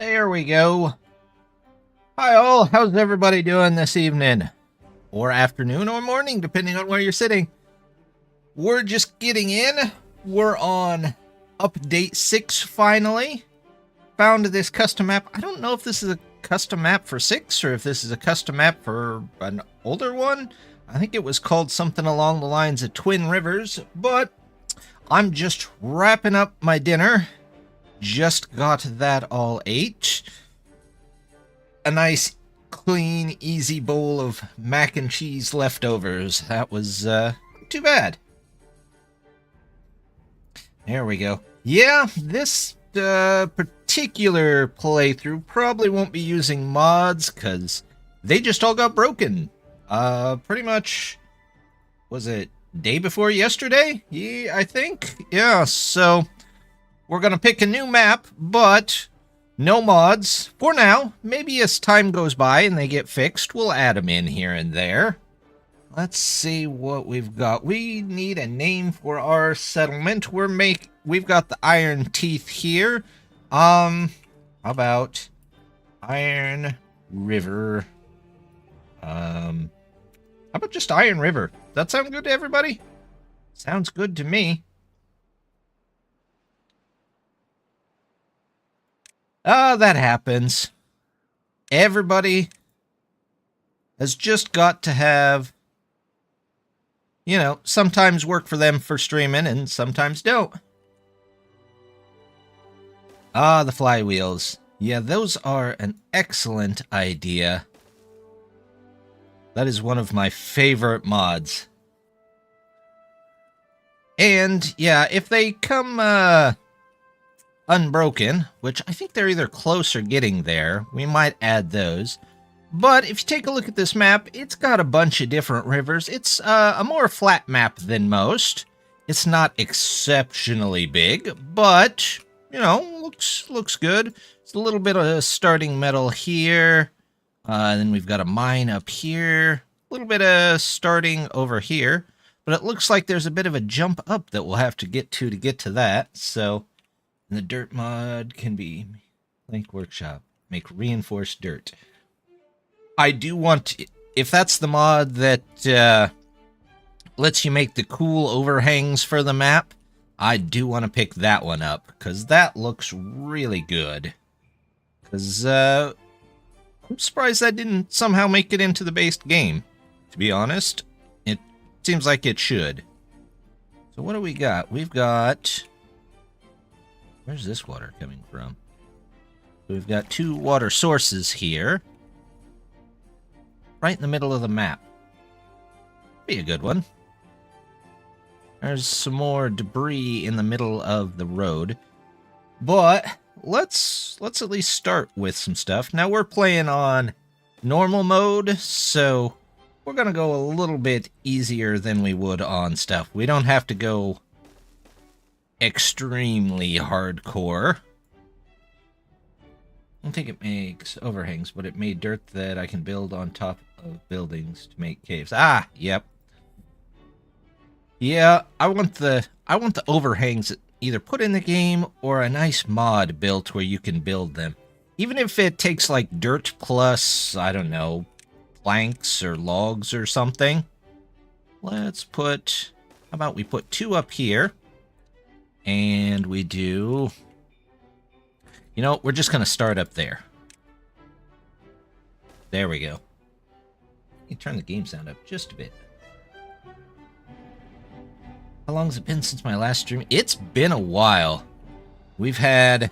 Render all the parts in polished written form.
There we go. Hi all, how's everybody doing this evening? Or afternoon or morning, depending on where you're sitting. We're just getting in. We're on update 6 finally. Found this custom map. I don't know if this is a custom map for 6 or if this is a custom map for an older one. I think it was called something along the lines of Twin Rivers, but I'm just wrapping up my dinner. Just got that all ate. A nice, clean, easy bowl of mac and cheese leftovers. That was, too bad. There we go. Yeah, this, particular playthrough probably won't be using mods, because they just all got broken. Pretty much, was it day before yesterday? Yeah, I think. Yeah, so we're gonna pick a new map, but no mods for now. Maybe as time goes by and they get fixed, we'll add them in here and there. Let's see what we've got. We need a name for our settlement. We've got the Iron Teeth here. How about Iron River? How about just Iron River? Does that sound good to everybody? Sounds good to me. That happens. Everybody has just got to have, you know, sometimes work for them for streaming and sometimes don't. The flywheels. Yeah, those are an excellent idea. That is one of my favorite mods. And, yeah, if they come, unbroken, which I think they're either close or getting there, we might add those. But if you take a look at this map, it's got a bunch of different rivers. It's a more flat map than most. It's not exceptionally big, but, you know, looks good. It's a little bit of starting metal here. Then we've got a mine up here. A little bit of starting over here. But it looks like there's a bit of a jump up that we'll have to get to that. So, the dirt mod can be Link Workshop. Make reinforced dirt. I do want, if that's the mod that lets you make the cool overhangs for the map, I do want to pick that one up, because that looks really good. Because, I'm surprised that didn't somehow make it into the base game, to be honest. It seems like it should. So what do we got? We've got, where's this water coming from? We've got 2 water sources here. Right in the middle of the map. Be a good one. There's some more debris in the middle of the road. But let's at least start with some stuff. Now we're playing on normal mode, so we're gonna go a little bit easier than we would on stuff. We don't have to go extremely hardcore. I don't think it makes overhangs, but it made dirt that I can build on top of buildings to make caves. Ah, yep. Yeah, I want the overhangs either put in the game or a nice mod built where you can build them. Even if it takes like dirt plus, I don't know, planks or logs or something. Let's put, how about we put 2 up here? And we do, you know, we're just going to start up there. There we go. You turn the game sound up just a bit. How long has it been since my last stream? It's been a while. I've had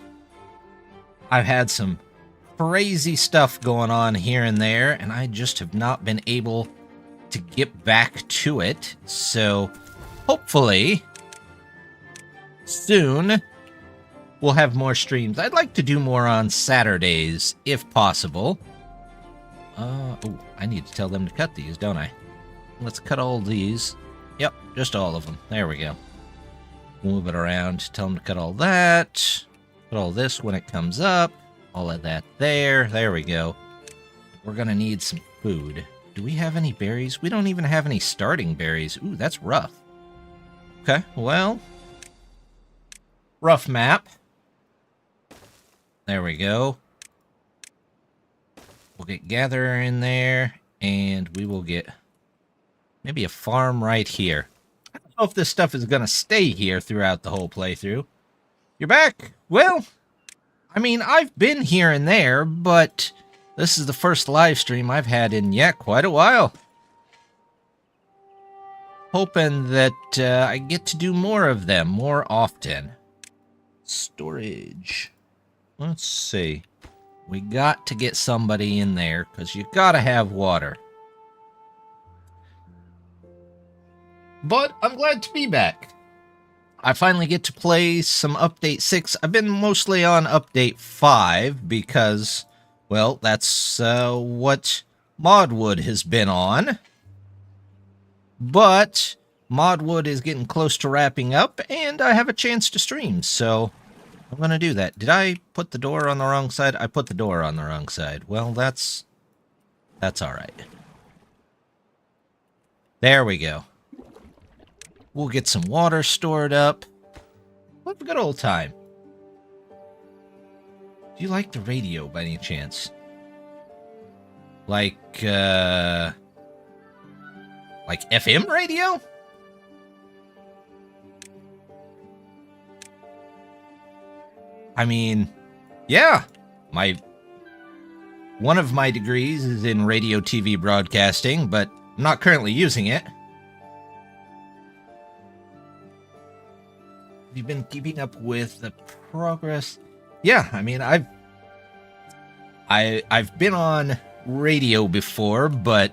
some crazy stuff going on here and there, and I just have not been able to get back to it. So, hopefully, soon, we'll have more streams. I'd like to do more on Saturdays, if possible. Oh, I need to tell them to cut these, don't I? Let's cut all these. Yep, just all of them. There we go. Move it around. Tell them to cut all that. Put all this when it comes up. All of that there. There we go. We're going to need some food. Do we have any berries? We don't even have any starting berries. Ooh, that's rough. Okay, well. Rough map. There we go. We'll get Gatherer in there, and we will get maybe a farm right here. I don't know if this stuff is going to stay here throughout the whole playthrough. You're back? Well, I mean, I've been here and there, but this is the first live stream I've had in, quite a while. Hoping that I get to do more of them more often. Storage. Let's see. We got to get somebody in there, because you gotta have water. But I'm glad to be back. I finally get to play some Update 6. I've been mostly on Update 5 because, well, that's what Modwood has been on. But Modwood is getting close to wrapping up, and I have a chance to stream, so I'm going to do that. Did I put the door on the wrong side? I put the door on the wrong side. Well, that's all right. There we go. We'll get some water stored up. What a good old time. Do you like the radio by any chance? Like FM radio? I mean, yeah. One of my degrees is in radio TV broadcasting, but I'm not currently using it. Have you been keeping up with the progress? Yeah, I mean, I've been on radio before, but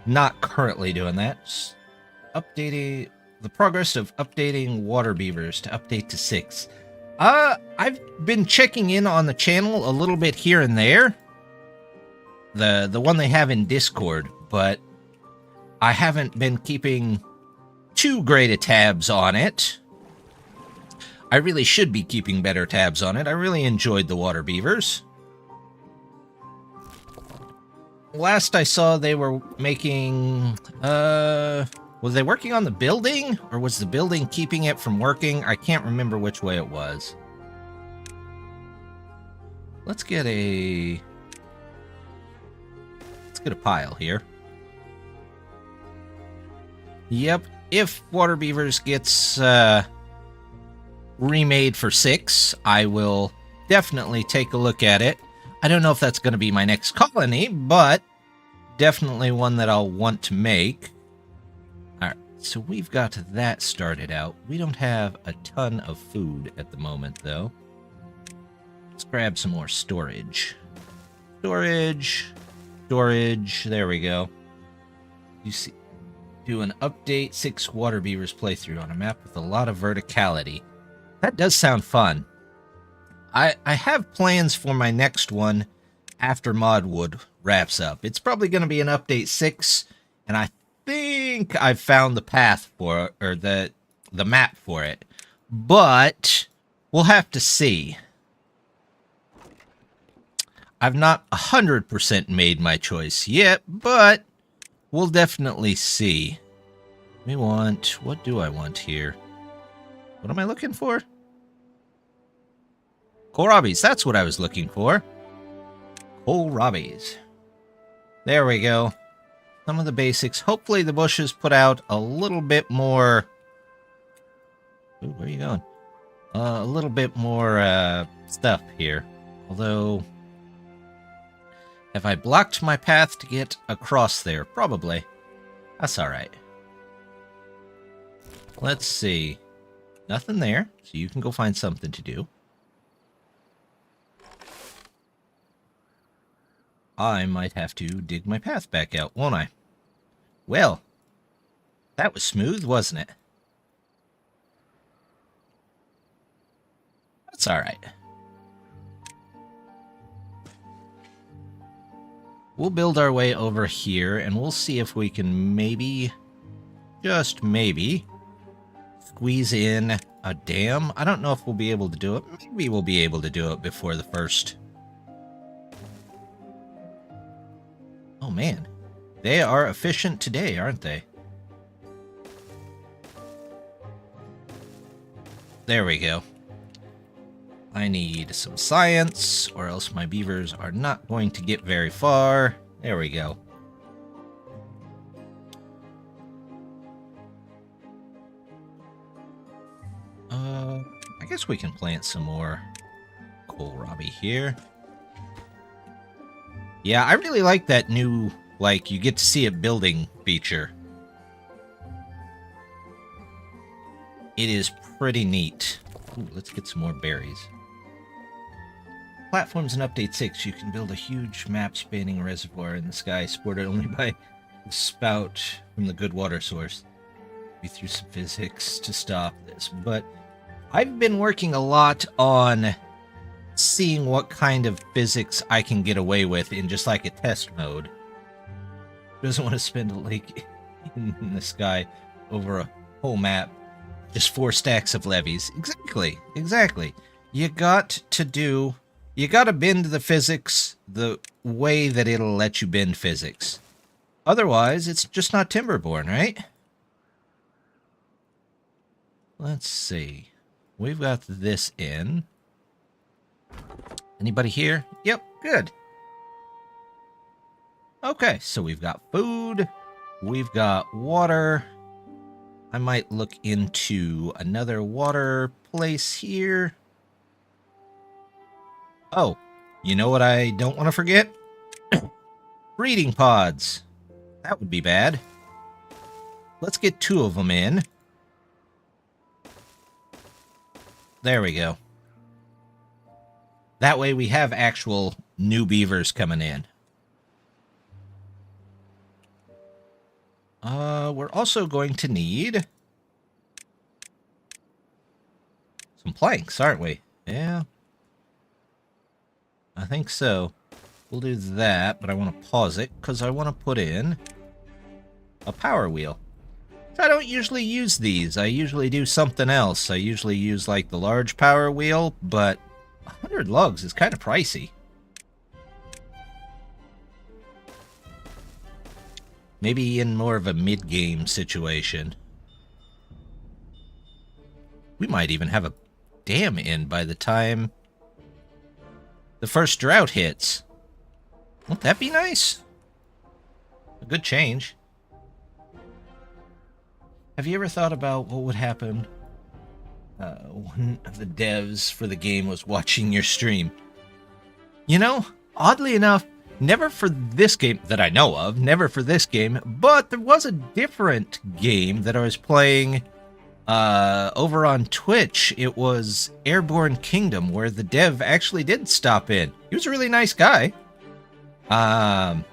not currently doing that. Just updating the progress of updating water beavers to update to 6. I've been checking in on the channel a little bit here and there. The one they have in Discord, but I haven't been keeping too great a tabs on it. I really should be keeping better tabs on it. I really enjoyed the water beavers. Last I saw, they were making, was they working on the building? Or was the building keeping it from working? I can't remember which way it was. Let's get a pile here. Yep, if Water Beavers gets, remade for 6, I will definitely take a look at it. I don't know if that's going to be my next colony, but definitely one that I'll want to make. Alright, so we've got that started out. We don't have a ton of food at the moment, though. Let's grab some more storage. Storage. There we go. You see, do an update 6 Water Beavers playthrough on a map with a lot of verticality. That does sound fun. I have plans for my next one after Modwood wraps up. It's probably going to be an update 6, and I think I've found the path for it, or the map for it. But we'll have to see. I've not 100% made my choice yet, but we'll definitely see. What do I want here? What am I looking for? Kohlrabies, that's what I was looking for. Kohlrabies. There we go. Some of the basics. Hopefully the bushes put out a little bit more... Ooh, where are you going? A little bit more stuff here. Although... have I blocked my path to get across there? Probably. That's alright. Let's see. Nothing there, so you can go find something to do. I might have to dig my path back out, won't I? Well, that was smooth, wasn't it? That's alright. We'll build our way over here, and we'll see if we can maybe, just maybe, squeeze in a dam. I don't know if we'll be able to do it. Maybe we'll be able to do it before the first. Oh man, they are efficient today, aren't they? There we go. I need some science, or else my beavers are not going to get very far. There we go. I guess we can plant some more kohlrabi here. Yeah, I really like that new, like, you get to see a building feature. It is pretty neat. Ooh, let's get some more berries. Platforms in Update 6, you can build a huge map-spanning reservoir in the sky, supported only by the spout from the good water source. Be through some physics to stop this, but I've been working a lot on seeing what kind of physics I can get away with in just like a test mode. Doesn't want to spend a lake in the sky over a whole map. Just 4 stacks of levees. Exactly. You got to bend the physics the way that it'll let you bend physics. Otherwise, it's just not Timberborn, right? Let's see. We've got this in. Anybody here? Yep, good. Okay, so we've got food. We've got water. I might look into another water place here. Oh, you know what I don't want to forget? Breeding pods. That would be bad. Let's get 2 of them in. There we go. That way we have actual new beavers coming in. We're also going to need some planks, aren't we? Yeah. I think so. We'll do that, but I want to pause it because I want to put in a power wheel. I don't usually use these. I usually do something else. I usually use like the large power wheel, but 100 lugs is kind of pricey. Maybe in more of a mid-game situation. We might even have a dam in by the time the first drought hits. Won't that be nice? A good change. Have you ever thought about what would happen one of the devs for the game was watching your stream? You know, oddly enough, never for this game that I know of, never for this game, but there was a different game that I was playing over on Twitch. It was Airborne Kingdom, where the dev actually did stop in. He was a really nice guy. And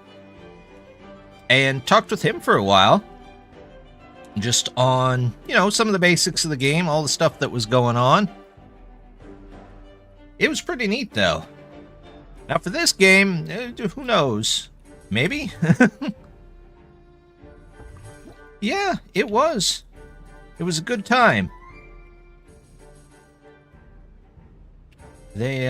talked with him for a while. Just on, you know, some of the basics of the game, all the stuff that was going on. It was pretty neat, though. Now, for this game, who knows? Maybe? Yeah, it was. It was a good time. They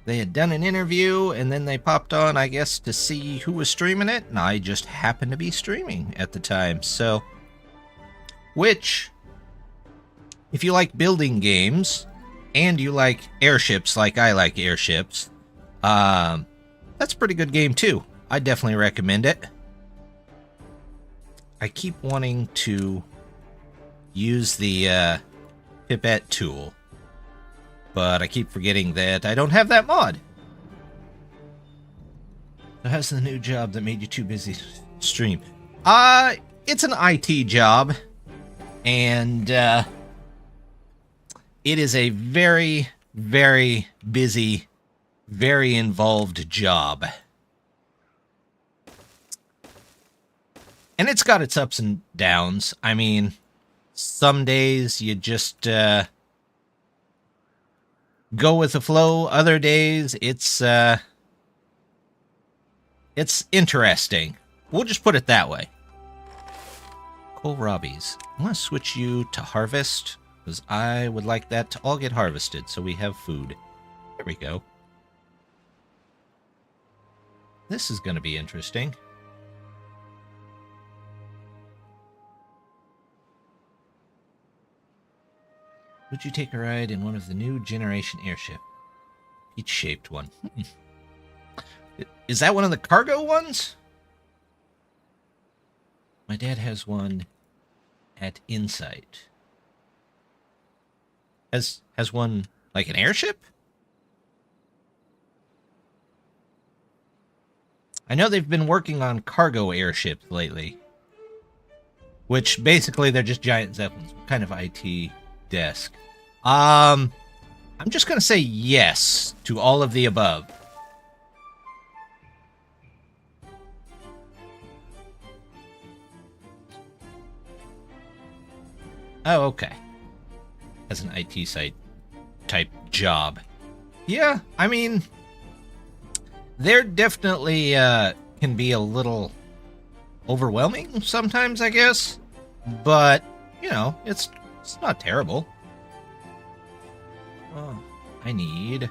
had done an interview, and then they popped on, I guess, to see who was streaming it, and I just happened to be streaming at the time, so... Which, if you like building games, and you like airships like I like airships, that's a pretty good game, too. I definitely recommend it. I keep wanting to use the pipette tool, but I keep forgetting that I don't have that mod. How's the new job that made you too busy to stream? It's an IT job, and it is a very, very busy, very involved job. And it's got its ups and downs. I mean, some days you just go with the flow. Other days it's interesting. We'll just put it that way. Kohlrabies. I'm going to switch you to harvest, because I would like that to all get harvested so we have food. There we go. This is going to be interesting. Would you take a ride in one of the new generation airship? Peach-shaped one. Is that one of the cargo ones? My dad has one at Insight. Has one like an airship? I know they've been working on cargo airships lately. Which basically they're just giant zeppelins. What kind of IT desk? I'm just gonna say yes to all of the above. Oh, okay. As an IT site type job. Yeah, I mean, they're definitely can be a little overwhelming sometimes, I guess. But, you know, it's not terrible. Oh, I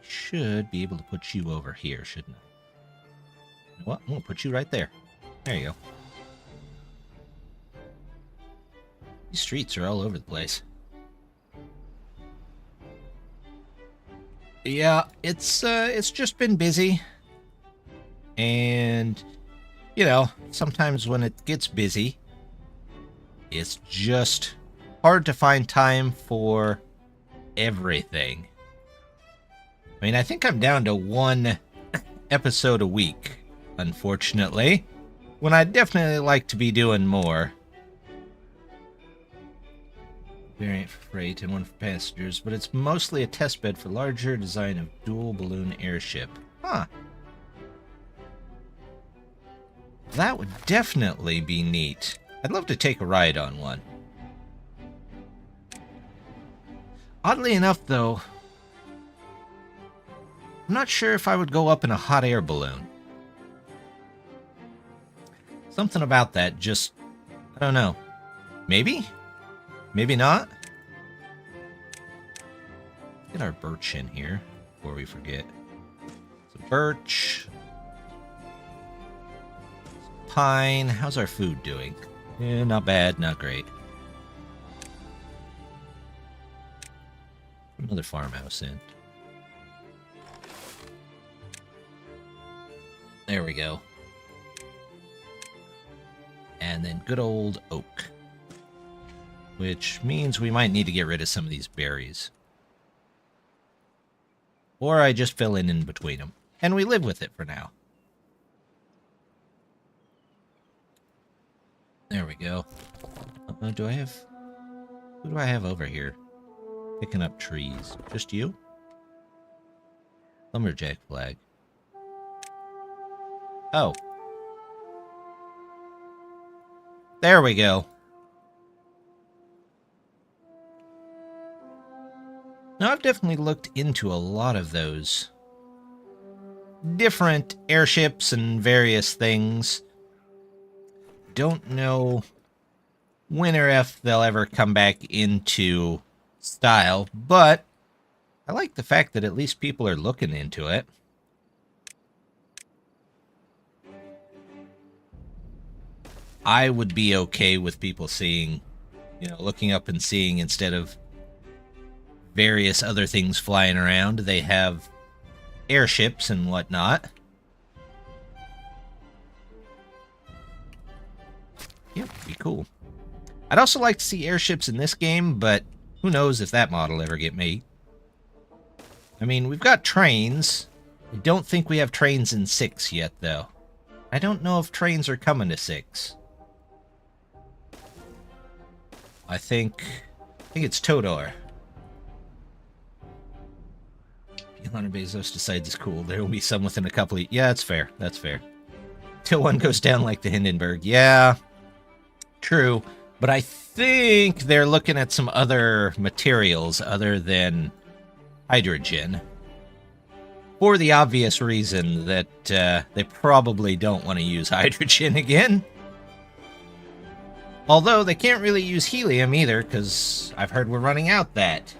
should be able to put you over here, shouldn't I? You know what? I'm going to put you right there. There you go. These streets are all over the place. Yeah, it's just been busy. And, you know, sometimes when it gets busy, it's just hard to find time for everything. I mean, I think I'm down to one episode a week, unfortunately, when I'd definitely like to be doing more. Variant for freight and one for passengers, but it's mostly a testbed for larger design of dual balloon airship. Huh. That would definitely be neat. I'd love to take a ride on one. Oddly enough, though, I'm not sure if I would go up in a hot air balloon. Something about that just, I don't know. Maybe? Maybe not? Get our birch in here before we forget. So birch. Pine. How's our food doing? Yeah, not bad, not great. Another farmhouse in. There we go. And then good old oak. Which means we might need to get rid of some of these berries. Or I just fill in between them. And we live with it for now. There we go. Who do I have over here? Picking up trees. Just you? Lumberjack flag. Oh. There we go. Now, I've definitely looked into a lot of those different airships and various things. Don't know when or if they'll ever come back into style, but I like the fact that at least people are looking into it. I would be okay with people seeing, you know, looking up and seeing instead of various other things flying around. They have airships and whatnot. Yeah, be cool. I'd also like to see airships in this game, but who knows if that model ever get made. I mean, we've got trains. I don't think we have trains in 6 yet, though. I don't know if trains are coming to 6. I think it's Todor. If Elon Bezos decides it's cool, there will be some within a couple of... Yeah, that's fair. That's fair. Till one goes down like the Hindenburg. Yeah, true. But I think they're looking at some other materials other than hydrogen. For the obvious reason that they probably don't want to use hydrogen again. Although they can't really use helium either, because I've heard we're running out that.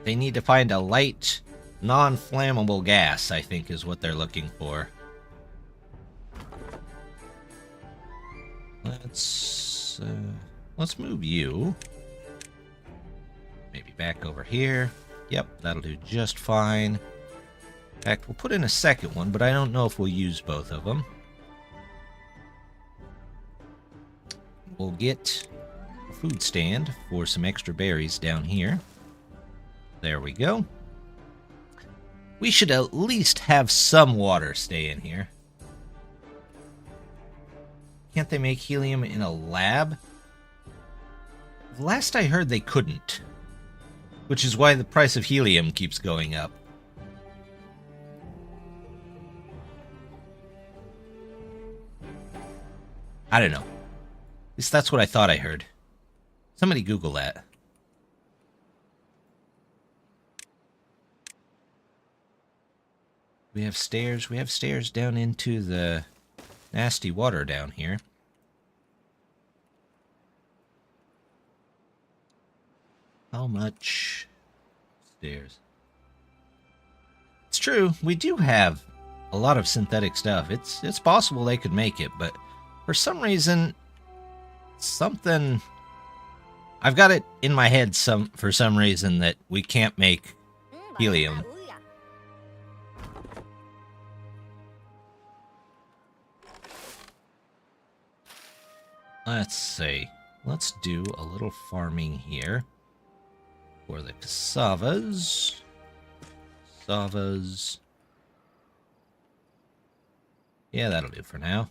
They need to find a light, non-flammable gas, I think is what they're looking for. let's move you. Maybe back over here. Yep, that'll do just fine. In fact, we'll put in a second one, but I don't know if we'll use both of them. We'll get a food stand for some extra berries down here. There we go. We should at least have some water stay in here. Can't they make helium in a lab? Last I heard they couldn't. Which is why the price of helium keeps going up. I don't know. At least that's what I thought I heard. Somebody Google that. We have stairs. We have stairs down into the nasty water down here. How much stairs? It's true. We do have a lot of synthetic stuff. It's possible they could make it, but for some reason, something... I've got it in my head for some reason that we can't make helium. Let's see. Let's do a little farming here for the cassavas. Cassavas. Yeah, that'll do for now.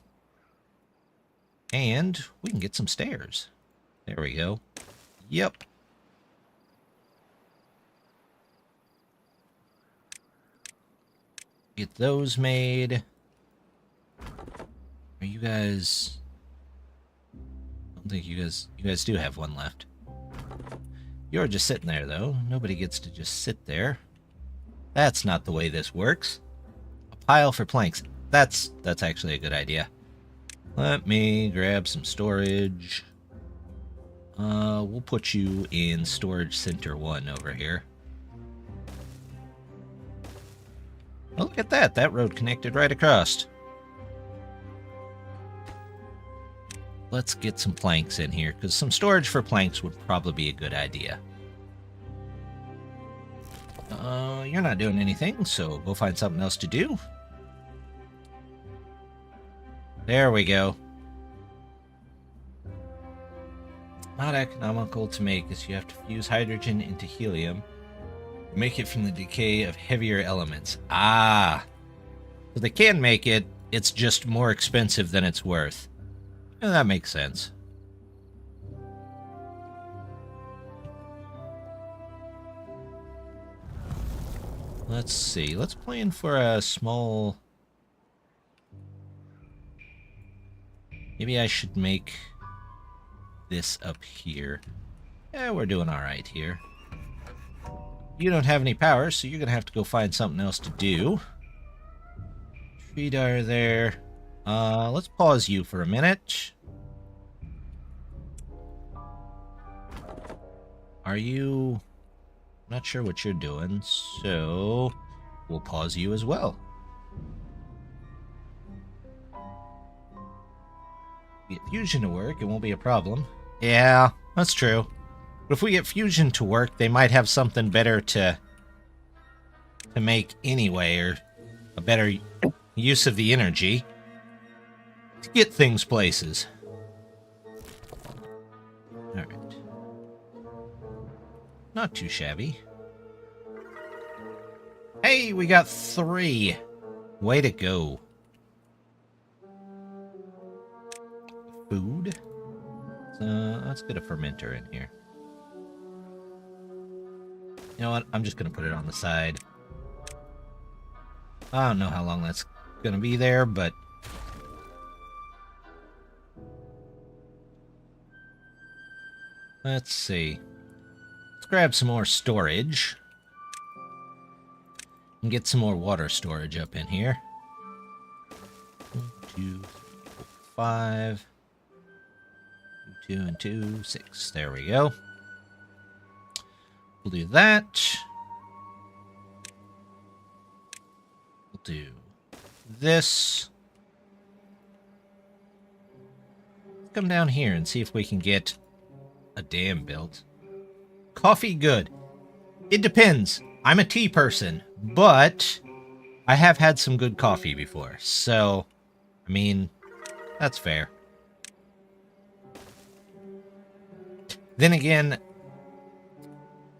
And we can get some stairs. There we go. Yep. Get those made. Are you guys... I don't think you guys do have one left. You're just sitting there, though. Nobody gets to just sit there. That's not the way this works. A pile for planks. That's actually a good idea. Let me grab some storage. We'll put you in storage center 1 over here. Oh, look at that. That road connected right across. Let's get some planks in here, because some storage for planks would probably be a good idea. You're not doing anything, so go find something else to do. There we go. Not economical to make, as you have to fuse hydrogen into helium. Make it from the decay of heavier elements. Ah! So they can make it, it's just more expensive than it's worth. Yeah, that makes sense. Let's see. Let's plan for a small... Maybe I should make this up here. Yeah, we're doing alright here. You don't have any power, so you're going to have to go find something else to do. Tree dyer there. Let's pause you for a minute. Are you... I'm not sure what you're doing, so we'll pause you as well. Get fusion to work, it won't be a problem. Yeah, that's true. But if we get fusion to work, they might have something better to make anyway, or a better use of the energy to get things places. Alright. Not too shabby. Hey, we got 3. Way to go. Food. Let's get a fermenter in here. You know what? I'm just going to put it on the side. I don't know how long that's going to be there, but... Let's see. Let's grab some more storage. And get some more water storage up in here. 1, 2, 3, 4, 5. 2 and 2, 6. There we go. We'll do that. We'll do this. Let's come down here and see if we can get a dam built. Coffee good. It depends. I'm a tea person, but I have had some good coffee before. So, I mean, that's fair. Then again,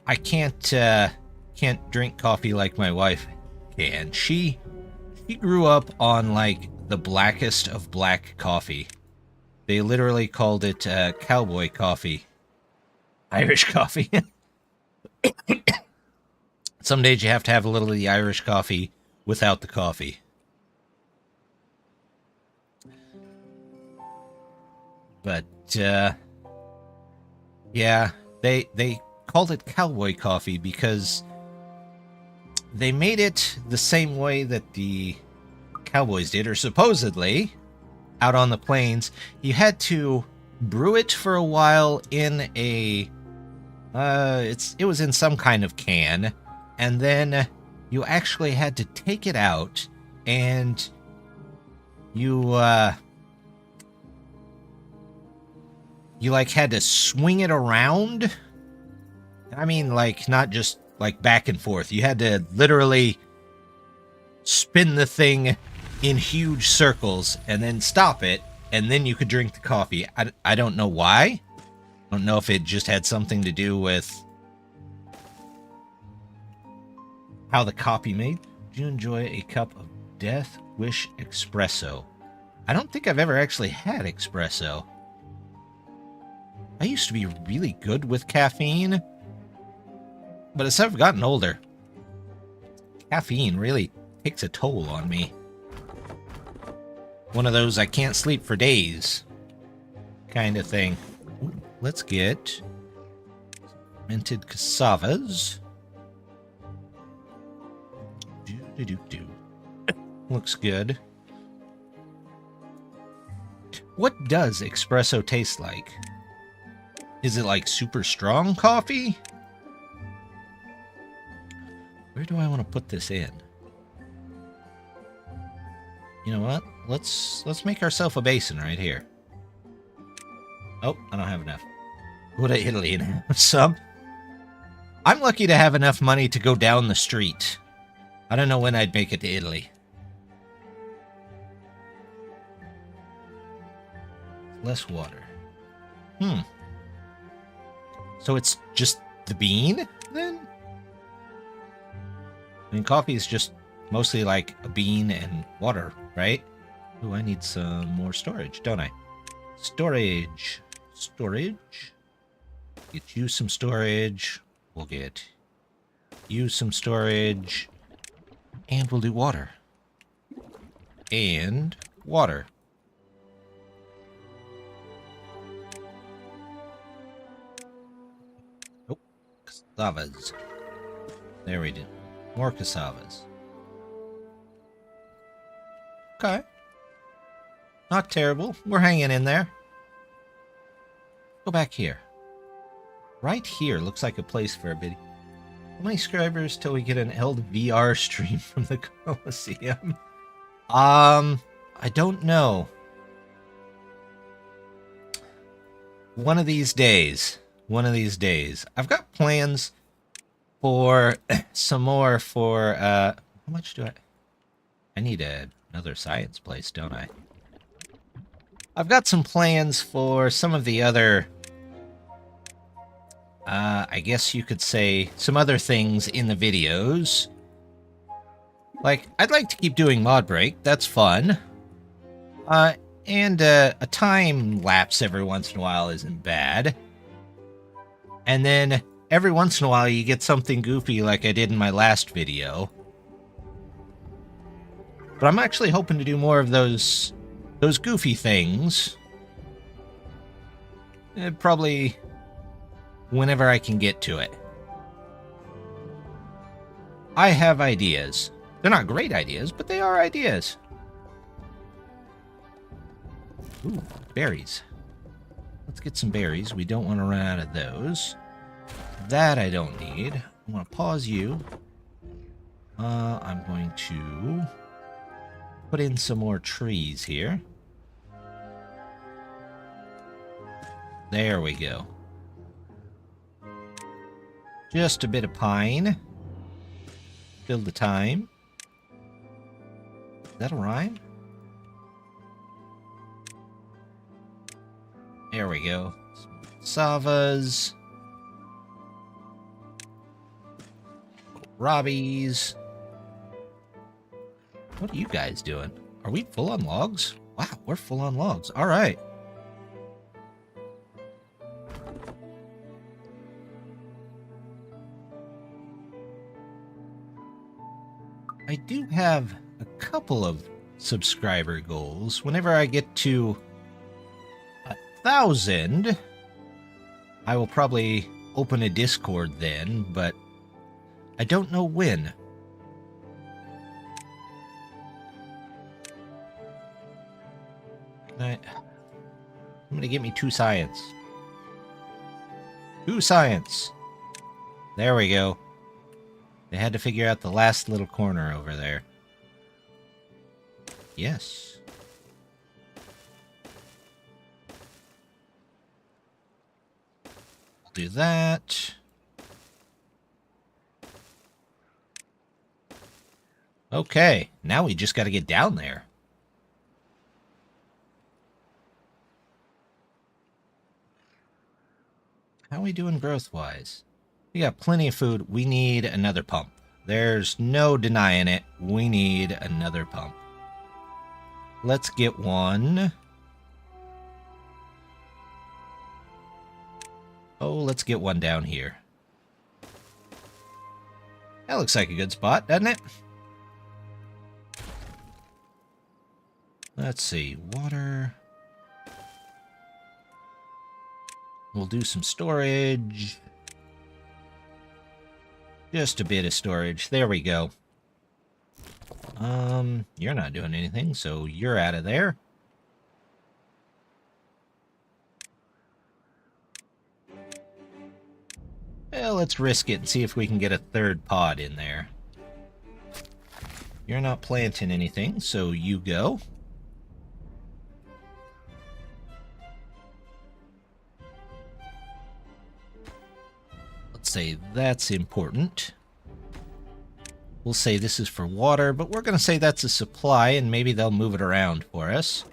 I can't drink coffee like my wife can. She grew up on like the blackest of black coffee. They literally called it cowboy coffee. Irish coffee. Some days you have to have a little of the Irish coffee without the coffee. But, yeah, they called it cowboy coffee because they made it the same way that the cowboys did, or supposedly, out on the plains. You had to brew it for a while in a... it was in some kind of can, and then you actually had to take it out, and you like had to swing it around. I mean, like, not just like back and forth. You had to literally spin the thing in huge circles and then stop it, and then you could drink the coffee. I don't know why. I don't know if it just had something to do with how the coffee made. Do you enjoy a cup of Death Wish espresso? I don't think I've ever actually had espresso. I used to be really good with caffeine, but as I've gotten older, caffeine really takes a toll on me. One of those I can't sleep for days kind of thing. Ooh, let's get minted cassavas. Do. Looks good. What does espresso taste like? Is it like super strong coffee? Where do I want to put this in? You know what? Let's make ourselves a basin right here. Oh, I don't have enough. Go to Italy and have some. I'm lucky to have enough money to go down the street. I don't know when I'd make it to Italy. Less water. So it's just the bean, then? I mean, coffee is just mostly like a bean and water, right? Ooh, I need some more storage, don't I? Storage. Storage. Get you some storage. We'll get you some storage. And we'll do water. And water. Oh, cassavas. There we do. More cassavas. Okay. Not terrible. We're hanging in there. Go back here. Right here looks like a place for a video. How many subscribers till we get an LVR stream from the Coliseum? I don't know. One of these days. One of these days. I've got plans for some more for, how much do I need another science place, don't I? I've got some plans for some of the other, I guess you could say, some other things in the videos. Like, I'd like to keep doing Mod Break. That's fun. And a time lapse every once in a while isn't bad. And then every once in a while you get something goofy like I did in my last video. But I'm actually hoping to do more of those goofy things. Probably whenever I can get to it. I have ideas. They're not great ideas, but they are ideas. Ooh, berries. Let's get some berries. We don't want to run out of those. That I don't need. I'm going to pause you. I'm going to put in some more trees here. There we go. Just a bit of pine. Fill the time. Is that a rhyme? There we go. Savas. Robbies. What are you guys doing? Are we full on logs? Wow, we're full on logs. All right. I do have a couple of subscriber goals. Whenever I get to 1,000, I will probably open a Discord then, but I don't know when. I'm gonna get me 2 science. 2 science. There we go. They had to figure out the last little corner over there. Yes. We'll do that. Okay, now we just got to get down there. How are we doing growth-wise? We got plenty of food. We need another pump. There's no denying it. We need another pump. Let's get one. Oh, let's get one down here. That looks like a good spot, doesn't it? Let's see. Water. We'll do some storage. Just a bit of storage. There we go. You're not doing anything, so you're out of there. Well, let's risk it and see if we can get a 3rd pod in there. You're not planting anything, so you go. Let's say that's important. We'll say this is for water, but we're going to say that's a supply, and maybe they'll move it around for us.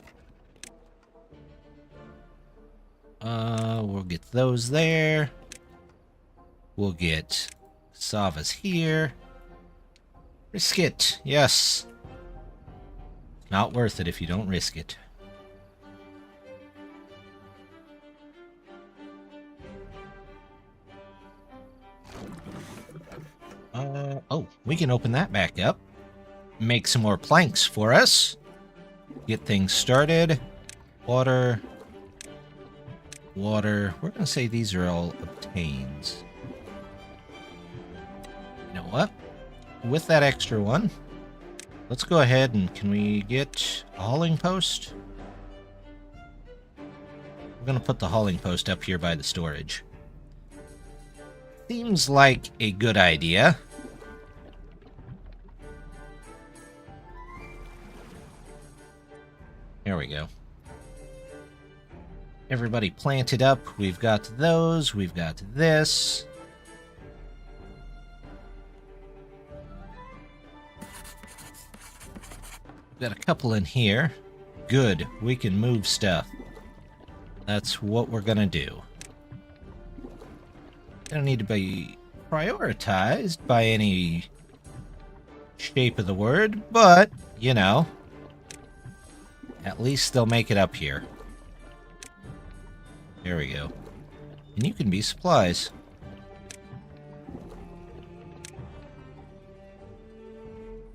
We'll get those there. We'll get Savas here. Risk it. Yes. Not worth it if you don't risk it. Oh, we can open that back up. Make some more planks for us. Get things started. Water. Water. We're going to say these are all obtains. You know what? With that extra one, let's go ahead and can we get a hauling post? We're going to put the hauling post up here by the storage. Seems like a good idea. There we go. Everybody planted up. We've got those. We've got this. We've got a couple in here. Good. We can move stuff. That's what we're gonna do. They don't need to be prioritized by any shape of the word, but, you know, at least they'll make it up here. There we go. And you can be supplies.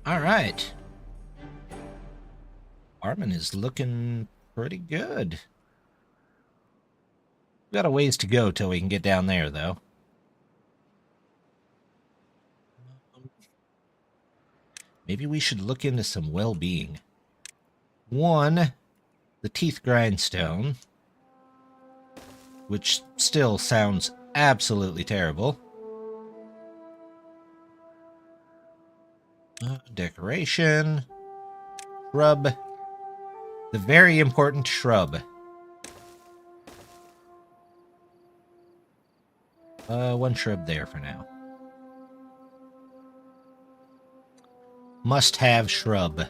Alright. Farming is looking pretty good. We've got a ways to go till we can get down there, though. Maybe we should look into some well-being. One, the teeth grindstone, which still sounds absolutely terrible. Decoration. Shrub. The very important shrub. One shrub there for now. Must have shrub.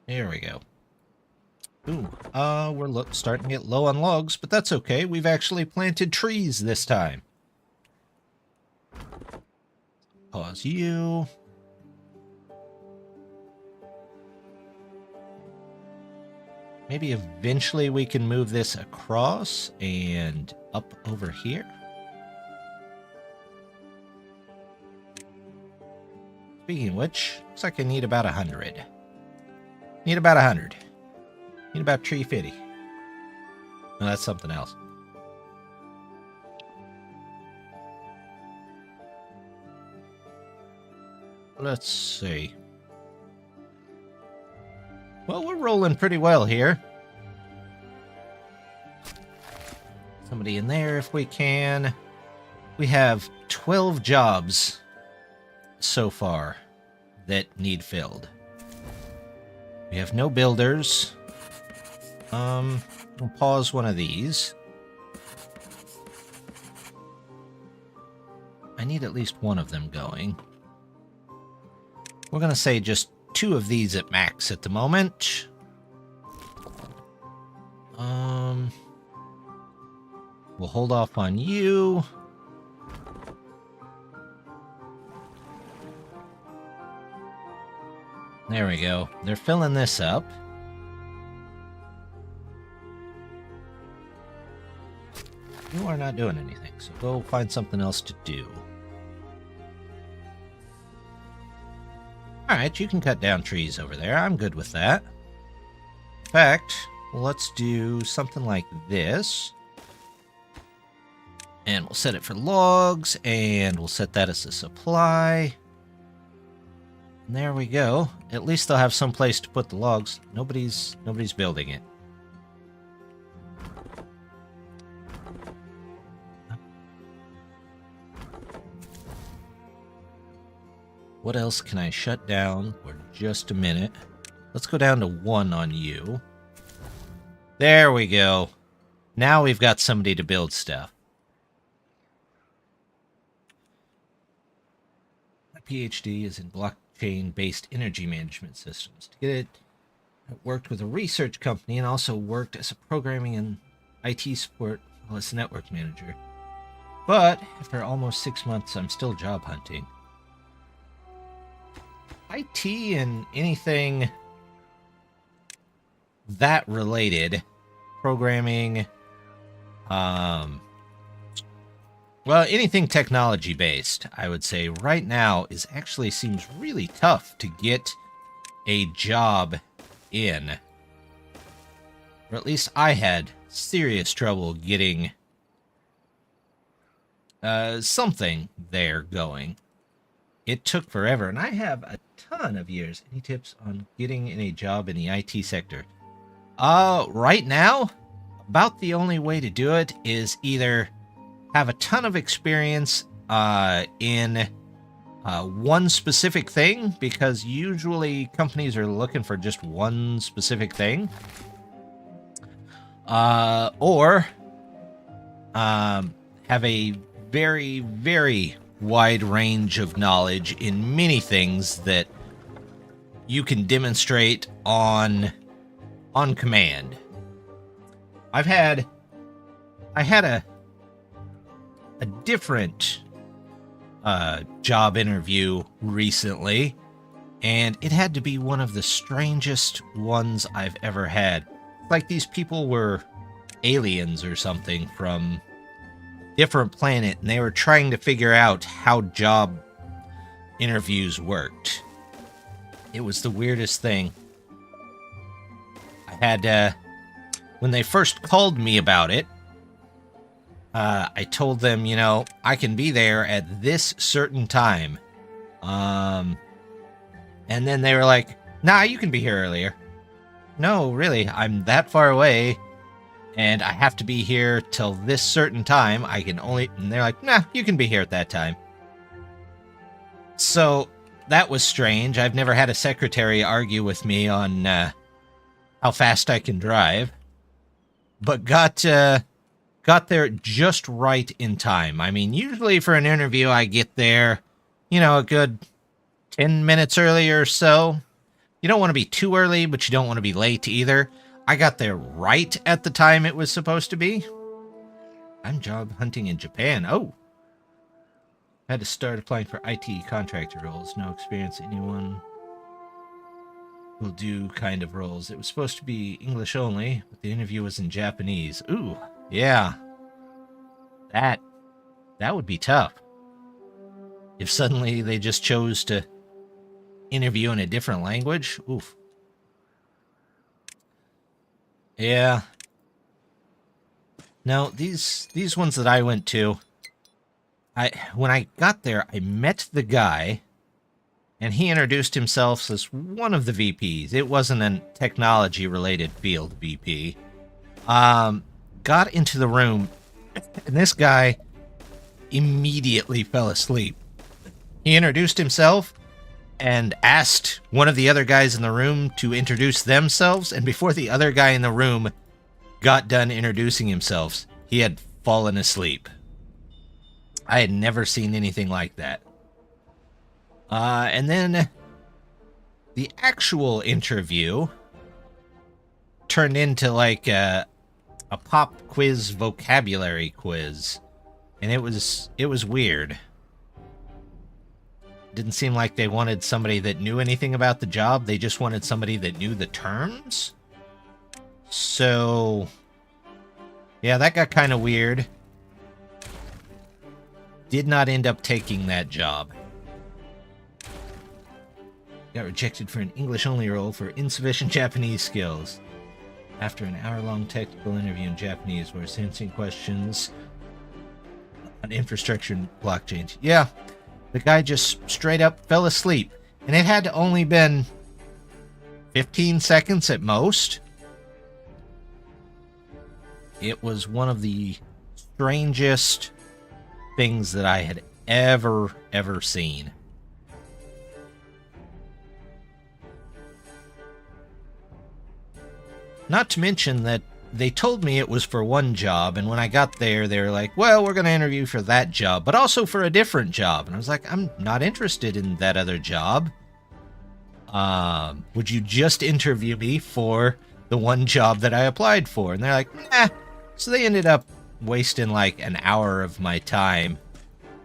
There we go. Ooh, we're starting to get low on logs, but that's okay. We've actually planted trees this time. Pause you. Maybe eventually we can move this across and up over here. Speaking of which, looks like I need about 100. Need about 100. Need about 350. No, that's something else. Let's see. Well, we're rolling pretty well here. Somebody in there if we can. We have 12 jobs so far that need filled. We have no builders. We'll pause one of these. I need at least one of them going. We're going to say just 2 of these at max at the moment. We'll hold off on you. There we go. They're filling this up. You are not doing anything, so go find something else to do. Alright, you can cut down trees over there. I'm good with that. In fact, let's do something like this. And we'll set it for logs, and we'll set that as a supply. And there we go. At least they'll have some place to put the logs. Nobody's building it. What else can I shut down for just a minute? Let's go down to 1 on you. There we go. Now we've got somebody to build stuff. My PhD is in blockchain-based energy management systems. To get it, I worked with a research company and also worked as a programming and IT support while as a network manager. But after almost 6 months, I'm still job hunting. IT and anything that related, programming, well, anything technology based, I would say right now actually seems really tough to get a job in. Or at least I had serious trouble getting something there going. It took forever, and I have a ton of years. Any tips on getting in a job in the IT sector? Right now, about the only way to do it is either have a ton of experience in one specific thing, because usually companies are looking for just one specific thing, or have a very, very wide range of knowledge in many things that you can demonstrate on command. I had a different job interview recently, and it had to be one of the strangest ones I've ever had. Like these people were aliens or something from different planet, and they were trying to figure out how job interviews worked. It was the weirdest thing. I had, when they first called me about it, I told them, you know, I can be there at this certain time. And then they were like, nah, you can be here earlier. No, really, I'm that far away, and I have to be here till this certain time. I can only... And they're like, nah, you can be here at that time. So, that was strange. I've never had a secretary argue with me on how how fast I can drive, but got there just right in time. I mean, usually for an interview, I get there, you know, a good 10 minutes early or so. You don't want to be too early, but you don't want to be late either. I got there right at the time it was supposed to be. I'm job hunting in Japan. Oh. Had to start applying for IT contractor roles. No experience. Anyone will do kind of roles. It was supposed to be English only, but the interview was in Japanese. Ooh, yeah. That would be tough. If suddenly they just chose to interview in a different language. Oof. Yeah. No, these ones that I went to, when I got there, I met the guy, and he introduced himself as one of the VPs. It wasn't a technology-related field VP. Got into the room, and this guy immediately fell asleep. He introduced himself and asked one of the other guys in the room to introduce themselves, and before the other guy in the room got done introducing himself, he had fallen asleep. I had never seen anything like that. And then the actual interview turned into like a pop quiz vocabulary quiz, and it was weird. Didn't seem like they wanted somebody that knew anything about the job. They just wanted somebody that knew the terms. So, yeah, that got kind of weird. Did not end up taking that job. Got rejected for an English-only role for insufficient Japanese skills. After an hour-long technical interview in Japanese where answering questions on infrastructure and blockchain. Yeah, the guy just straight up fell asleep. And it had only been 15 seconds at most. It was one of the strangest things that I had ever seen. Not to mention that they told me it was for one job, and when I got there, they were like, well, we're going to interview for that job, but also for a different job. And I was like, I'm not interested in that other job. Would you just interview me for the one job that I applied for? And they're like, nah. So they ended up wasting like an hour of my time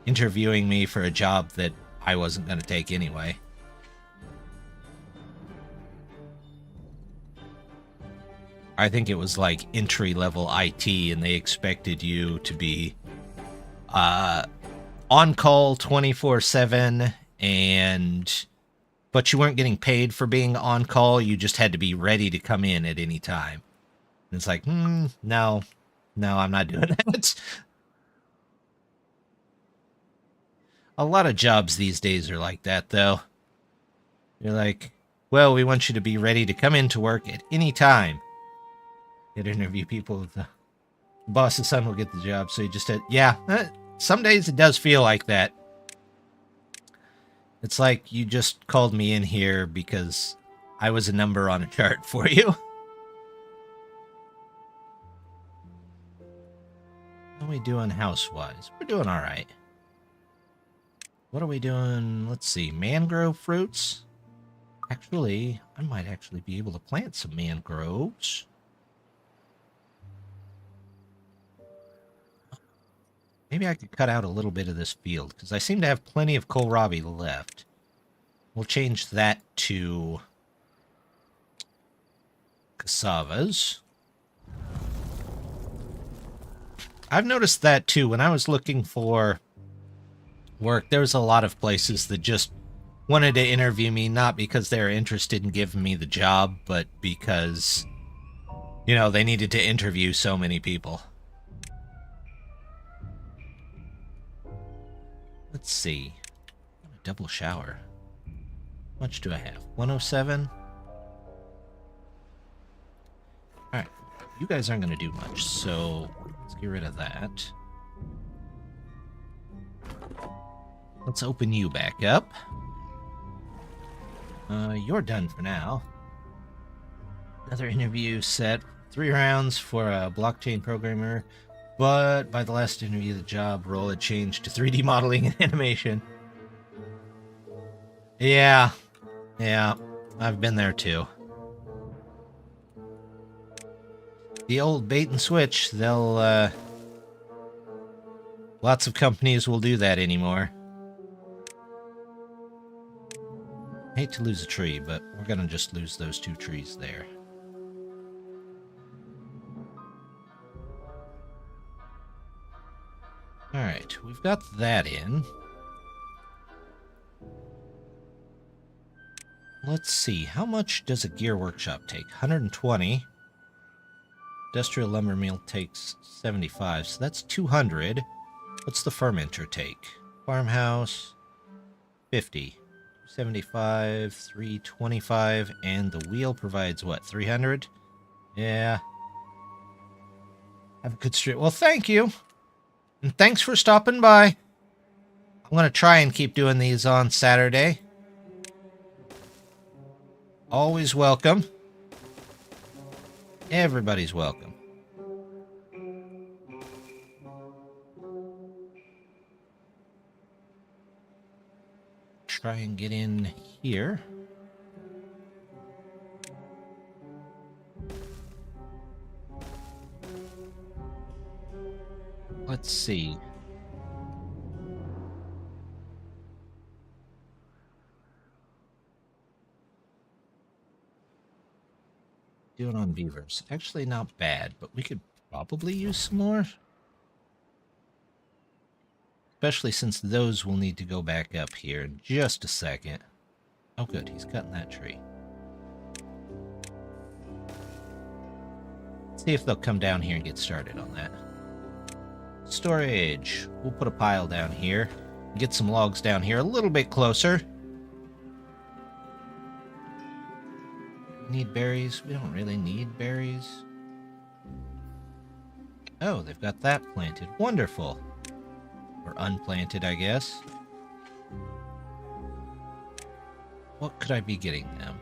interviewing me for a job that I wasn't going to take anyway. I think it was like entry-level IT, and they expected you to be on-call 24/7, but you weren't getting paid for being on-call. You just had to be ready to come in at any time. And it's like, no, I'm not doing that. A lot of jobs these days are like that, though. You're like, well, we want you to be ready to come into work at any time. You'd interview people. The boss's son will get the job, so you just had... Yeah, some days it does feel like that. It's like you just called me in here because I was a number on a chart for you. How are we doing house-wise? We're doing all right. What are we doing? Let's see. Mangrove fruits? Actually, I might actually be able to plant some mangroves. Maybe I could cut out a little bit of this field, because I seem to have plenty of kohlrabi left. We'll change that to cassavas. I've noticed that, too. When I was looking for work, there was a lot of places that just wanted to interview me, not because they were interested in giving me the job, but because, you know, they needed to interview so many people. Let's see. Double shower. How much do I have? 107? Alright. You guys aren't going to do much, so let's get rid of that. Let's open you back up. You're done for now. Another interview set. 3 rounds for a blockchain programmer. But by the last interview, the job role had changed to 3D modeling and animation. Yeah. Yeah. I've been there too. The old bait and switch, they'll, lots of companies will do that anymore. Hate to lose a tree, but we're gonna just lose those 2 trees there. Alright, we've got that in. Let's see, how much does a gear workshop take? 120. Industrial lumber mill takes 75, so that's 200. What's the fermenter take? Farmhouse, 50. 75, 325, and the wheel provides what, 300? Yeah. Have a good stream. Well, thank you. And thanks for stopping by. I'm going to try and keep doing these on Saturday. Always welcome. Everybody's welcome. Try and get in here. Let's see. Do it on beavers. Actually, not bad, but we could probably use some more. Especially since those will need to go back up here in just a second. Oh, good. He's cutting that tree. See if they'll come down here and get started on that. Storage. We'll put a pile down here. Get some logs down here a little bit closer. Need berries? We don't really need berries. Oh, they've got that planted. Wonderful. Or unplanted, I guess. What could I be getting them?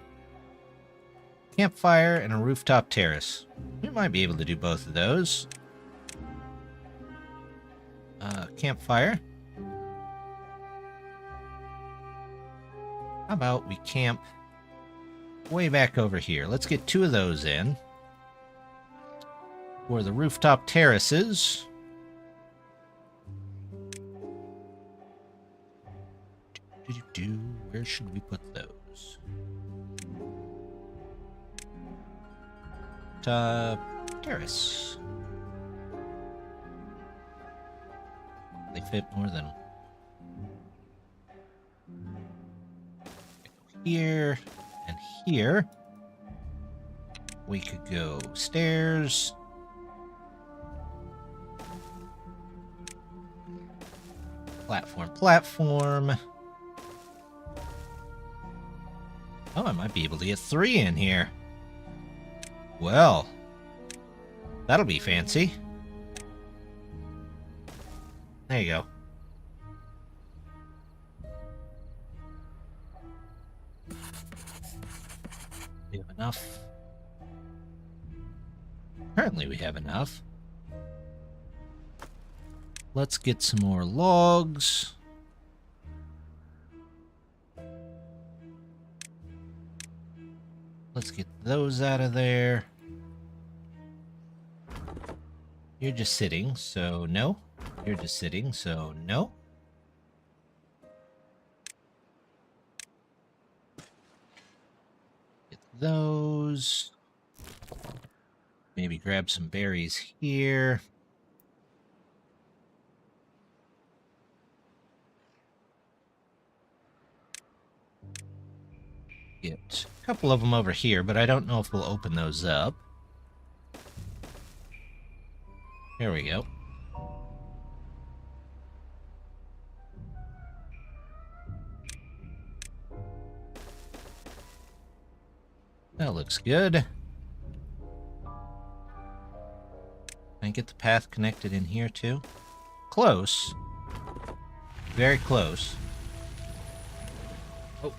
Campfire and a rooftop terrace. We might be able to do both of those. Campfire. How about we camp way back over here? Let's get 2 of those in. For the rooftop terraces. Where should we put those? Terrace. They fit more than here and here. We could go stairs. Platform. Oh, I might be able to get 3 in here. Well, that'll be fancy. There you go. We have enough. Apparently we have enough. Let's get some more logs. Let's get those out of there. You're just sitting, so no. You're just sitting, so no. Get those. Maybe grab some berries here. Get a couple of them over here, but I don't know if we'll open those up. There we go. That looks good. Can I get the path connected in here too? Close. Very close. Oh.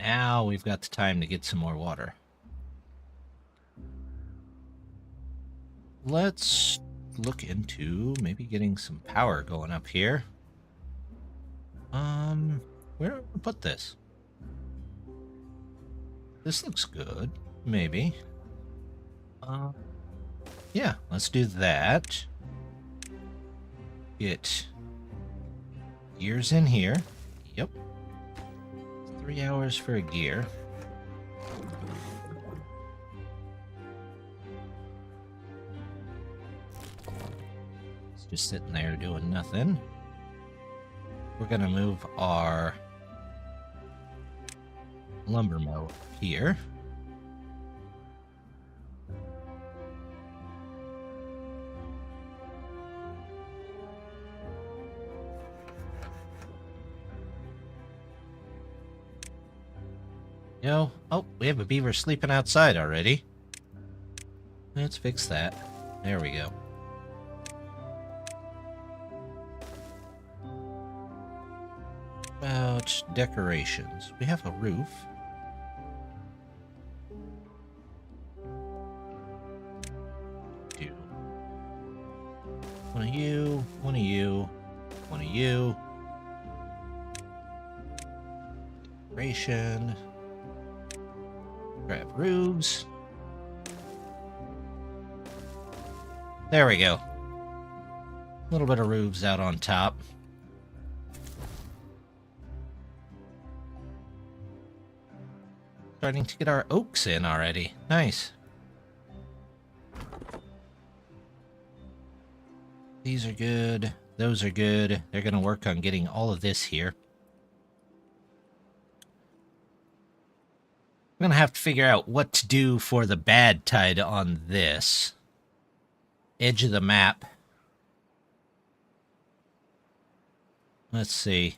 Now we've got the time to get some more water. let's look into maybe getting some power going up here. Where do we put this? This looks good. Maybe. Yeah, let's do that. Get gears in here. Yep. 3 hours for a gear. It's just sitting there doing nothing. We're gonna move our lumber mill here. No. Oh, we have a beaver sleeping outside already. Let's fix that. There we go. About decorations. We have a roof. Do one of you, one of you, one of you. Decoration. Grab roofs. There we go. A little bit of roofs out on top. Starting to get our oaks in already. Nice. These are good. Those are good. They're going to work on getting all of this here. I'm going to have to figure out what to do for the bad tide on this edge of the map. Let's see.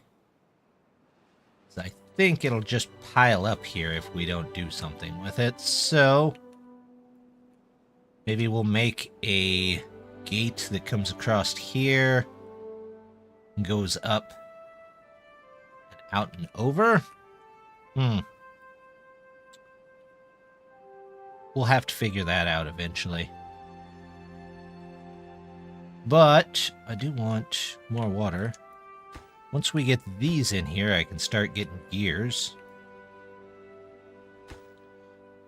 I think it'll just pile up here if we don't do something with it. So maybe we'll make a gate that comes across here and goes up and out and over. We'll have to figure that out eventually. But I do want more water. Once we get these in here, I can start getting gears.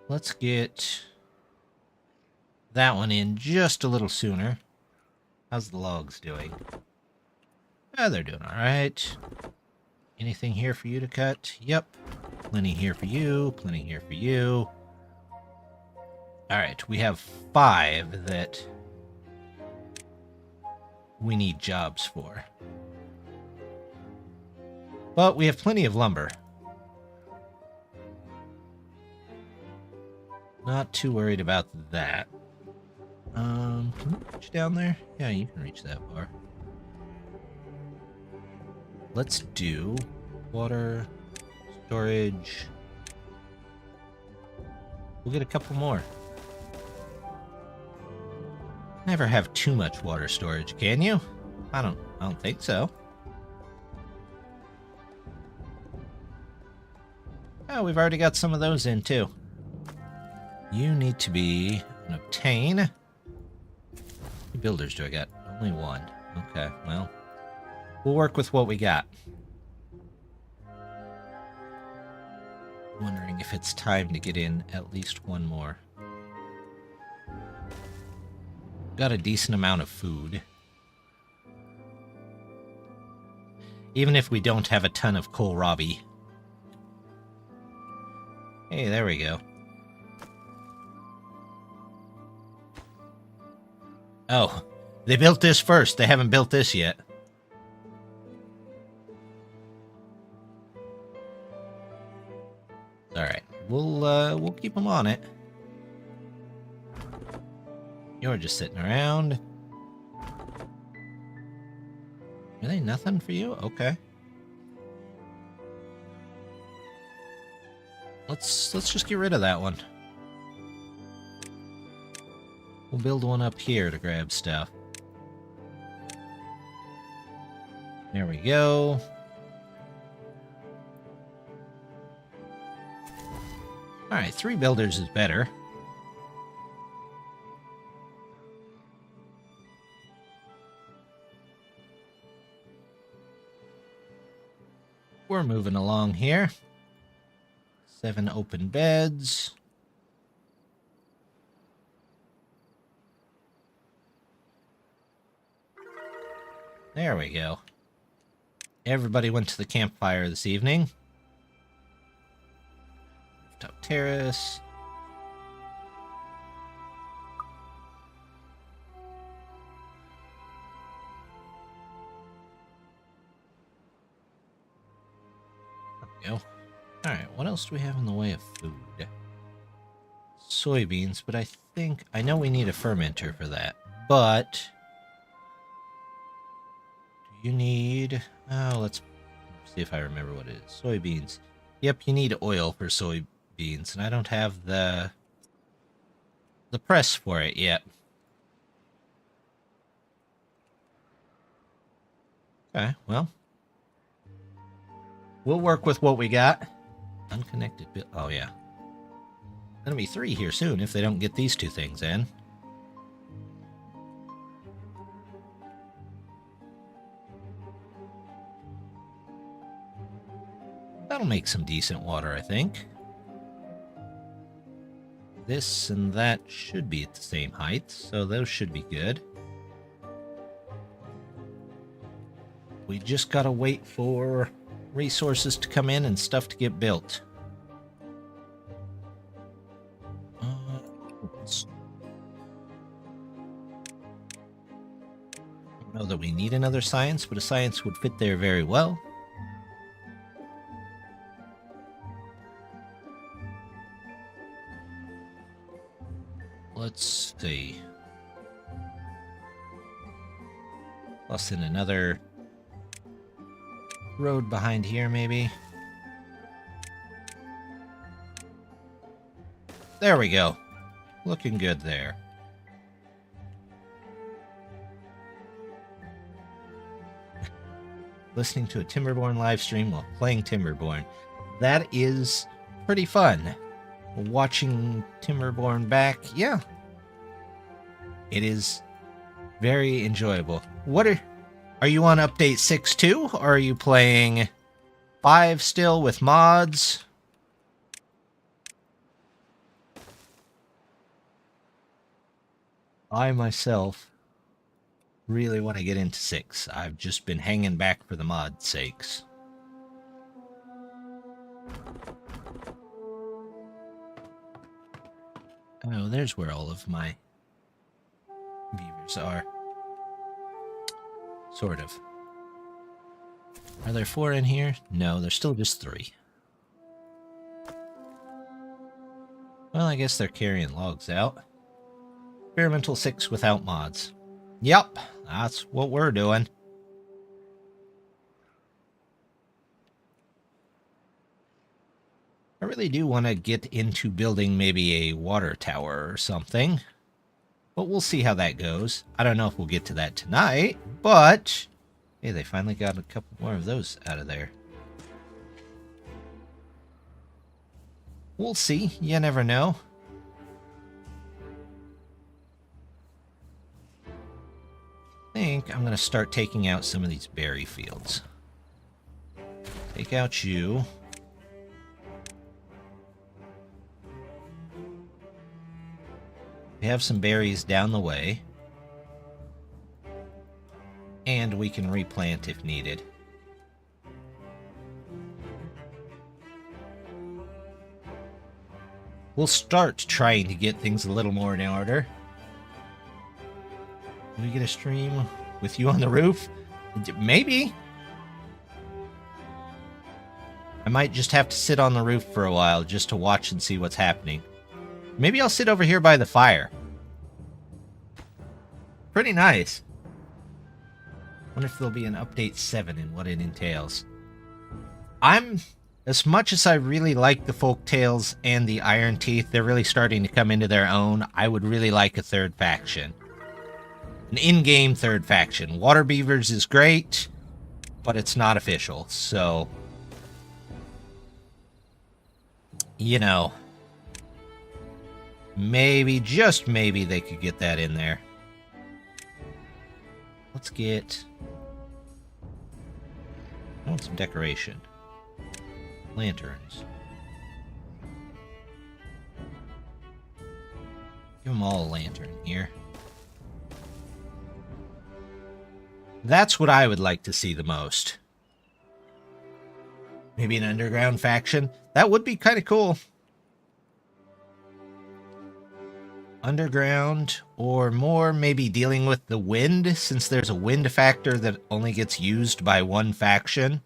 Let's get that one in just a little sooner. How's the logs doing? Oh, they're doing all right. Anything here for you to cut? Yep. Plenty here for you. Plenty here for you. All right, we have 5 that we need jobs for. But we have plenty of lumber. Not too worried about that. Can you reach down there? Yeah, you can reach that far. Let's do water, storage. We'll get a couple more. Never have too much water storage, can you? I don't think so. Oh, we've already got some of those in too. You need to be an obtain. How many builders do I got? Only 1. Okay, well, we'll work with what we got. Wondering if it's time to get in at least 1 more. Got a decent amount of food. Even if we don't have a ton of kohlrabi. Hey, there we go. Oh, they built this first. They haven't built this yet. All right, we'll keep them on it. You're just sitting around. Really, nothing for you? Okay. Let's just get rid of that one. We'll build one up here to grab stuff. There we go. Alright, 3 builders is better. we're moving along here. 7 open beds. There we go. Everybody went to the campfire this evening. Rooftop terrace. There we go. Alright, what else do we have in the way of food? Soybeans, but I know we need a fermenter for that. But do you need... Oh, let's see if I remember what it is. Soybeans. Yep, you need oil for soybeans, and I don't have the press for it yet. Okay, well, we'll work with what we got. Unconnected bill. Oh, yeah. Gonna be 3 here soon if they don't get these 2 things in. That'll make some decent water, I think. This and that should be at the same height, so those should be good. We just gotta wait for resources to come in and stuff to get built. I don't know that we need another science, but a science would fit there very well. Let's see. Plus in another road behind here, maybe. There we go. Looking good there. Listening to a Timberborn live stream while playing Timberborn. That is pretty fun. Watching Timberborn back, yeah. It is very enjoyable. Are you on update 6.2? Or are you playing 5 still with mods? I myself really want to get into 6. I've just been hanging back for the mod sakes. Oh, there's where all of my beavers are. Sort of. Are there 4 in here? No, there's still just 3. Well, I guess they're carrying logs out. Experimental 6 without mods. Yep, that's what we're doing. I really do want to get into building maybe a water tower or something. But we'll see how that goes. I don't know if we'll get to that tonight, but... Hey, they finally got a couple more of those out of there. We'll see. You never know. I think I'm going to start taking out some of these berry fields. Take out you. We have some berries down the way. And we can replant if needed. We'll start trying to get things a little more in order. Can we get a stream with you on the roof? Maybe. I might just have to sit on the roof for a while just to watch and see what's happening. Maybe I'll sit over here by the fire. Pretty nice. Wonder if there'll be an update 7 and what it entails. As much as I really like the Folk Tales and the Iron Teeth, they're really starting to come into their own. I would really like a 3rd faction. An in-game 3rd faction. Water Beavers is great, but it's not official, so... You know... Maybe, just maybe, they could get that in there. Let's get... I want some decoration. Lanterns. Give them all a lantern here. That's what I would like to see the most. Maybe an underground faction? That would be kind of cool. Underground, or more maybe dealing with the wind, since there's a wind factor that only gets used by one faction.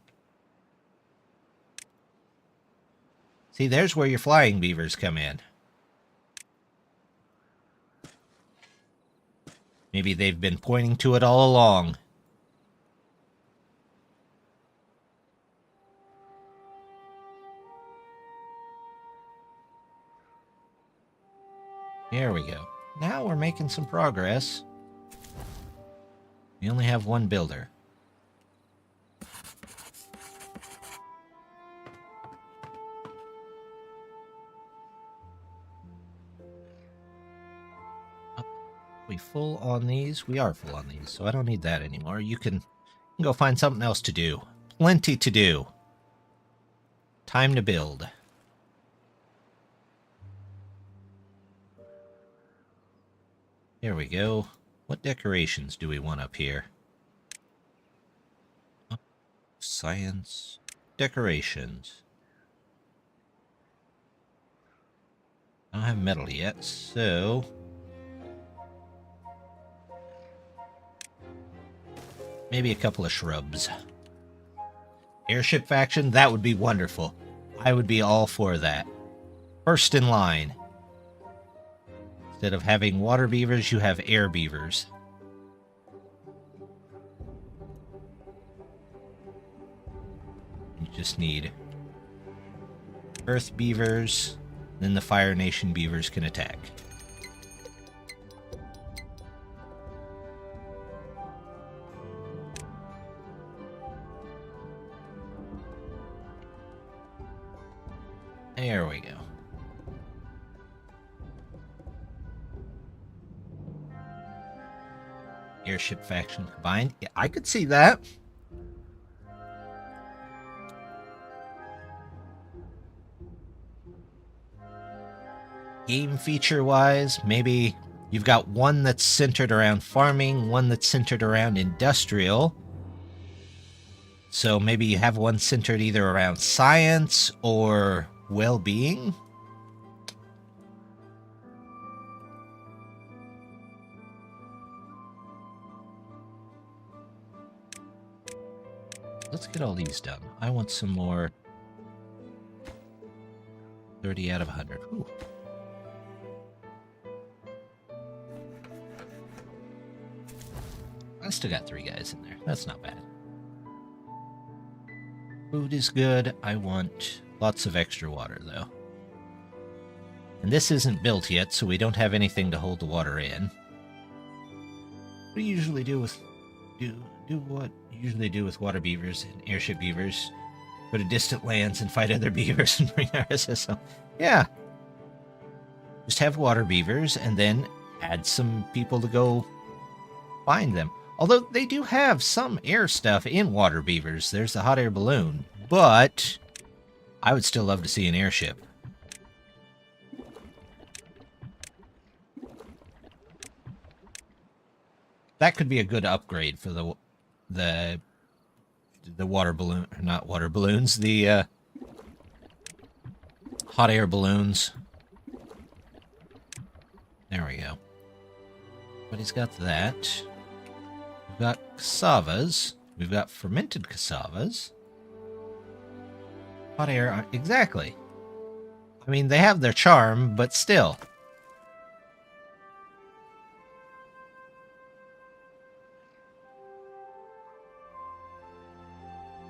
See, there's where your flying beavers come in. Maybe they've been pointing to it all along. There we go. Now we're making some progress. We only have one builder. Are we full on these? We are full on these, so I don't need that anymore. You can go find something else to do. Plenty to do. Time to build. There we go. What decorations do we want up here? Science. Decorations. I don't have metal yet, so... maybe a couple of shrubs. Airship faction? That would be wonderful. I would be all for that. First in line. Instead of having water beavers, you have air beavers. You just need earth beavers, then the Fire Nation beavers can attack. There we go. Airship faction combined. Yeah, I could see that. Game feature-wise, maybe you've got one that's centered around farming, one that's centered around industrial. So maybe you have one centered either around science or well-being. Let's get all these done. I want some more. 30 out of 100. Ooh. I still got 3 guys in there. That's not bad. Food is good. I want lots of extra water, though. And this isn't built yet, so we don't have anything to hold the water in. What do you usually do with... Do what you usually do with water beavers and airship beavers. Go to distant lands and fight other beavers and bring our SSL. Yeah. Just have water beavers and then add some people to go find them. Although they do have some air stuff in water beavers. There's the hot air balloon. But I would still love to see an airship. That could be a good upgrade for the water balloon, not water balloons, the hot air balloons. There we go. But he's got that. We've got cassavas. We've got fermented cassavas. Hot air, exactly. I mean, they have their charm, but still.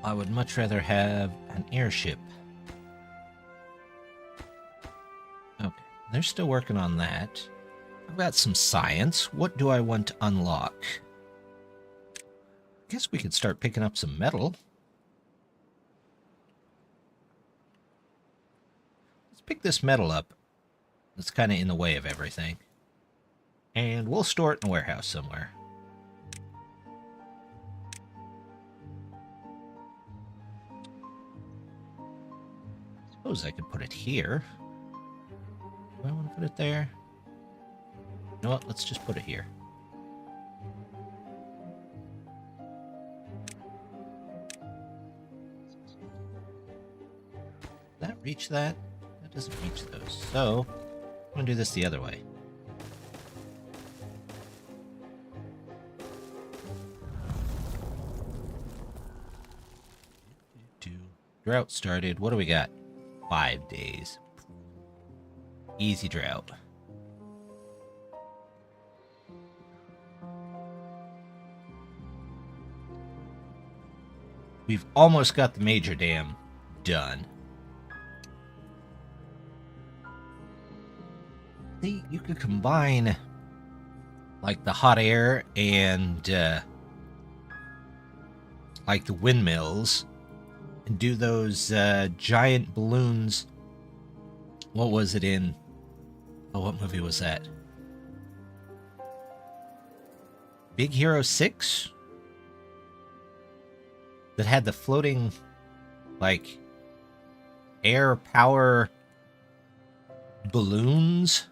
I would much rather have an airship. Okay, they're still working on that. I've got some science. What do I want to unlock? I guess we could start picking up some metal. Let's pick this metal up. That's kind of in the way of everything. And we'll store it in a warehouse somewhere. suppose I could put it here. Do I want to put it there? You know what? Let's just put it here. Does that reach that? That doesn't reach those. So, I'm going to do this the other way. Drought started. What do we got? 5 days. Easy drought. We've almost got the major dam done. See, you could combine like the hot air and like the windmills and do those giant balloons. What was it in? Oh, what movie was that? Big Hero 6? That had the floating, like, air power balloons.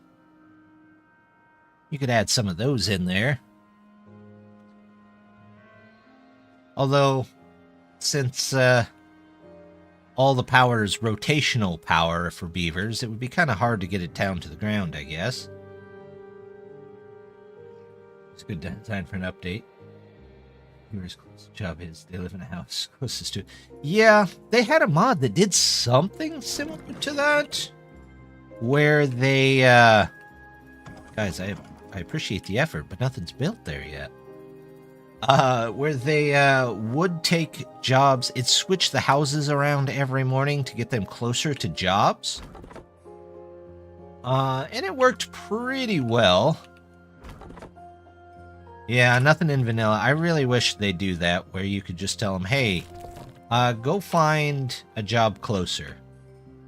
You could add some of those in there. Although, since all the power is rotational power for beavers, it would be kind of hard to get it down to the ground, I guess. It's a good time for an update. Beaver's closest job is they live in a house closest to... Yeah, they had a mod that did something similar to that. Where they... Guys, I appreciate the effort, but nothing's built there yet. Where they would take jobs. It switched the houses around every morning to get them closer to jobs. And it worked pretty well. Yeah, nothing in vanilla. I really wish they'd do that, where you could just tell them, hey, go find a job closer.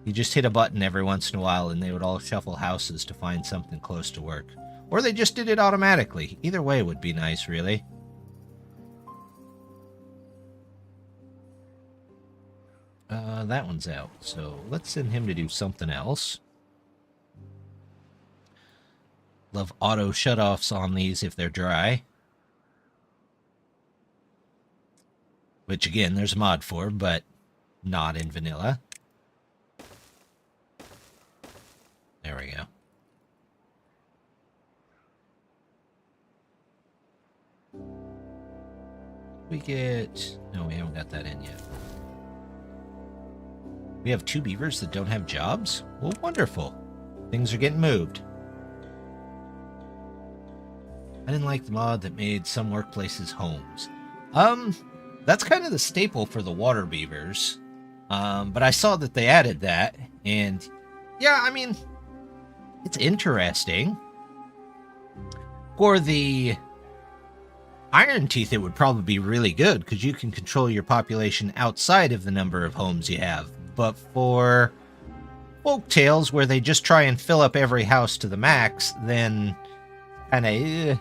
You just hit a button every once in a while, and they would all shuffle houses to find something close to work. Or they just did it automatically. Either way would be nice, really. That one's out, so let's send him to do something else. Love auto shutoffs on these if they're dry. Which, again, there's a mod for, but not in vanilla. There we go. We get... No, we haven't got that in yet. We have 2 beavers that don't have jobs? Well, wonderful. Things are getting moved. I didn't like the mod that made some workplaces homes. That's kind of the staple for the water beavers. But I saw that they added that, and yeah, I mean, it's interesting. For the Iron Teeth, it would probably be really good, because you can control your population outside of the number of homes you have. But for Folk Tales, where they just try and fill up every house to the max, then kind of...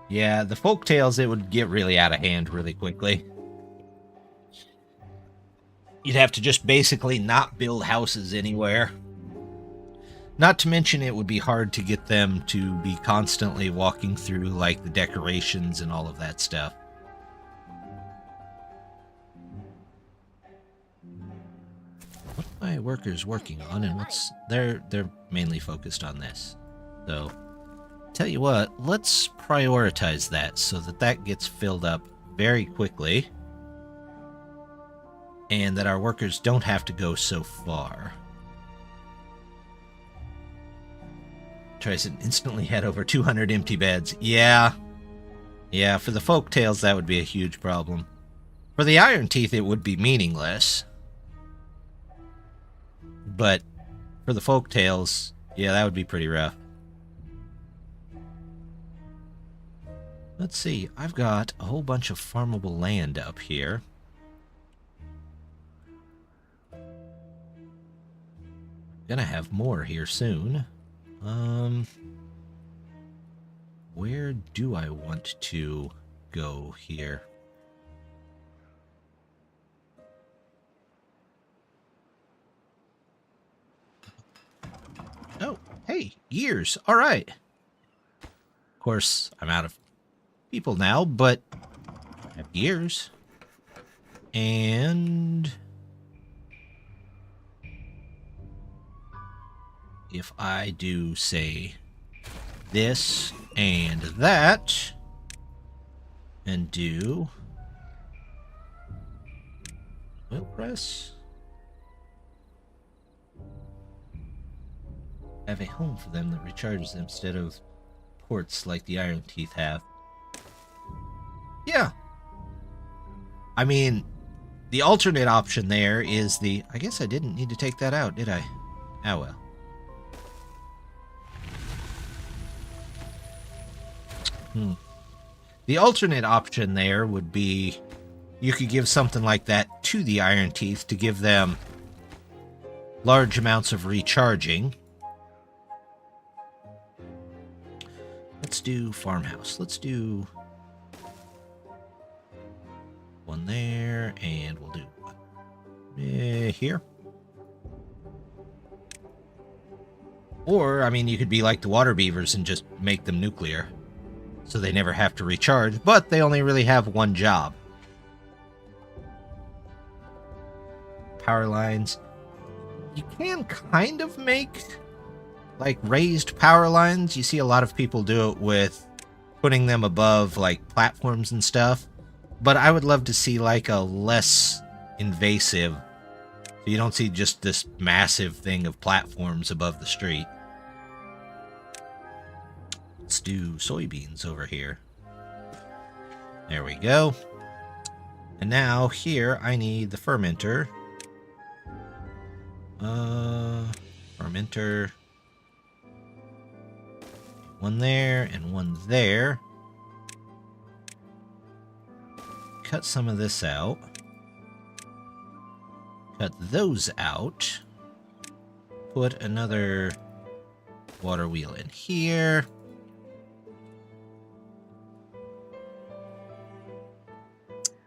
Yeah, the Folk Tales, it would get really out of hand really quickly. You'd have to just basically not build houses anywhere. Not to mention it would be hard to get them to be constantly walking through, like, the decorations and all of that stuff. What are my workers working on, and what's... They're mainly focused on this. So, tell you what, let's prioritize that so that that gets filled up very quickly. And that our workers don't have to go so far. Tries to instantly head over 200 empty beds. Yeah. Yeah, for the Folk Tales, that would be a huge problem. For the Iron Teeth, it would be meaningless. But for the Folk Tales, yeah, that would be pretty rough. Let's see. I've got a whole bunch of farmable land up here. Gonna have more here soon. Where do I want to go here? Oh, hey, years. All right. Of course, I'm out of people now, but I have years. And if I do, say, this and that, and do oil press, have a home for them that recharges them instead of ports like the Iron Teeth have. Yeah. I mean, the alternate option there is the... I guess I didn't need to take that out, did I? Oh well. The alternate option there would be you could give something like that to the Iron Teeth to give them large amounts of recharging. Let's do farmhouse. Let's do one there, and we'll do one here. Or, I mean, you could be like the water beavers and just make them nuclear, so they never have to recharge, but they only really have one job. Power lines. You can kind of make, like, raised power lines. You see a lot of people do it with putting them above, like, platforms and stuff. But I would love to see, like, a less invasive, so you don't see just this massive thing of platforms above the street. Let's do soybeans over here. There we go. And now here I need the fermenter. Fermenter. One there and one there. Cut some of this out. Cut those out. Put another water wheel in here.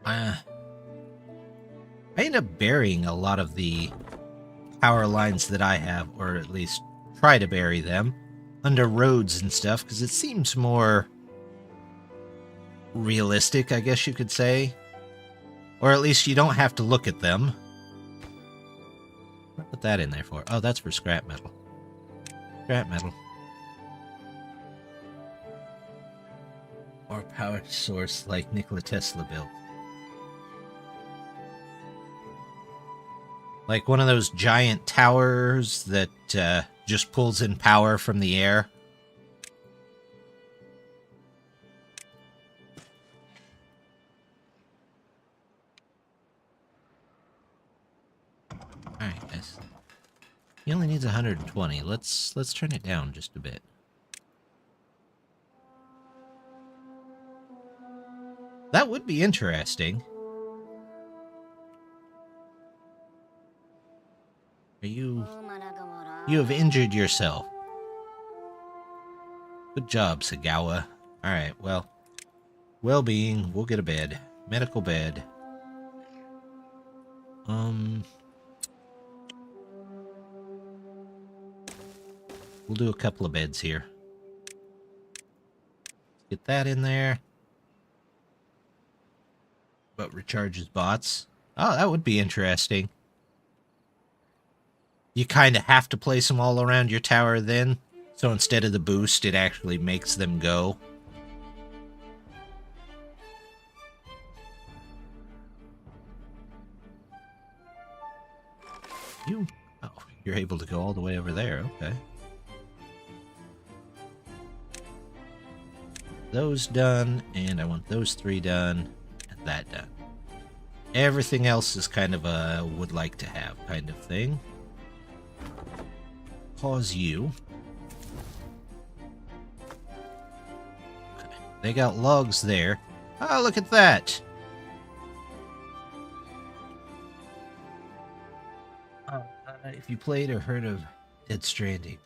I end up burying a lot of the power lines that I have, or at least try to bury them, under roads and stuff, because it seems more realistic, I guess you could say. Or at least you don't have to look at them. What put that in there for? Oh, that's for scrap metal. Scrap metal. Or power source like Nikola Tesla built. Like one of those giant towers that just pulls in power from the air. Alright, guys. He only needs 120. Let's turn it down just a bit. That would be interesting. You have injured yourself. Good job, Sagawa. Alright, well. Well-being, we'll get a bed. Medical bed. We'll do a couple of beds here. Get that in there. But recharges bots. Oh, that would be interesting. You kind of have to place them all around your tower then. So instead of the boost, it actually makes them go. Oh, you're able to go all the way over there. Okay. Those done, and I want those 3 done, and that done. Everything else is kind of a would like to have kind of thing. Pause you. Okay. They got logs there. Oh, look at that! If you played or heard of Dead Stranding.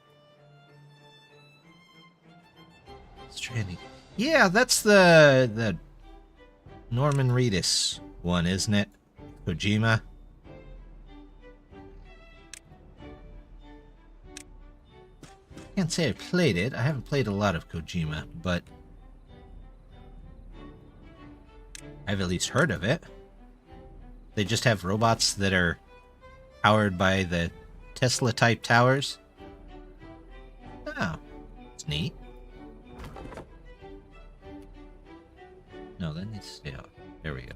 Stranding. Yeah, that's the Norman Reedus one, isn't it? Kojima. Can't say I played it. I haven't played a lot of Kojima, but I've at least heard of it. They just have robots that are powered by the Tesla-type towers. Oh, it's neat. No, that needs to stay out. There we go.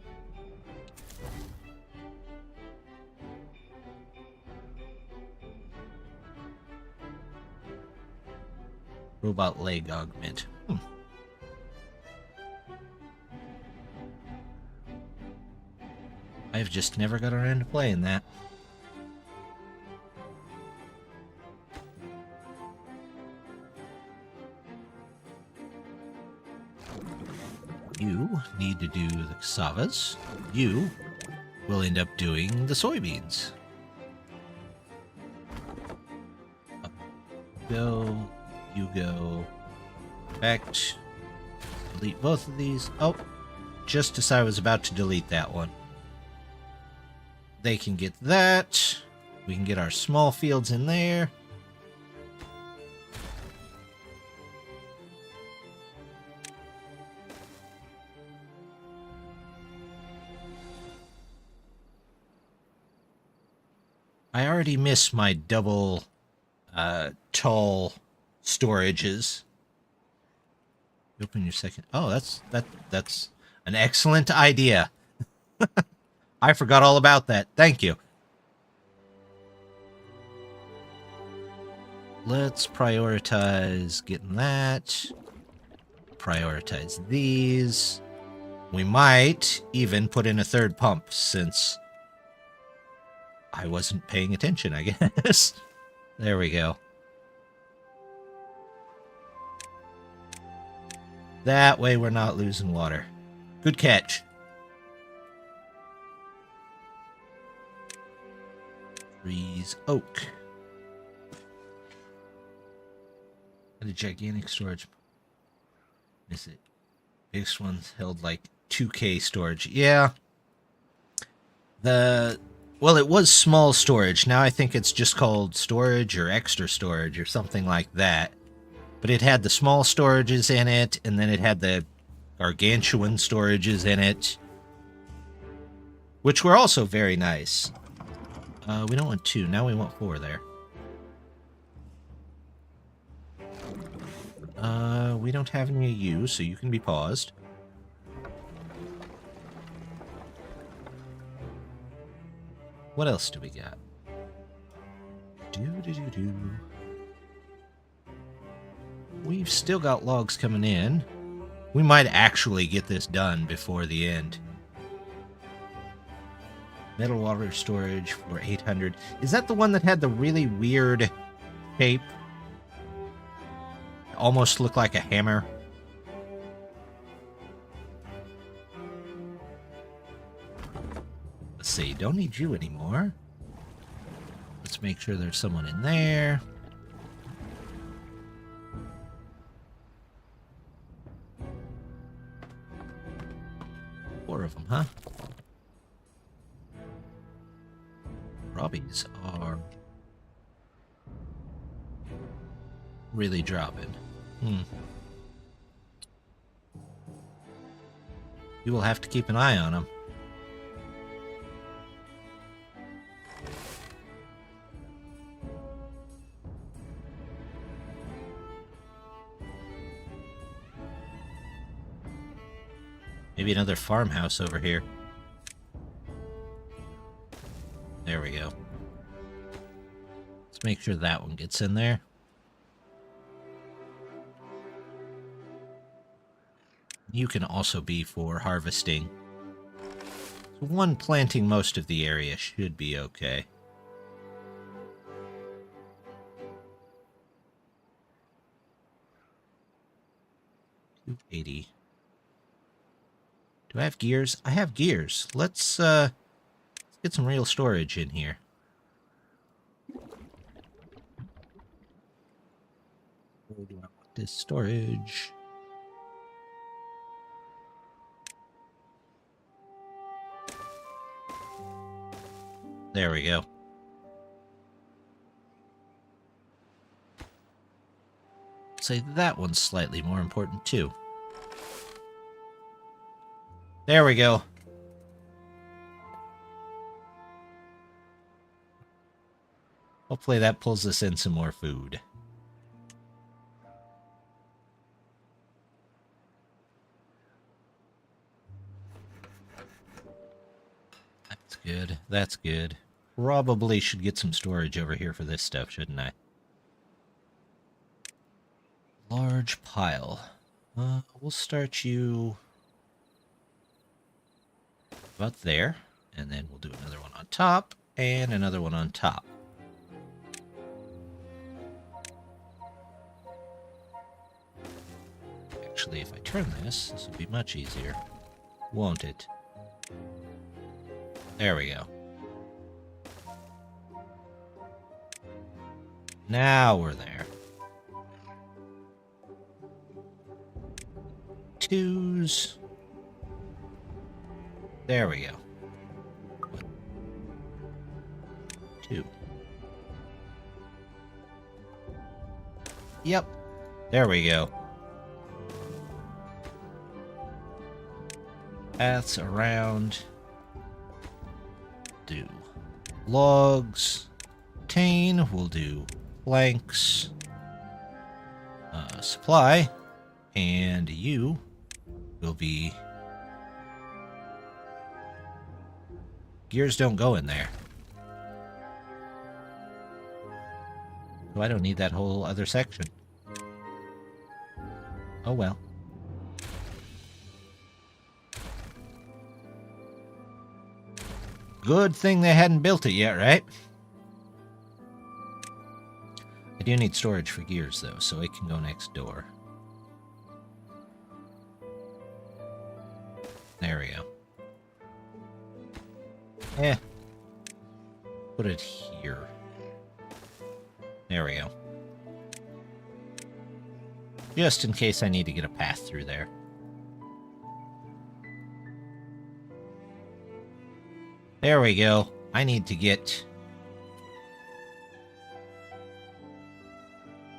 Robot leg augment. I've just never got around to playing that. You need to do the cassavas. You will end up doing the soybeans. Up you go. You go. Effect. Delete both of these. Oh, just as I was about to delete that one. They can get that. We can get our small fields in there. I already miss my double tall storages. Open your second. Oh, that's an excellent idea. I forgot all about that. Thank you. Let's prioritize getting that. Prioritize these. We might even put in a third pump since I wasn't paying attention, I guess. There we go. That way we're not losing water. Good catch. Trees, oak. And a gigantic storage. Is it? Biggest one's held like 2K storage. Yeah. Well, it was small storage. Now I think it's just called storage or extra storage or something like that. But it had the small storages in it, and then it had the gargantuan storages in it, which were also very nice. We don't want 2. Now we want 4 there. We don't have any of you, so you can be paused. What else do we got? We've still got logs coming in. We might actually get this done before the end. Metal water storage for 800. Is that the one that had the really weird shape? Almost looked like a hammer. Let's see, don't need you anymore. Let's make sure there's someone in there. Four of them, huh? Robbies are really dropping. You will have to keep an eye on them. Maybe another farmhouse over here. There we go. Let's make sure that one gets in there. You can also be for harvesting. So one planting most of the area should be okay. 280. Do I have gears? I have gears. Let's get some real storage in here. Where do I want this storage? There we go. Say that one's slightly more important too. There we go. Hopefully that pulls us in some more food. That's good. That's good. Probably should get some storage over here for this stuff, shouldn't I? Large pile. We'll start you about there, and then we'll do another one on top, and another one on top. Actually, if I turn this will be much easier, won't it? There we go. Now we're there. Twos. There we go. 1, 2. Yep. There we go. Paths around. Do logs. Obtain. We'll do planks. Supply. And you will be... Gears don't go in there. So I don't need that whole other section. Oh well. Good thing they hadn't built it yet, right? I do need storage for gears, though, so it can go next door. There we go. Put it here. There we go. Just in case I need to get a path through there. There we go. I need to get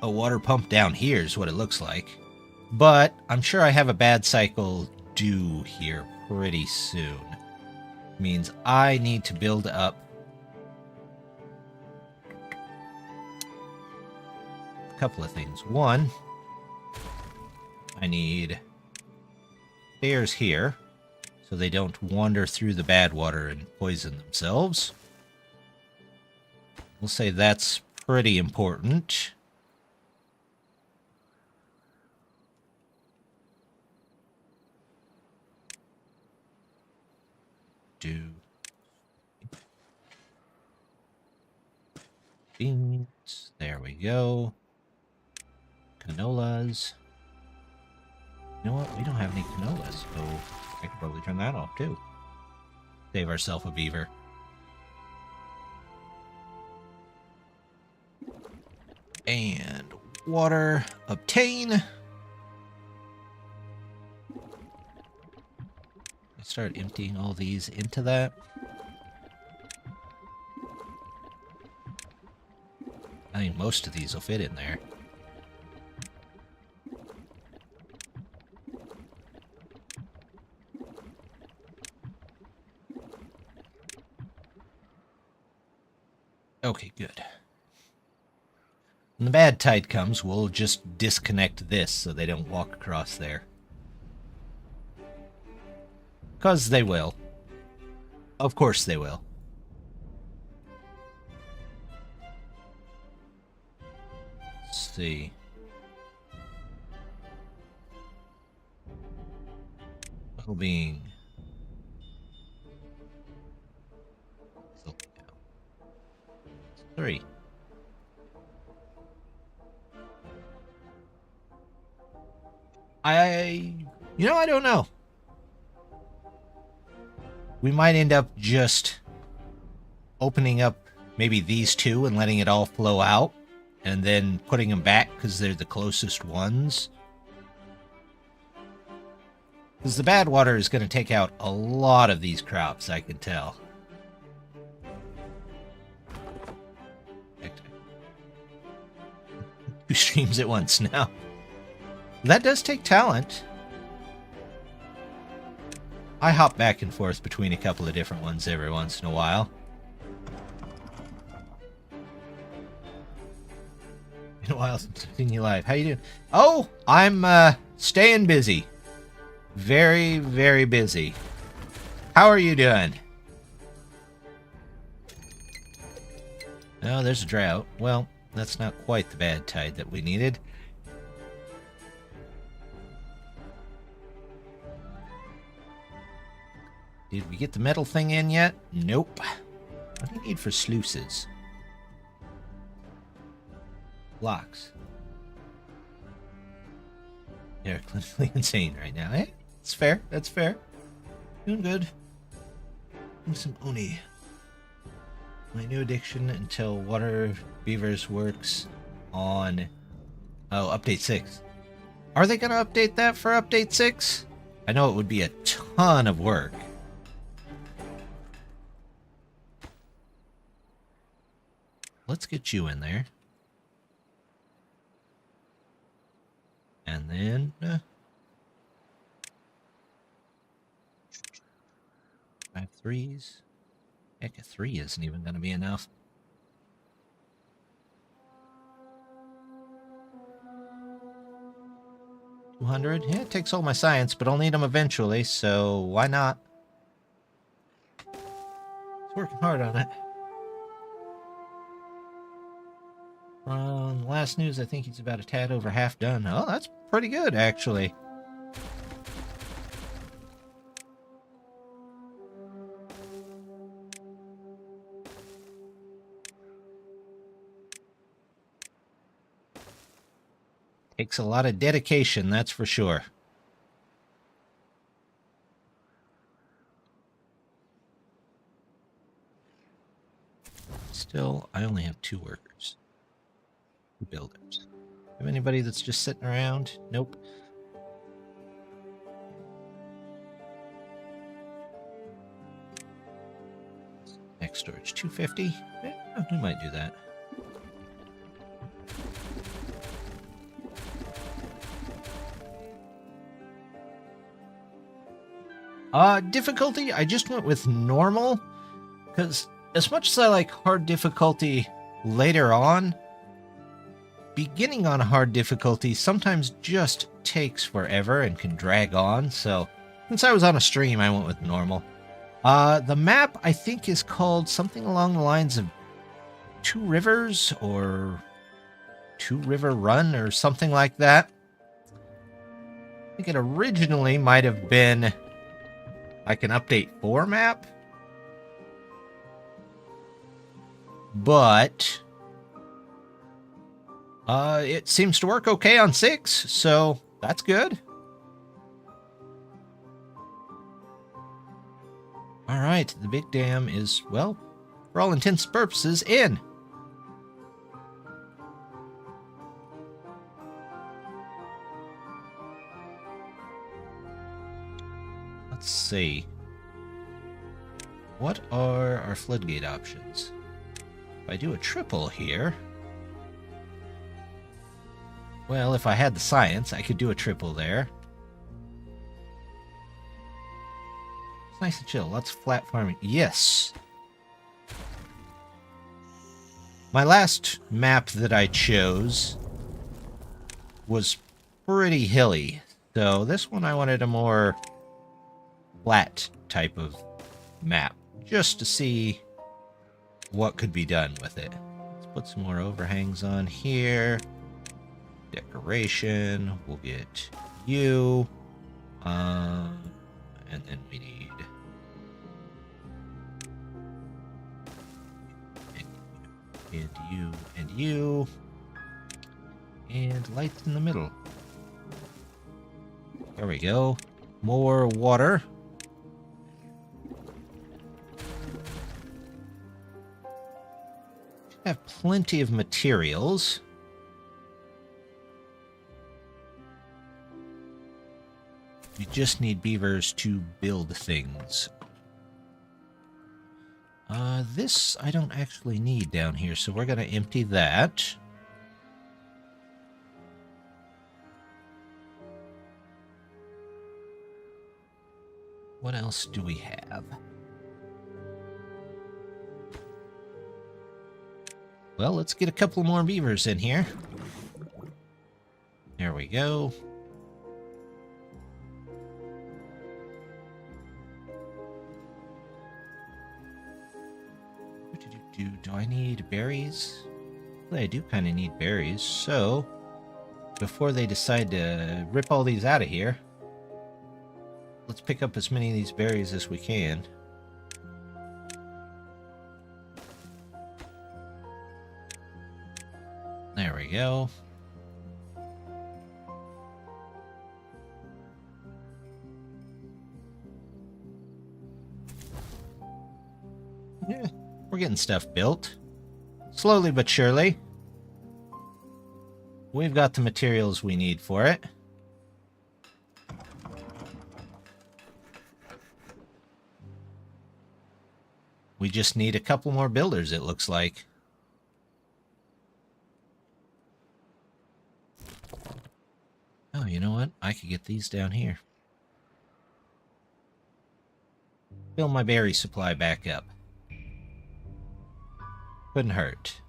a water pump down here is what it looks like. But I'm sure I have a bad cycle due here pretty soon. Means I need to build up a couple of things. One, I need stairs here so they don't wander through the bad water and poison themselves. We'll say that's pretty important. Beans. There we go. Canolas. You know what? We don't have any canolas, so I could probably turn that off too. Save ourselves a beaver. And water. Obtain. Start emptying all these into that. I think most of these will fit in there. Okay, good. When the bad tide comes, we'll just disconnect this so they don't walk across there. Because they will. Of course they will. Let's see. Well-being. 3. I don't know. We might end up just opening up maybe these two and letting it all flow out, and then putting them back because they're the closest ones. Because the bad water is going to take out a lot of these crops, I can tell. streams at once now. That does take talent. I hop back and forth between a couple of different ones every once in a while. Been a while since I've seen you live. How you doing? Oh, I'm staying busy. Very, very busy. How are you doing? Oh, there's a drought. Well, that's not quite the bad tide that we needed. Did we get the metal thing in yet? Nope. What do you need for sluices? Blocks. They're clinically insane right now. Eh? That's fair. That's fair. Doing good. Doing some Oni. My new addiction until Water Beavers works on... Oh, Update 6. Are they going to update that for Update 6? I know it would be a ton of work. Let's get you in there. And then... 5 3s. Heck, a 3 isn't even going to be enough. $200? Yeah, it takes all my science, but I'll need them eventually, so why not? It's working hard on it. From last news, I think he's about a tad over half done. Oh, that's pretty good, actually. Takes a lot of dedication, that's for sure. Still, I only have 2 workers. 2 builders. Have anybody that's just sitting around? Nope. Next storage, 250. Yeah, we might do that. Difficulty, I just went with normal, because as much as I like hard difficulty later on, beginning on hard difficulty sometimes just takes forever and can drag on, so since I was on a stream, I went with normal. The map, I think, is called something along the lines of 2 Rivers, or 2 River Run, or something like that. I think it originally might have been like an Update 4 map, but it seems to work okay on 6, so that's good. All right, the big dam is, well, for all intents and purposes, in. Let's see. What are our floodgate options? If I do a triple here... Well, if I had the science, I could do a triple there. It's nice and chill. Lots of flat farming. Yes! My last map that I chose was pretty hilly. So this one I wanted a more flat type of map, just to see what could be done with it. Let's put some more overhangs on here. Decoration. We'll get you. And then we need... And you, and you. And lights in the middle. There we go. More water. Have plenty of materials. We just need beavers to build things. This I don't actually need down here, so we're going to empty that. What else do we have? Well, let's get a couple more beavers in here. There we go. Do I need berries? Well, I do kind of need berries, so before they decide to rip all these out of here, let's pick up as many of these berries as we can. There we go. Yeah, we're getting stuff built. Slowly but surely. We've got the materials we need for it. We just need a couple more builders, it looks like. Oh, you know what? I could get these down here. Fill my berry supply back up. Couldn't hurt.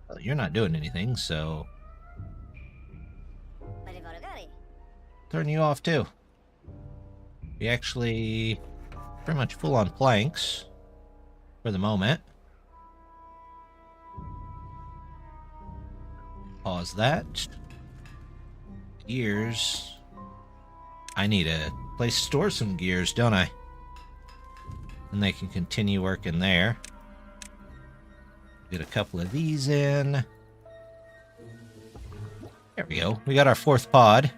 Well, you're not doing anything, so turn you off too. We actually pretty much full on planks for the moment. Pause that. Gears. I need a place to store some gears, don't I? And they can continue working there. Get a couple of these in. There we go. We got our fourth pod.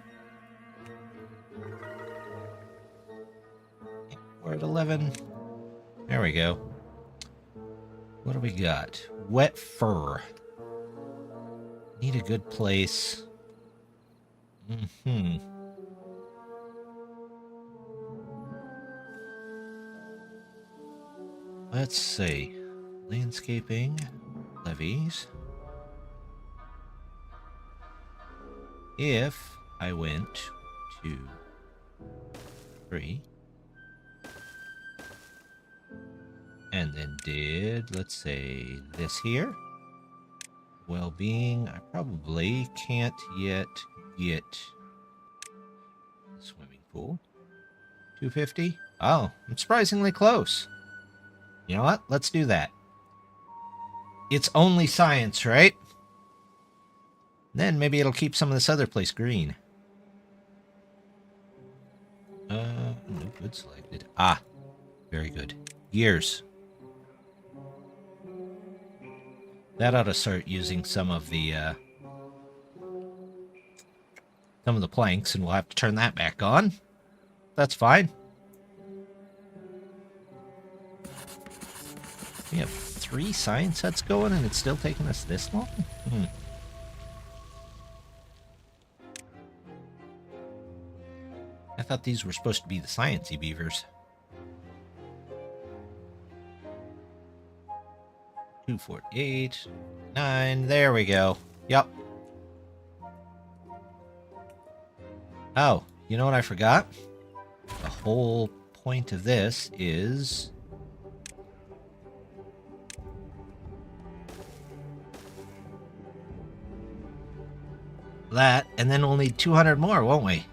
We're at 11. There we go. What do we got? Wet fur. Need a good place. Let's see. Landscaping. Levees. If I went 2, 3, and then did, let's say, this here. Well-being, I probably can't yet get the swimming pool. 250? Oh, I'm surprisingly close. You know what? Let's do that. It's only science, right? Then maybe it'll keep some of this other place green. No good selected. Ah, very good. Gears. That ought to start using some of the planks, and we'll have to turn that back on. That's fine. We have 3 science sets going, and it's still taking us this long? I thought these were supposed to be the sciencey beavers. 248, 9, there we go. Yep. Oh, you know what I forgot? The whole point of this is that, and then we'll need 200 more, won't we?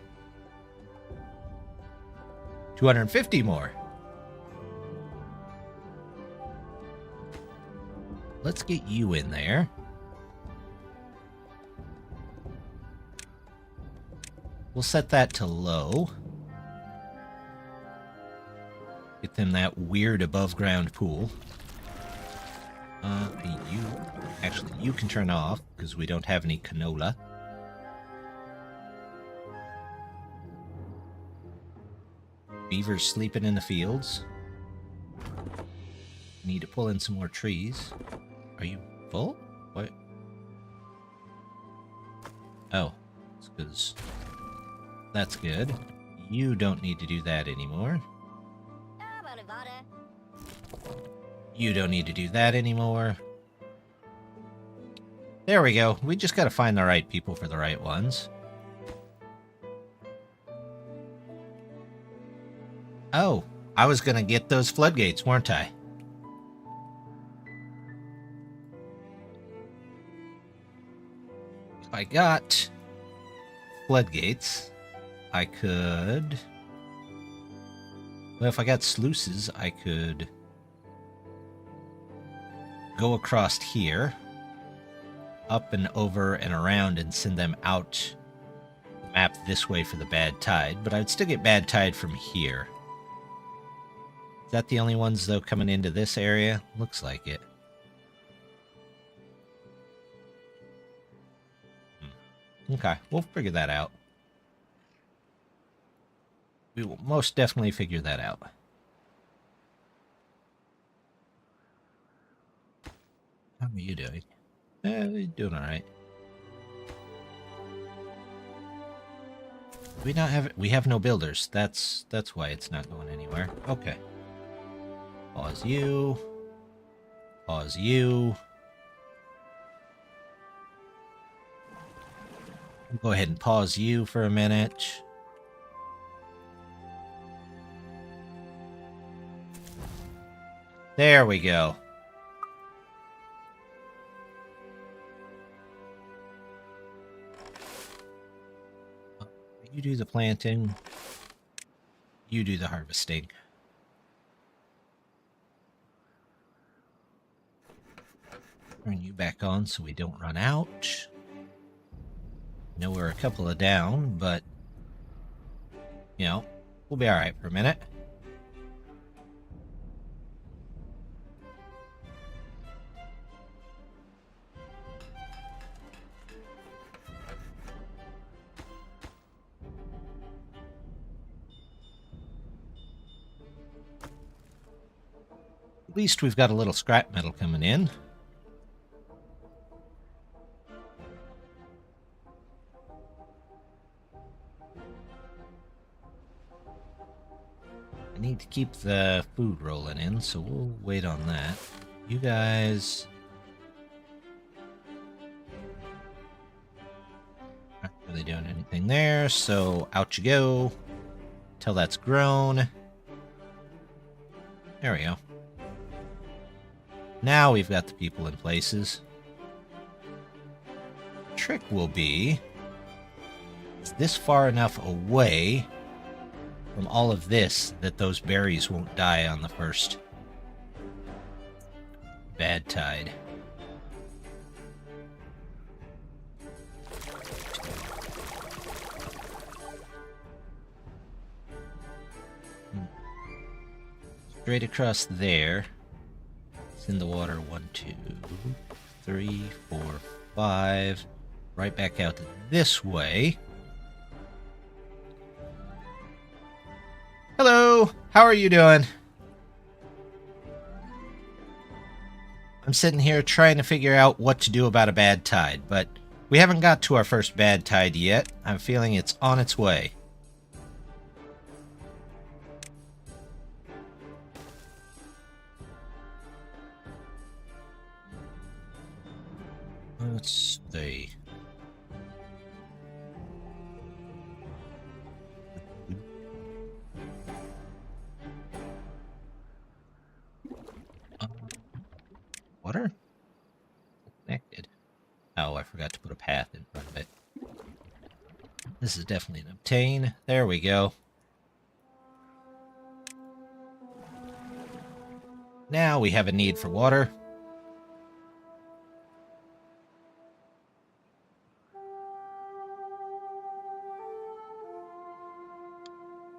250 more. Let's get you in there. We'll set that to low. Get them that weird above ground pool. You can turn off because we don't have any canola. Beavers sleeping in the fields. Need to pull in some more trees. Are you full? What? Oh, it's because that's good. You don't need to do that anymore. You don't need to do that anymore. There we go. We just got to find the right people for the right ones. Oh, I was going to get those floodgates, weren't I? If I got floodgates, I could... Well, if I got sluices, I could go across here, up and over and around, and send them out the map this way for the bad tide, but I'd still get bad tide from here. Is that the only ones, though, coming into this area? Looks like it. Okay, we'll figure that out. We will most definitely figure that out. How are you doing? You're doing all right. We not have... We have no builders. That's why it's not going anywhere. Okay. Pause you. Pause you. I'll go ahead and pause you for a minute. There we go. You do the planting. You do the harvesting. Turn you back on so we don't run out. I know we're a couple of down, but, you know, we'll be alright for a minute. At least we've got a little scrap metal coming in. I need to keep the food rolling in, so we'll wait on that. You guys... Not really doing anything there, so out you go. Till that's grown. There we go. Now we've got the people in places. The trick will be, is this far enough away from all of this that those berries won't die on the first bad tide. Straight across there. In the water, 1, 2, 3, 4, 5. Right back out this way. Hello, how are you doing? I'm sitting here trying to figure out what to do about a bad tide, but we haven't got to our first bad tide yet. I'm feeling it's on its way. Let's see. Water? Connected. Oh, I forgot to put a path in front of it. This is definitely an obtain. There we go. Now we have a need for water.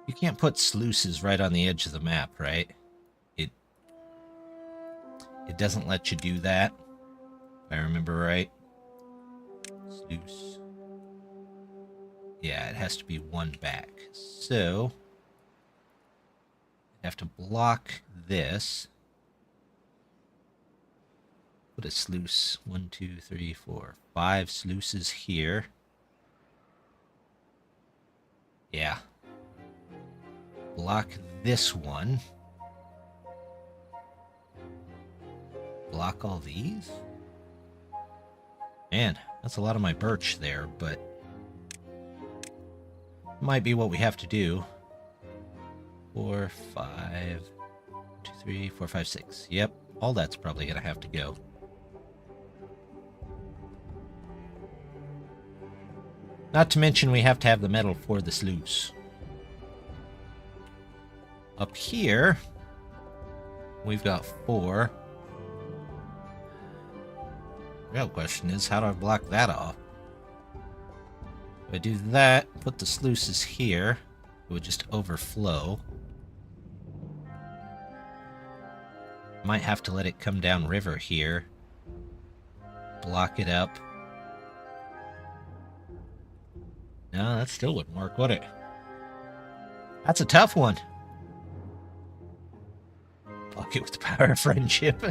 You can't put sluices right on the edge of the map, right? It doesn't let you do that, if I remember right. Sluice. Yeah, it has to be one back. So, I have to block this. Put a sluice. 1, 2, 3, 4, 5 sluices here. Yeah. Block this one. Block all these? Man, that's a lot of my birch there, but might be what we have to do. 4, 5, 2, 3, 4, 5, 6. Yep, all that's probably gonna have to go. Not to mention we have to have the metal for the sluice. Up here, we've got 4. The real question is, how do I block that off? If I do that, put the sluices here, it would just overflow. Might have to let it come down river here. Block it up. No, that still wouldn't work, would it? That's a tough one. Block it with the power of friendship.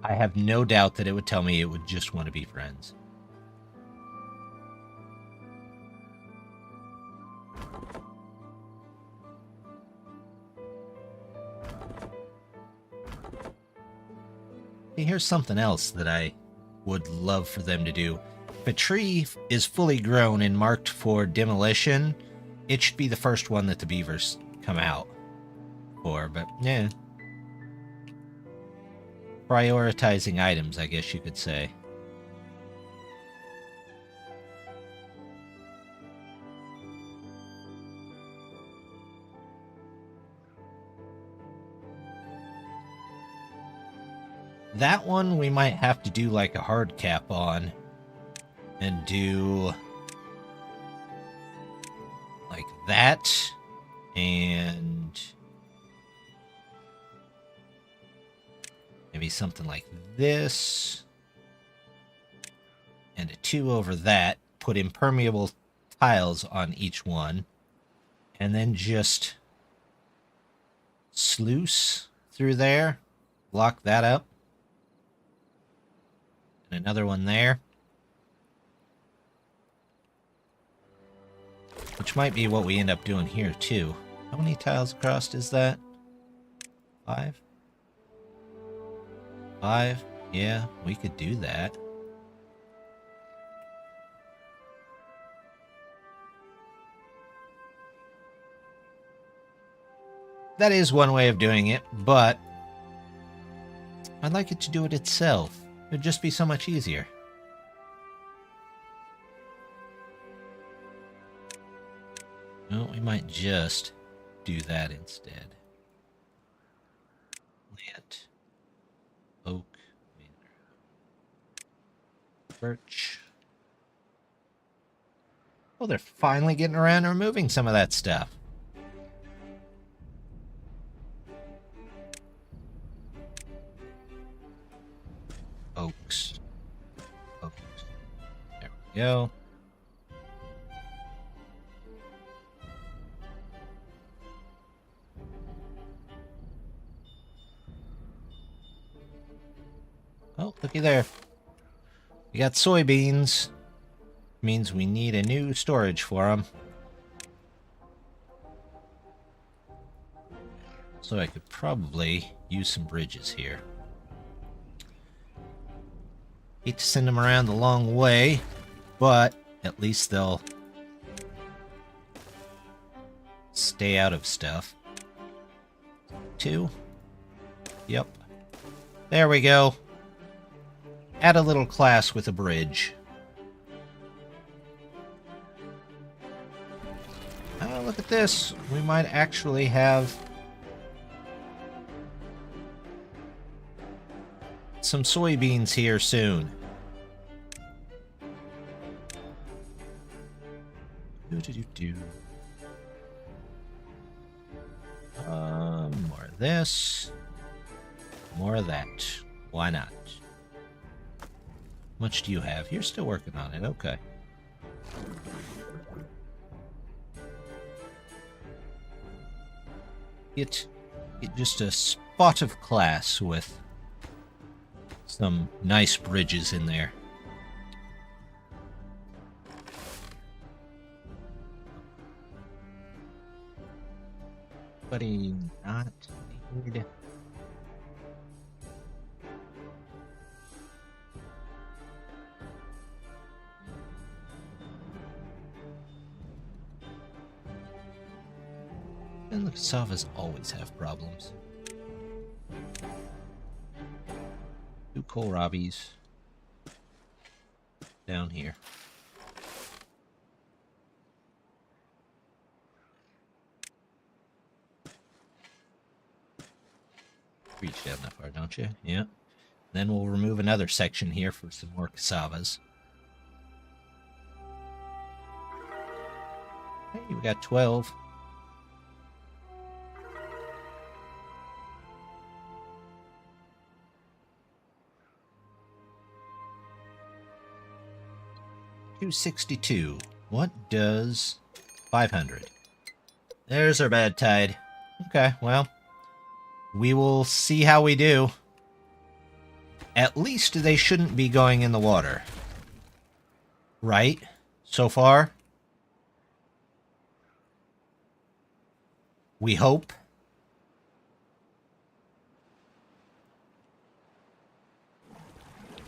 I have no doubt that it would tell me it would just want to be friends. Here's something else that I would love for them to do. If a tree is fully grown and marked for demolition, it should be the first one that the beavers come out for, but yeah. Prioritizing items, I guess you could say. That one we might have to do like a hard cap on and do like that and maybe something like this and a 2 over that. Put impermeable tiles on each one and then just sluice through there, block that up. And another one there. Which might be what we end up doing here, too. How many tiles across is that? 5? 5? Yeah, we could do that. That is one way of doing it, but I'd like it to do it itself. It'd just be so much easier. No, we might just do that instead. Plant. Oak. Birch. Oh, they're finally getting around to removing some of that stuff. Oaks. Oaks. There we go. Oh, looky there. We got soybeans. Means we need a new storage for them. So I could probably use some bridges here. Hate to send them around the long way, but at least they'll stay out of stuff. 2. Yep. There we go. Add a little class with a bridge. Oh, look at this. We might actually have some soybeans here soon. More of this. More of that. Why not? How much do you have? You're still working on it. Okay. Get just a spot of class with some nice bridges in there. Buddy, not need. And the cassavas always have problems. 2 kohlrabis down here. Reach down that far, don't you? Yeah. Then we'll remove another section here for some more cassavas. Hey, we got 12. $262. What does 500? There's our bad tide. Okay, well, we will see how we do. At least they shouldn't be going in the water. Right? So far? We hope.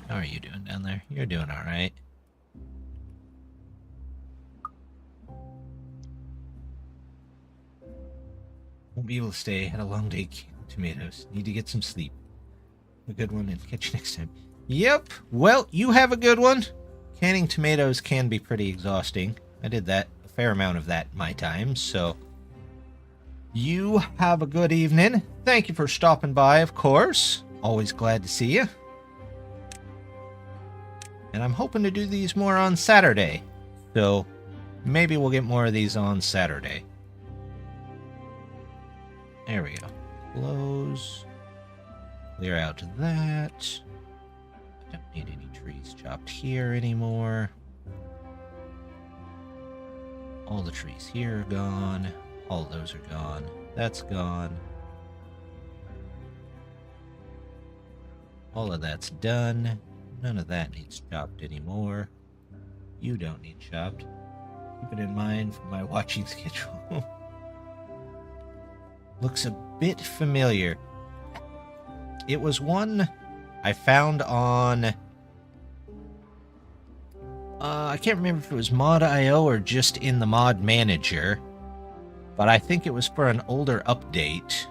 How are you doing down there? You're doing all right. Won't be able to stay. Had a long day. Tomatoes. Need to get some sleep. A good one, and catch you next time. Yep. Well, you have a good one. Canning tomatoes can be pretty exhausting. I did that, a fair amount of that in my time, so... You have a good evening. Thank you for stopping by, of course. Always glad to see you. And I'm hoping to do these more on Saturday. So, maybe we'll get more of these on Saturday. There we go. Close. Clear out that. I don't need any trees chopped here anymore. All the trees here are gone. All those are gone. That's gone. All of that's done. None of that needs chopped anymore. You don't need chopped. Keep it in mind for my watching schedule. Looks a bit familiar. It was one I found on... I can't remember if it was Mod.io or just in the Mod Manager. But I think it was for an older update.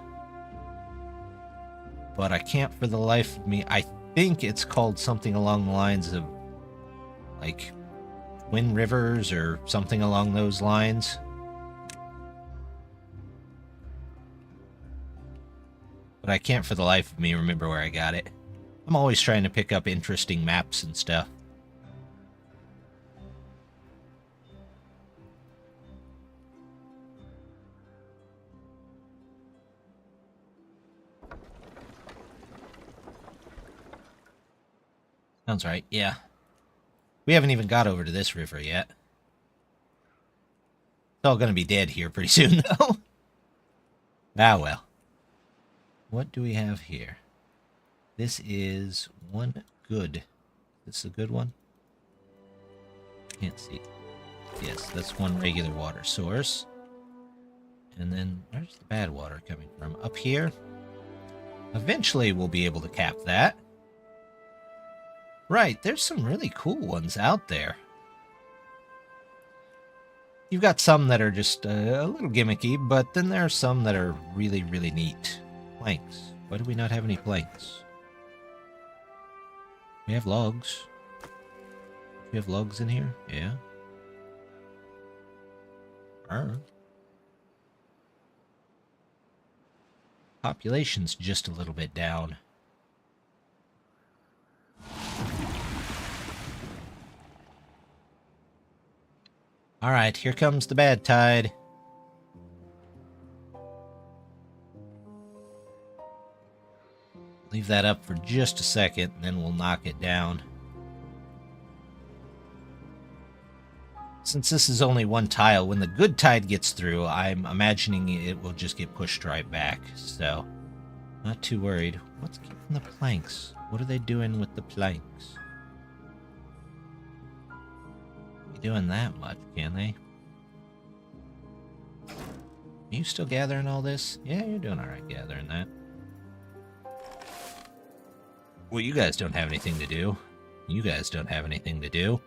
But I can't for the life of me. I think it's called something along the lines of... like... Twin Rivers or something along those lines. But I can't for the life of me remember where I got it. I'm always trying to pick up interesting maps and stuff. Sounds right, yeah. We haven't even got over to this river yet. It's all gonna be dead here pretty soon, though. Ah, well. What do we have here? This is one good. This is a good one? Can't see. Yes, that's one regular water source. And then, where's the bad water coming from? Up here? Eventually we'll be able to cap that. Right, there's some really cool ones out there. You've got some that are just a little gimmicky, but then there are some that are really, really neat. Planks. Why do we not have any planks? We have logs. We have logs in here? Yeah. Population's just a little bit down. Alright, here comes the bad tide. Leave that up for just a second, and then we'll knock it down. Since this is only one tile, when the good tide gets through, I'm imagining it will just get pushed right back. So, not too worried. What's keeping the planks? What are they doing with the planks? Doing that much, can they? Are you still gathering all this? Yeah, you're doing alright gathering that. Well, you guys don't have anything to do. You guys don't have anything to do.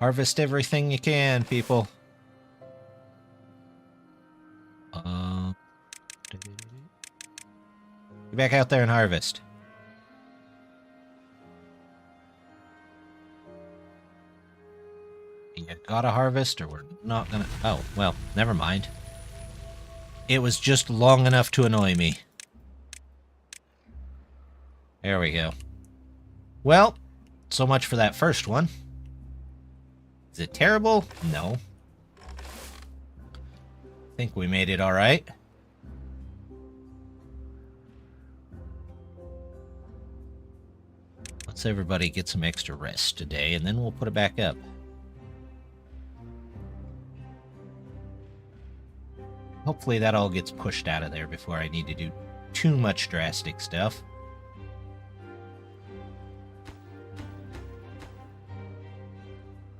Harvest everything you can, people. Get back out there and harvest. You gotta harvest or we're not gonna... Oh, well, never mind. It was just long enough to annoy me. There we go. Well, so much for that first one. Is it terrible? No. I think we made it all right. Let's everybody get some extra rest today, and then we'll put it back up. Hopefully that all gets pushed out of there before I need to do too much drastic stuff.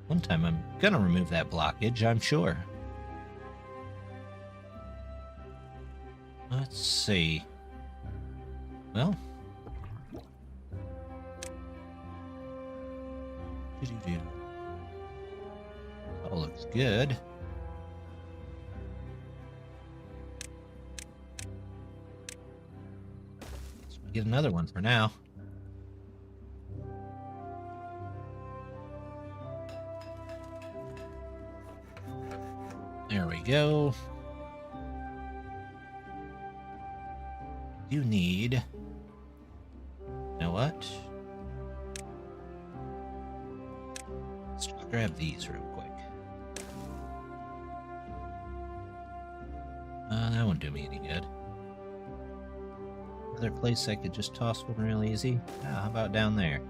One time I'm gonna remove that blockage, I'm sure. Let's see. Well. All looks good. Let's get another one for now. There we go. You need... You know what? Let's just grab these real quick. That won't do me any good. Another place I could just toss one real easy? How about down there?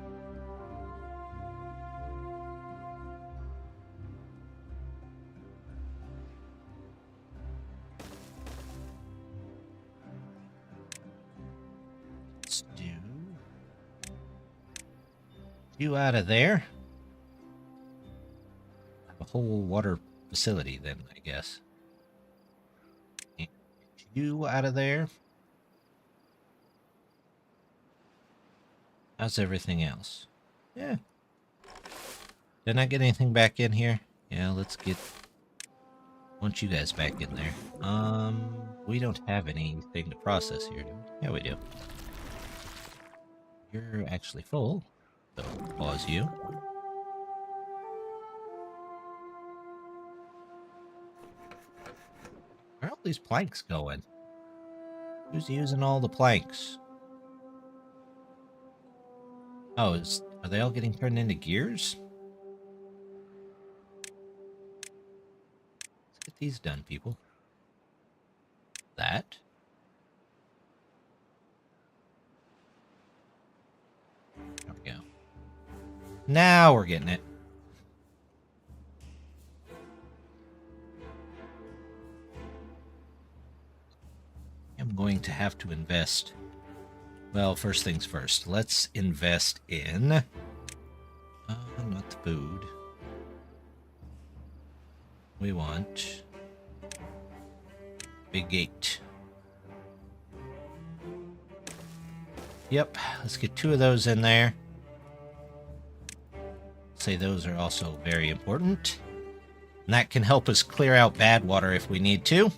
You out of there. Have a whole water facility then, I guess. And you out of there. How's everything else? Yeah. Didn't I get anything back in here? Yeah, let's get... want you guys back in there. We don't have anything to process here, do we? Yeah, we do. You're actually full. So, pause you. Where are all these planks going? Who's using all the planks? Oh, are they all getting turned into gears? Let's get these done, people. That. There we go. Now we're getting it. I'm going to have to invest. Well, first things first. Let's invest in... not the food. We want... big gate. Yep, let's get 2 of those in there. Say those are also very important. And that can help us clear out bad water if we need to.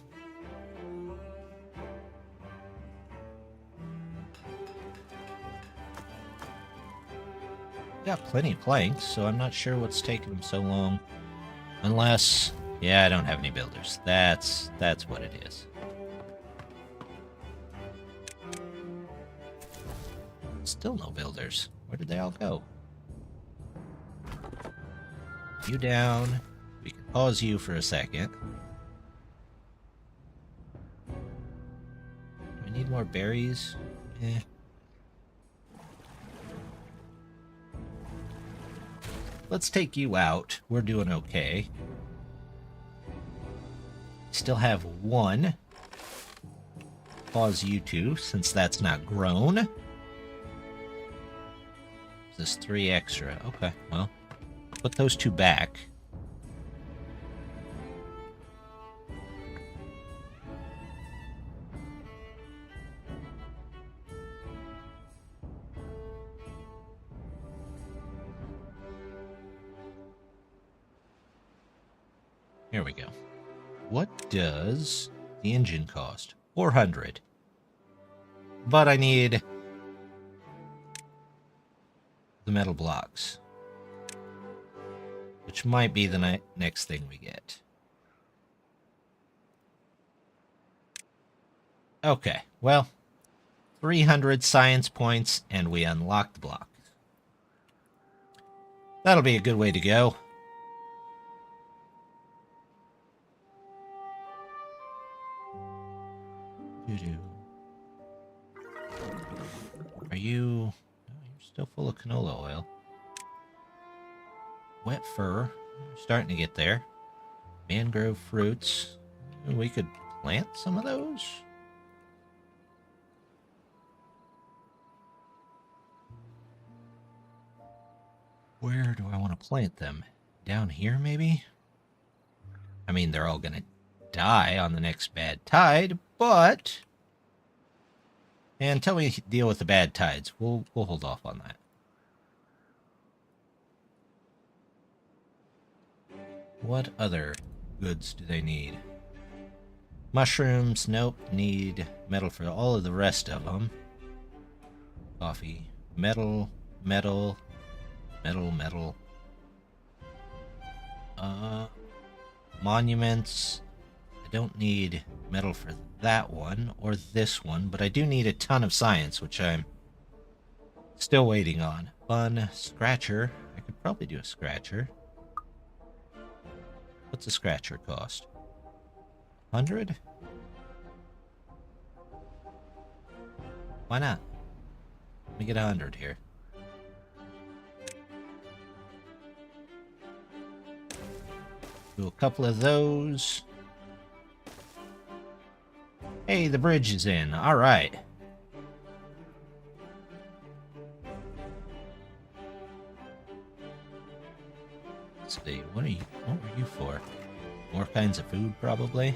Got plenty of planks, so I'm not sure what's taking them so long. Unless... yeah, I don't have any builders. That's what it is. Still no builders. Where did they all go? You down. We can pause you for a second. Do we need more berries? Eh. Let's take you out. We're doing okay. Still have 1. Pause you 2, since that's not grown. This 3 extra. Okay, well. Put those 2 back. Here we go. What does the engine cost? 400. but I need the metal blocks, which might be the next thing we get. Okay, well, 300 science points, and we unlock the block. That'll be a good way to go. Are you... You're still full of canola oil. Wet fur. You're starting to get there. Mangrove fruits. We could plant some of those. Where do I want to plant them? Down here, maybe? I mean, they're all gonna die on the next bad tide, but... And until we deal with the bad tides, we'll hold off on that. What other goods do they need? Mushrooms, nope. Need metal for all of the rest of them. Coffee, metal, metal, metal, metal. Monuments. I don't need metal for that one or this one, but I do need a ton of science, which I'm still waiting on. Fun scratcher. I could probably do a scratcher. What's a scratcher cost? 100? Why not? Let me get 100 here. Do a couple of those. Hey, the bridge is in. All right. Let's see. What were you for? More kinds of food, probably.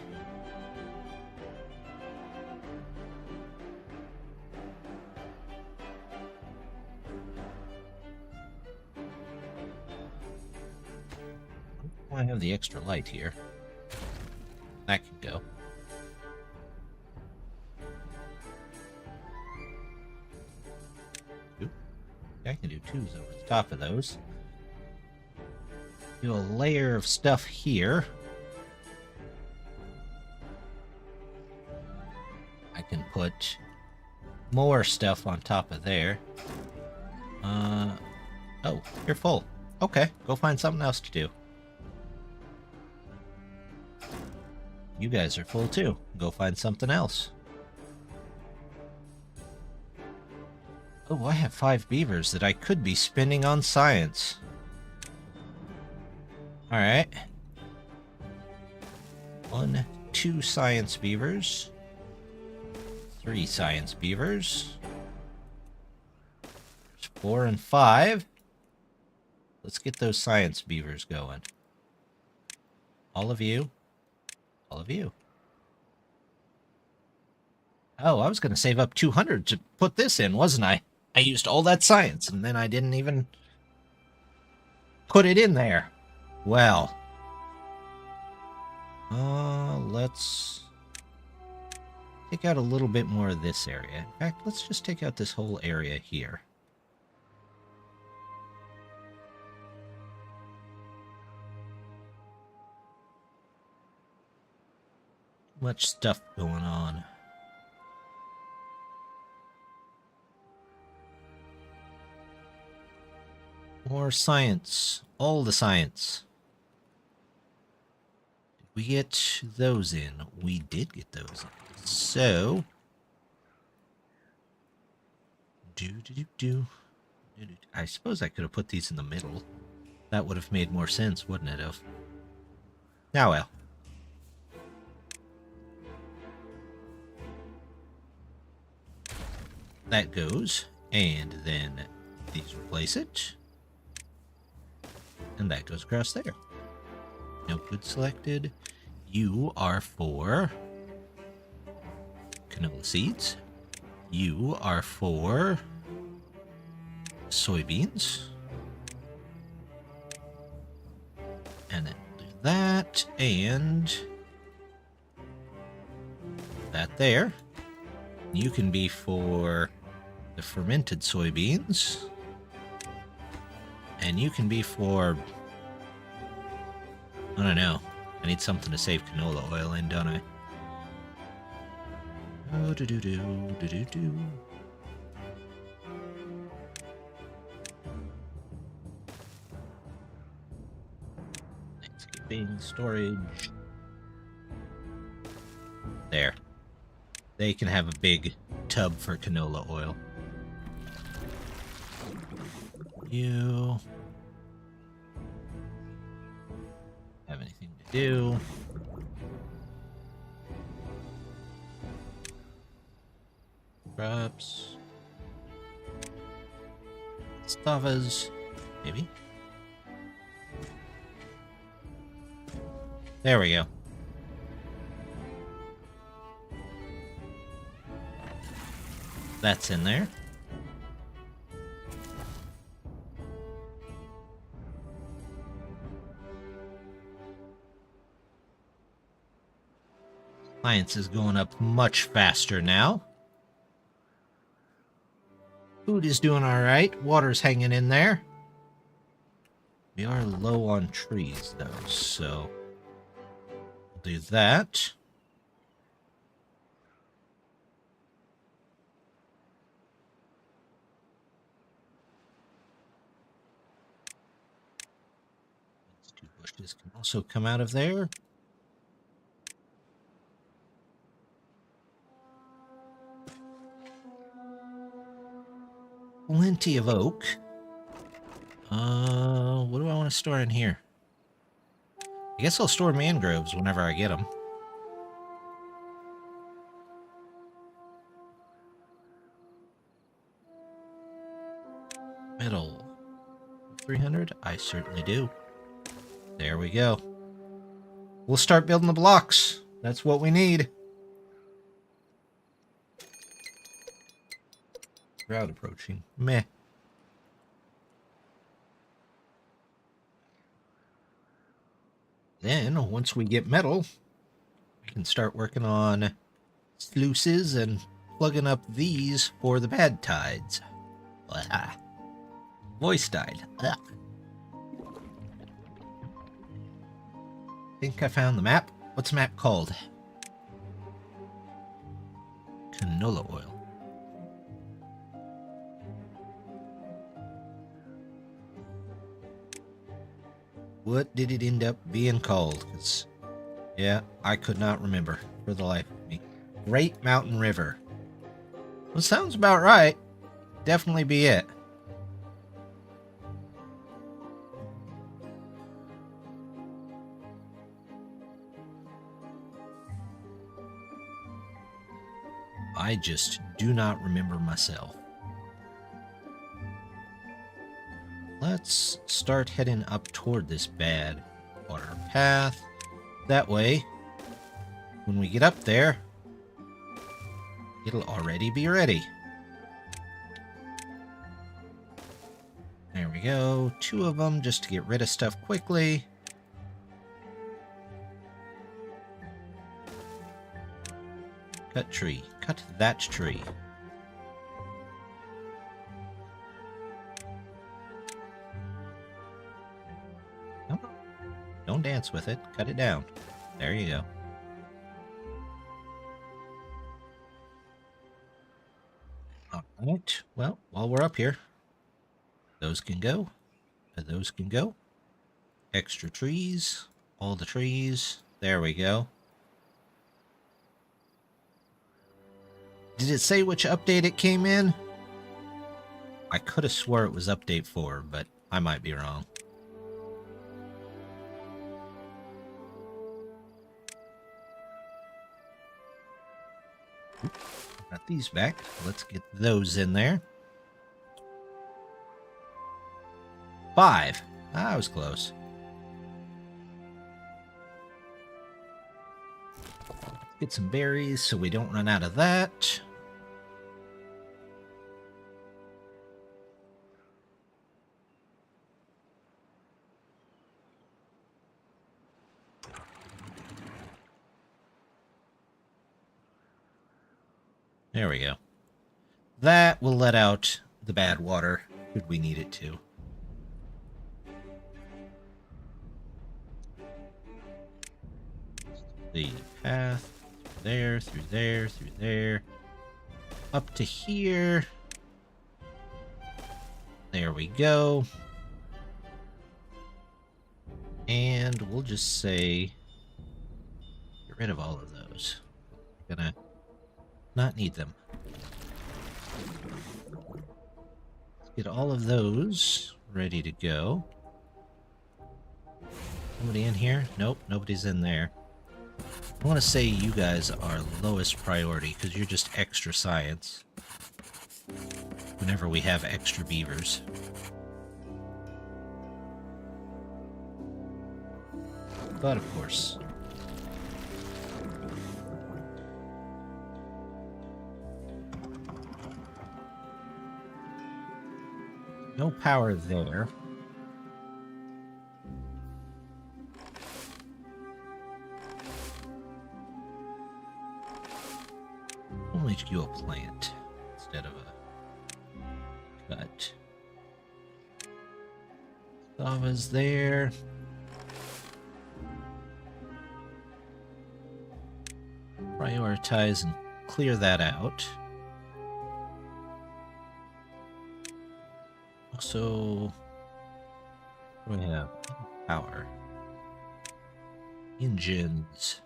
I have the extra light here. That can go. Oop. I can do twos over the top of those. Do a layer of stuff here. I can put more stuff on top of there. Oh, you're full. Okay, go find something else to do. You guys are full too. Go find something else. Oh, I have 5 beavers that I could be spending on science. Alright. 1, 2 science beavers. 3 science beavers. There's 4 and 5. Let's get those science beavers going. All of you. All of you. Oh, I was going to save up 200 to put this in, wasn't I? I used all that science, and then I didn't even put it in there. Well. Let's take out a little bit more of this area. In fact, let's just take out this whole area here. Much stuff going on. More science. All the science. Did we get those in? We did get those in. So... I suppose I could have put these in the middle. That would have made more sense, wouldn't it have? Ah, well. That goes, and then these replace it. And that goes across there. No good selected. You are for canola seeds. You are for soybeans. And then do that, and that there. You can be for the fermented soybeans. And you can be for... I don't know. I need something to save canola oil in, don't I? Oh, do-do-do. Landscaping, storage. There. They can have a big tub for canola oil. You have anything to do? Crops. Stavas. Maybe. There we go. That's in there. Science is going up much faster now. Food is doing alright. Water's hanging in there. We are low on trees, though, so we'll do that. These two bushes can also come out of there. Plenty of oak. What do I want to store in here? I guess I'll store mangroves whenever I get them. Metal. 300? I certainly do. There we go. We'll start building the blocks. That's what we need. Crowd approaching. Meh. Then, once we get metal, we can start working on sluices and plugging up these for the bad tides. Blah. Voice died. Ugh. Think I found the map. What's the map called? Canola oil. What did it end up being called? 'Cause, yeah, I could not remember for the life of me. Great Mountain River. Well, sounds about right. Definitely be it. I just do not remember myself. Let's start heading up toward this bad water path. That way, when we get up there, it'll already be ready. There we go. 2 of them just to get rid of stuff quickly. Cut tree. Cut that tree. Don't dance with it. Cut it down. There you go. Alright. Well, while we're up here, those can go. Those can go. Extra trees. All the trees. There we go. Did it say which update it came in? I could have swore it was update 4, but I might be wrong. Got these back. Let's get those in there. 5. I was close. Get some berries so we don't run out of that. There we go. That will let out the bad water, should we need it to. The path there, through there, through there, up to here. There we go. And we'll just say, get rid of all of those. Gonna not need them. Get all of those ready to go. Somebody in here? Nope, nobody's in there. I want to say you guys are lowest priority because you're just extra science. Whenever we have extra beavers. But of course. No power there. Only do a plant instead of a cut. Lava's there. Prioritize and clear that out. Also, what do we have? Power. Engines.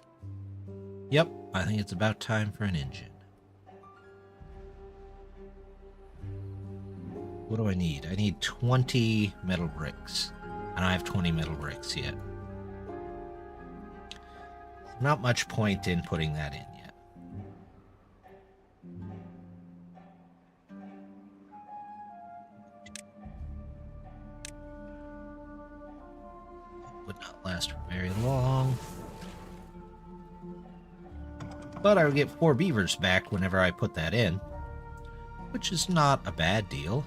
Yep, I think it's about time for an engine. What do I need? I need 20 metal bricks. I don't have 20 metal bricks yet. Not much point in putting that in yet. Would not last for very long. But I would get 4 beavers back whenever I put that in, which is not a bad deal.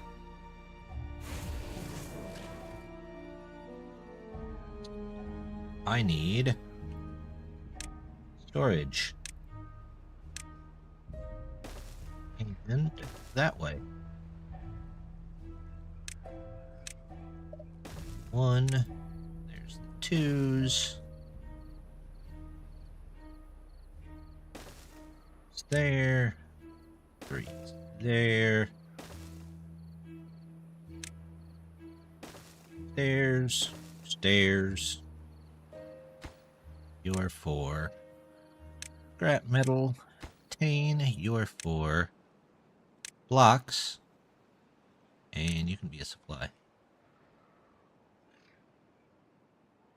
I need storage. And that way. 1. There's the 2s. It's there. 3's there. Stairs. Stairs. You're 4. Scrap metal. Obtain your 4 blocks. And you can be a supply.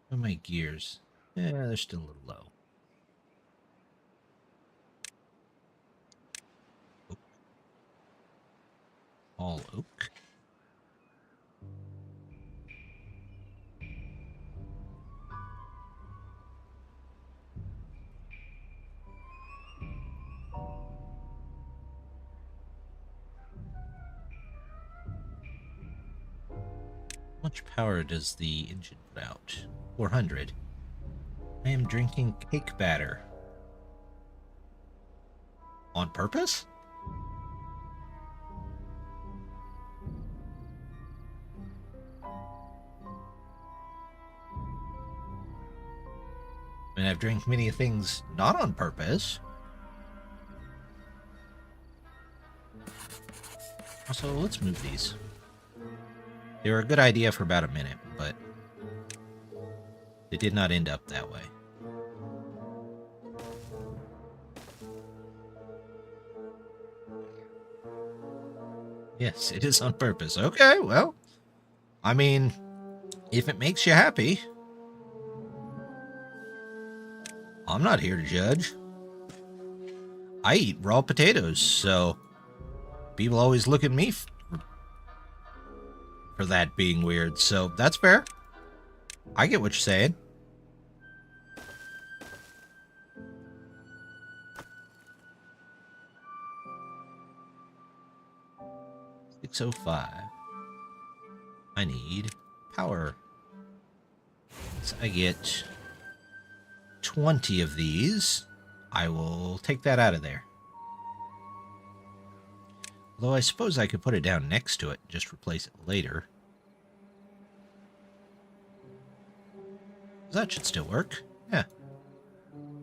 What are my gears? Yeah, they're still a little low. Oak. All oak. How much power does the engine put out? 400. I am drinking cake batter. On purpose? I mean, I've drank many things not on purpose. So let's move these. They were a good idea for about a minute, but they did not end up that way. Yes, it is on purpose. Okay, well, I mean, if it makes you happy, I'm not here to judge. I eat raw potatoes, so people always look at me for that being weird, so that's fair. I get what you're saying. $605. I need power. So I get 20 of these. I will take that out of there. Although I suppose I could put it down next to it and just replace it later. That should still work. Yeah.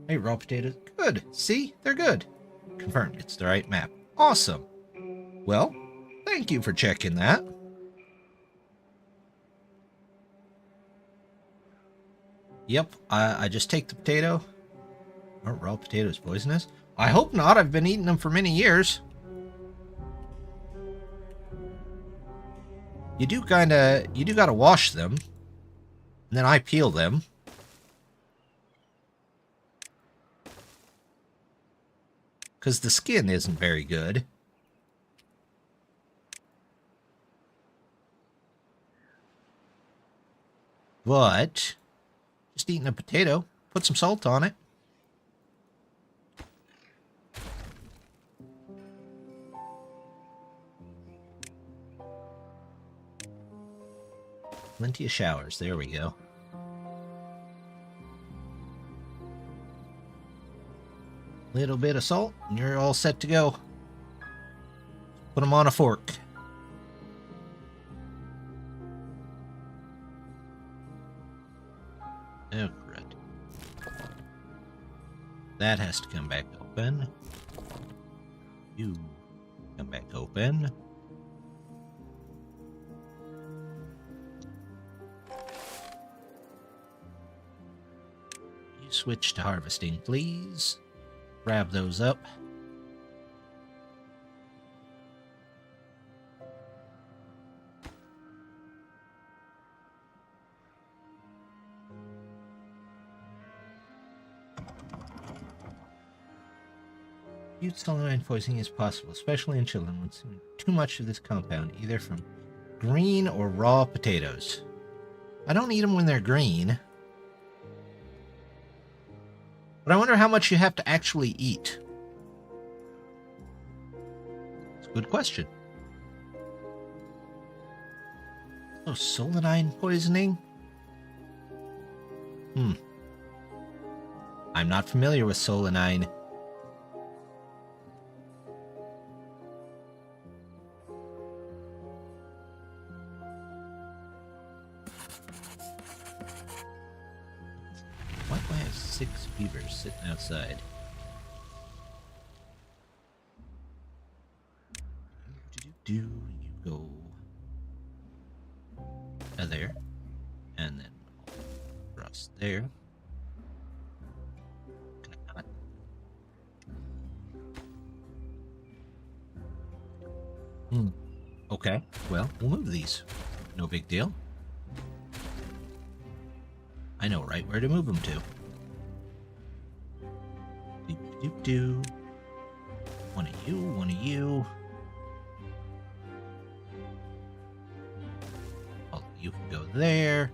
Hey, raw potatoes. Good. See? They're good. Confirmed. It's the right map. Awesome. Well, thank you for checking that. Yep, I just take the potato. Are raw potatoes poisonous? I hope not. I've been eating them for many years. You do gotta wash them. And then I peel them. Because the skin isn't very good. But just eating a potato, put some salt on it. Plenty of showers. There we go. Little bit of salt, and you're all set to go. Put them on a fork. Oh, crud. That has to come back open. You come back open. You switch to harvesting, please. Grab those up. Acute saline poisoning is possible, especially in children when consuming too much of this compound, either from green or raw potatoes. I don't eat them when they're green. But I wonder how much you have to actually eat. It's a good question. Oh, solanine poisoning? I'm not familiar with solanine. Why do I have 6 beavers sitting outside? You go there, and then across there. Okay, well, we'll move these. No big deal. I know right where to move them to. Doop-doop-doo. One of you, one of you. Oh, you can go there.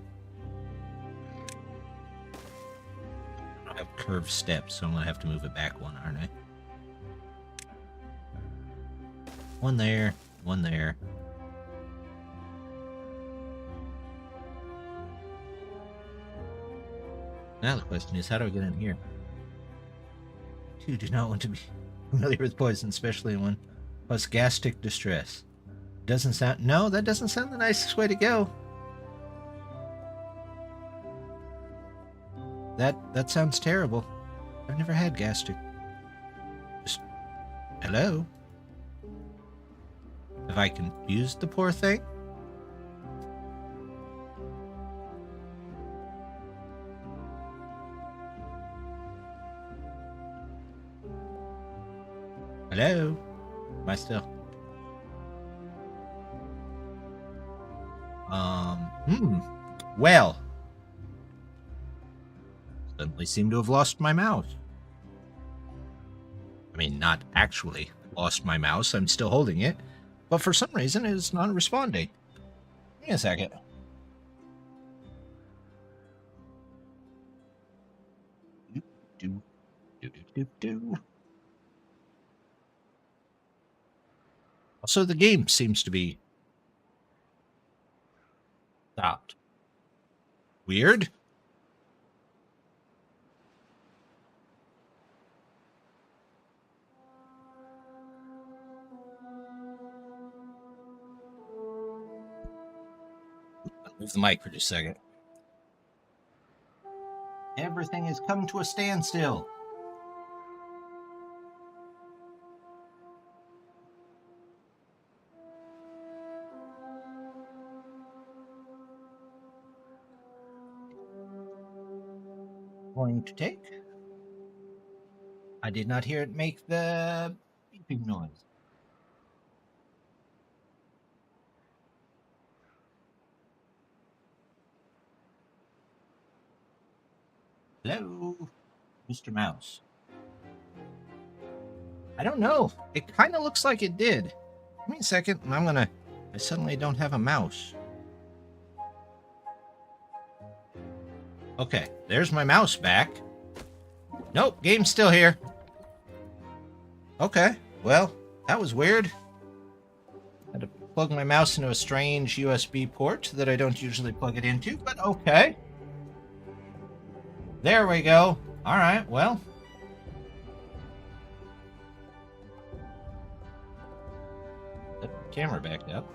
I don't have curved steps, so I'm gonna have to move it back one, aren't I? One there, one there. Now the question is, how do I get in here? You do not want to be familiar with poison, especially when plus gastric distress. Doesn't sound... No, that doesn't sound the nicest way to go. That sounds terrible. I've never had gastric. Just... Hello? Have I confused the poor thing? Hello? Am I still? Well. Suddenly seem to have lost my mouse. I mean, not actually lost my mouse. I'm still holding it. But for some reason, it's not responding. Give me a second. Also, the game seems to be stopped. Weird. Move the mic for just a second. Everything has come to a standstill. Going to take. I did not hear it make the beeping noise. Hello, Mr. Mouse. I don't know. It kind of looks like it did. Give me a second, and I suddenly don't have a mouse. Okay, there's my mouse back. Nope, game's still here. Okay, well, that was weird. I had to plug my mouse into a strange USB port that I don't usually plug it into, but okay. There we go. All right, well. The camera backed up.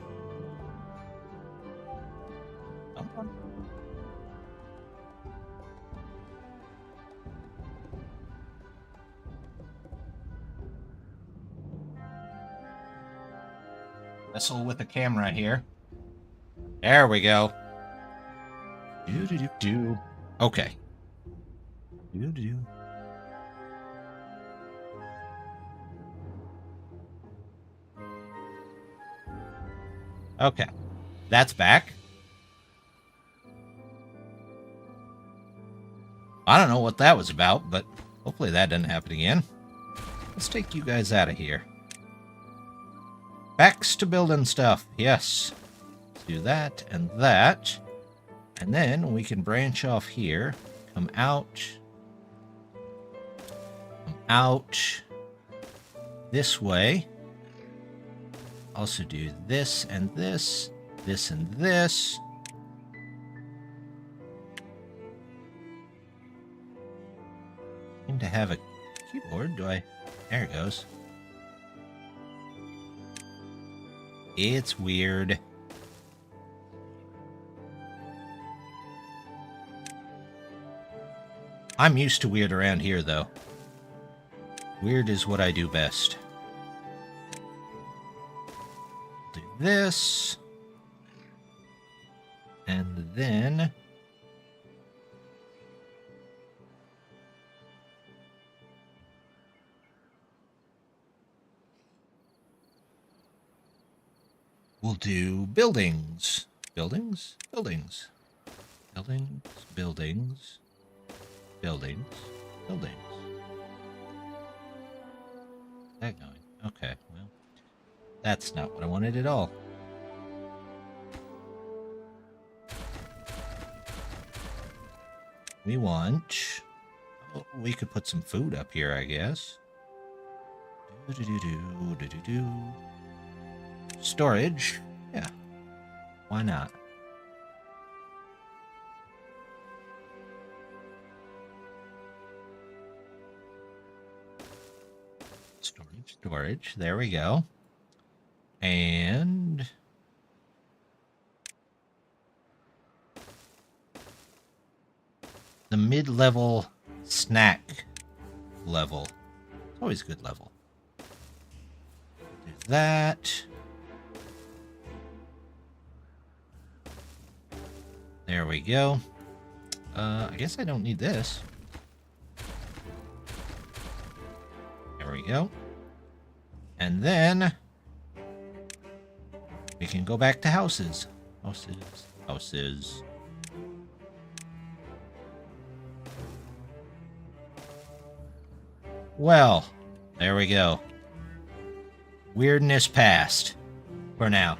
Come on. Wrestle with the camera here. There we go. Do. Okay. Do. Okay. That's back. I don't know what that was about, but hopefully that doesn't happen again. Let's take you guys out of here. Backs to building stuff. Yes. Let's do that and that. And then we can branch off here. Come out. Come out. This way. Also do this and this. This and this. Seem to have a keyboard. Do I? There it goes. It's weird. I'm used to weird around here, though. Weird is what I do best. Do this. And then... we'll do buildings. Buildings? Buildings. Buildings. Buildings. Buildings. Buildings. That going? Okay, well. That's not what I wanted at all. We want... oh, we could put some food up here, I guess. Do-do-do-do. Storage. Yeah. Why not? Storage. There we go. And... the mid-level snack level. It's always a good level. Do that. There we go. I guess I don't need this. There we go. And then we can go back to houses. Houses. Well, there we go. Weirdness passed. For now.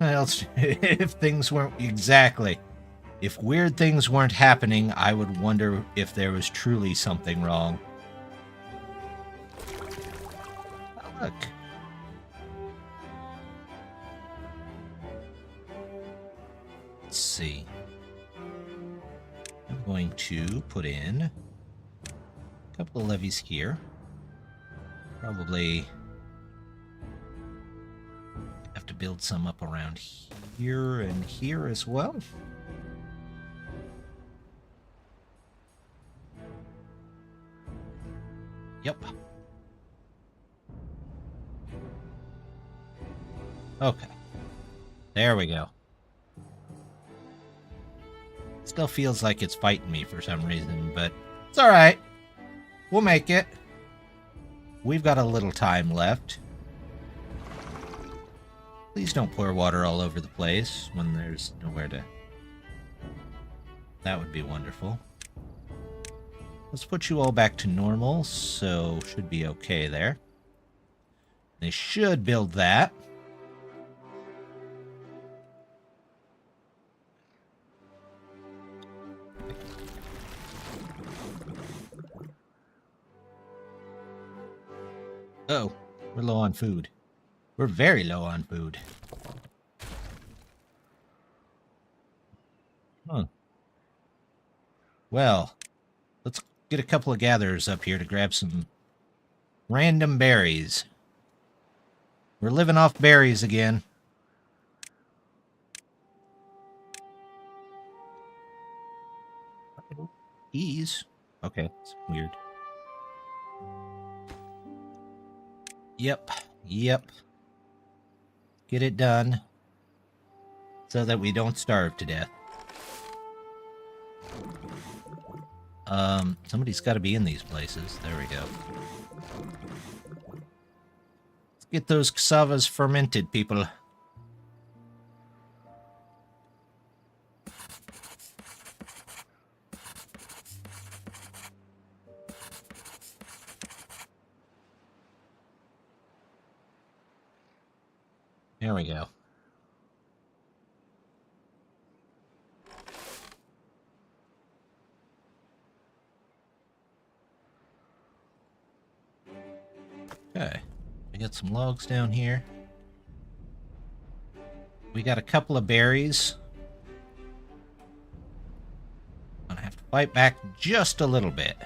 Well, if things weren't exactly... if weird things weren't happening, I would wonder if there was truly something wrong. Oh, look. Let's see. I'm going to put in a couple of levees here. Probably have to build some up around here and here as well. Yep. Okay. There we go. Still feels like it's fighting me for some reason, but it's alright. We'll make it. We've got a little time left. Please don't pour water all over the place when there's nowhere to... That would be wonderful. Let's put you all back to normal, so should be okay there. They should build that. Oh, we're low on food. We're very low on food. Huh. Well, let's get a couple of gatherers up here to grab some random berries. We're living off berries again. Ease. Okay, it's weird. Yep. Get it done so that we don't starve to death. Somebody's got to be in these places. There we go. Let's get those cassavas fermented, people. There we go. Okay. We got some logs down here. We got a couple of berries. I'm gonna have to fight back just a little bit.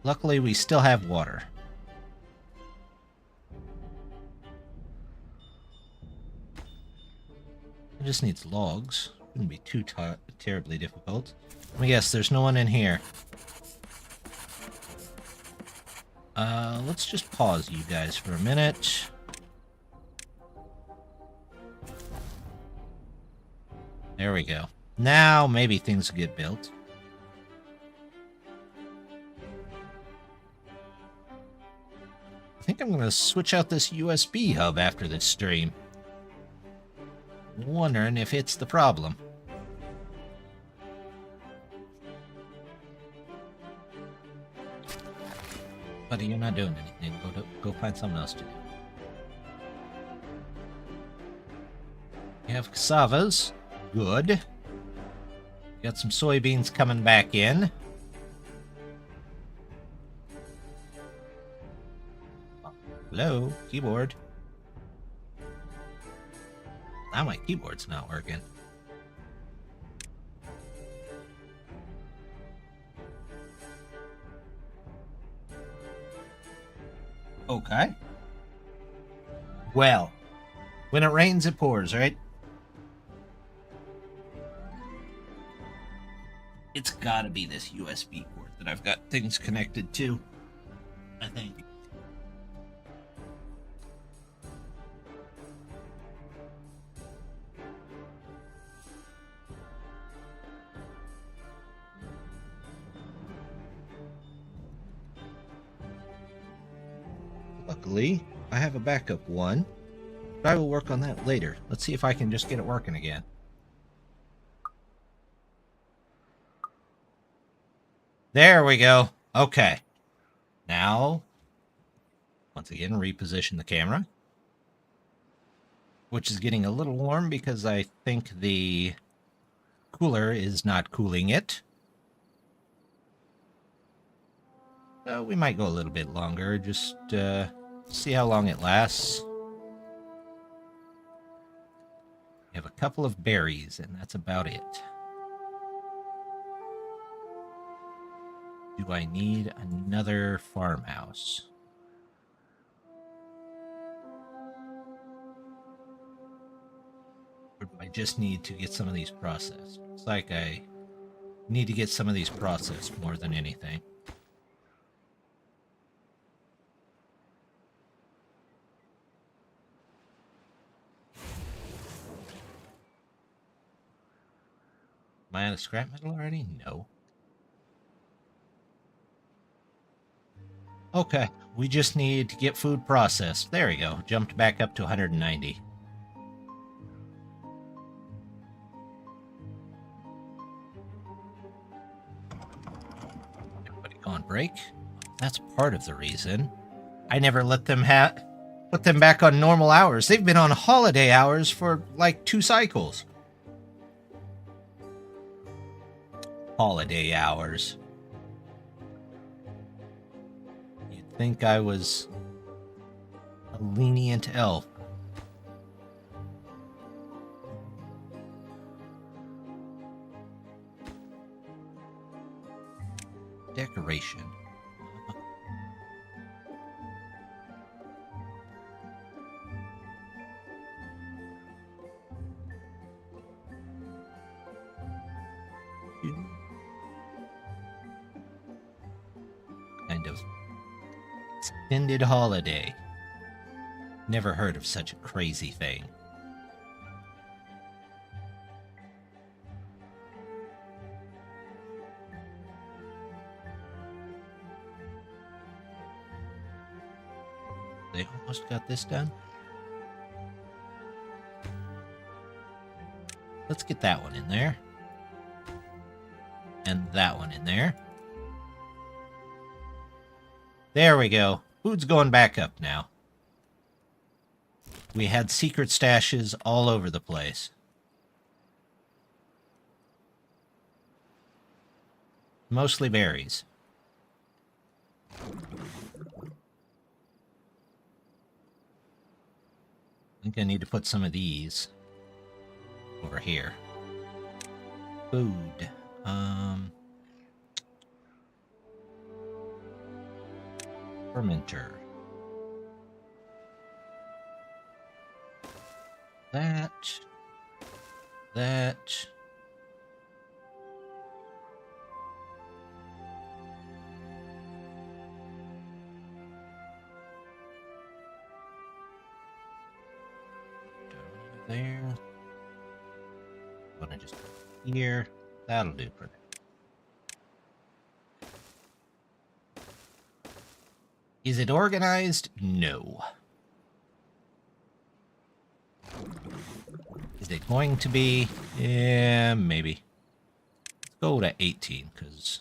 Luckily, we still have water. It just needs logs. Wouldn't be too terribly difficult. Let me guess, there's no one in here. Let's just pause you guys for a minute. There we go. Now maybe things will get built. I think I'm going to switch out this USB hub after this stream. Wondering if it's the problem. Buddy, you're not doing anything. Go find something else to do. You have cassavas. Good. Got some soybeans coming back in. Hello, keyboard. Now my keyboard's not working. Okay. Well, when it rains, it pours, right? It's gotta be this USB port that I've got things connected to, I think. Luckily, I have a backup one, but I will work on that later. Let's see if I can just get it working again. There we go. Okay. Now, once again, reposition the camera, which is getting a little warm because I think the cooler is not cooling it. We might go a little bit longer, just see how long it lasts. We have a couple of berries, and that's about it. Do I need another farmhouse? Or do I just need to get some of these processed? Looks like I need to get some of these processed more than anything. I out of scrap metal already? No. Okay, we just need to get food processed. There we go. Jumped back up to 190. Everybody go on break? That's part of the reason. I never let them put them back on normal hours. They've been on holiday hours for like 2 cycles. Holiday hours. You'd think I was a lenient elf. Decoration. Kind of extended holiday. Never heard of such a crazy thing. They almost got this done. Let's get that one in there. And that one in there. There we go. Food's going back up now. We had secret stashes all over the place. Mostly berries. I think I need to put some of these over here. Food. Fermenter. That. There. I'm gonna just here. That'll do for now. Is it organized? No. Is it going to be? Yeah, maybe. Let's go to 18, because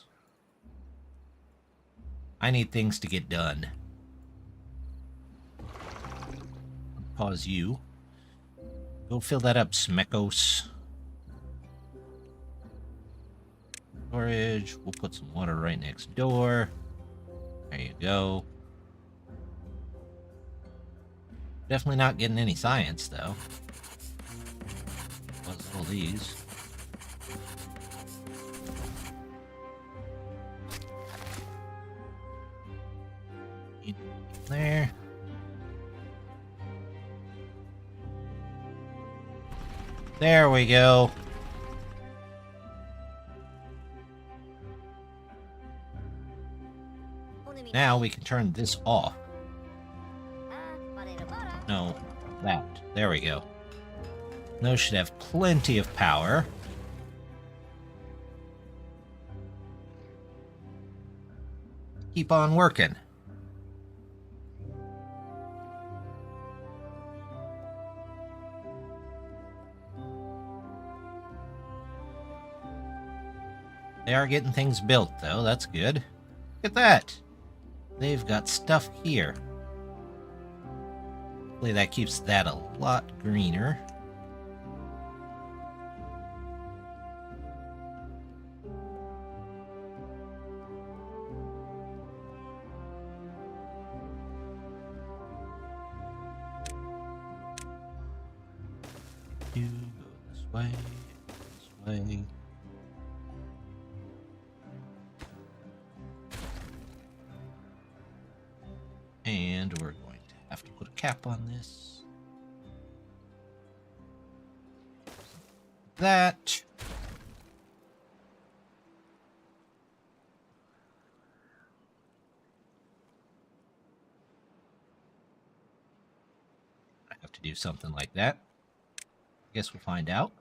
I need things to get done. Pause you. Go fill that up, Smekos. Storage. We'll put some water right next door. There you go. Definitely not getting any science, though. What's all these? There. There we go. Now we can turn this off. No, that. There we go. Those should have plenty of power. Keep on working. They are getting things built, though. That's good. Look at that. They've got stuff here. Hopefully that keeps that a lot greener. You go this way, this way. And we're going to have to put a cap on this. That. I have to do something like that. I guess we'll find out.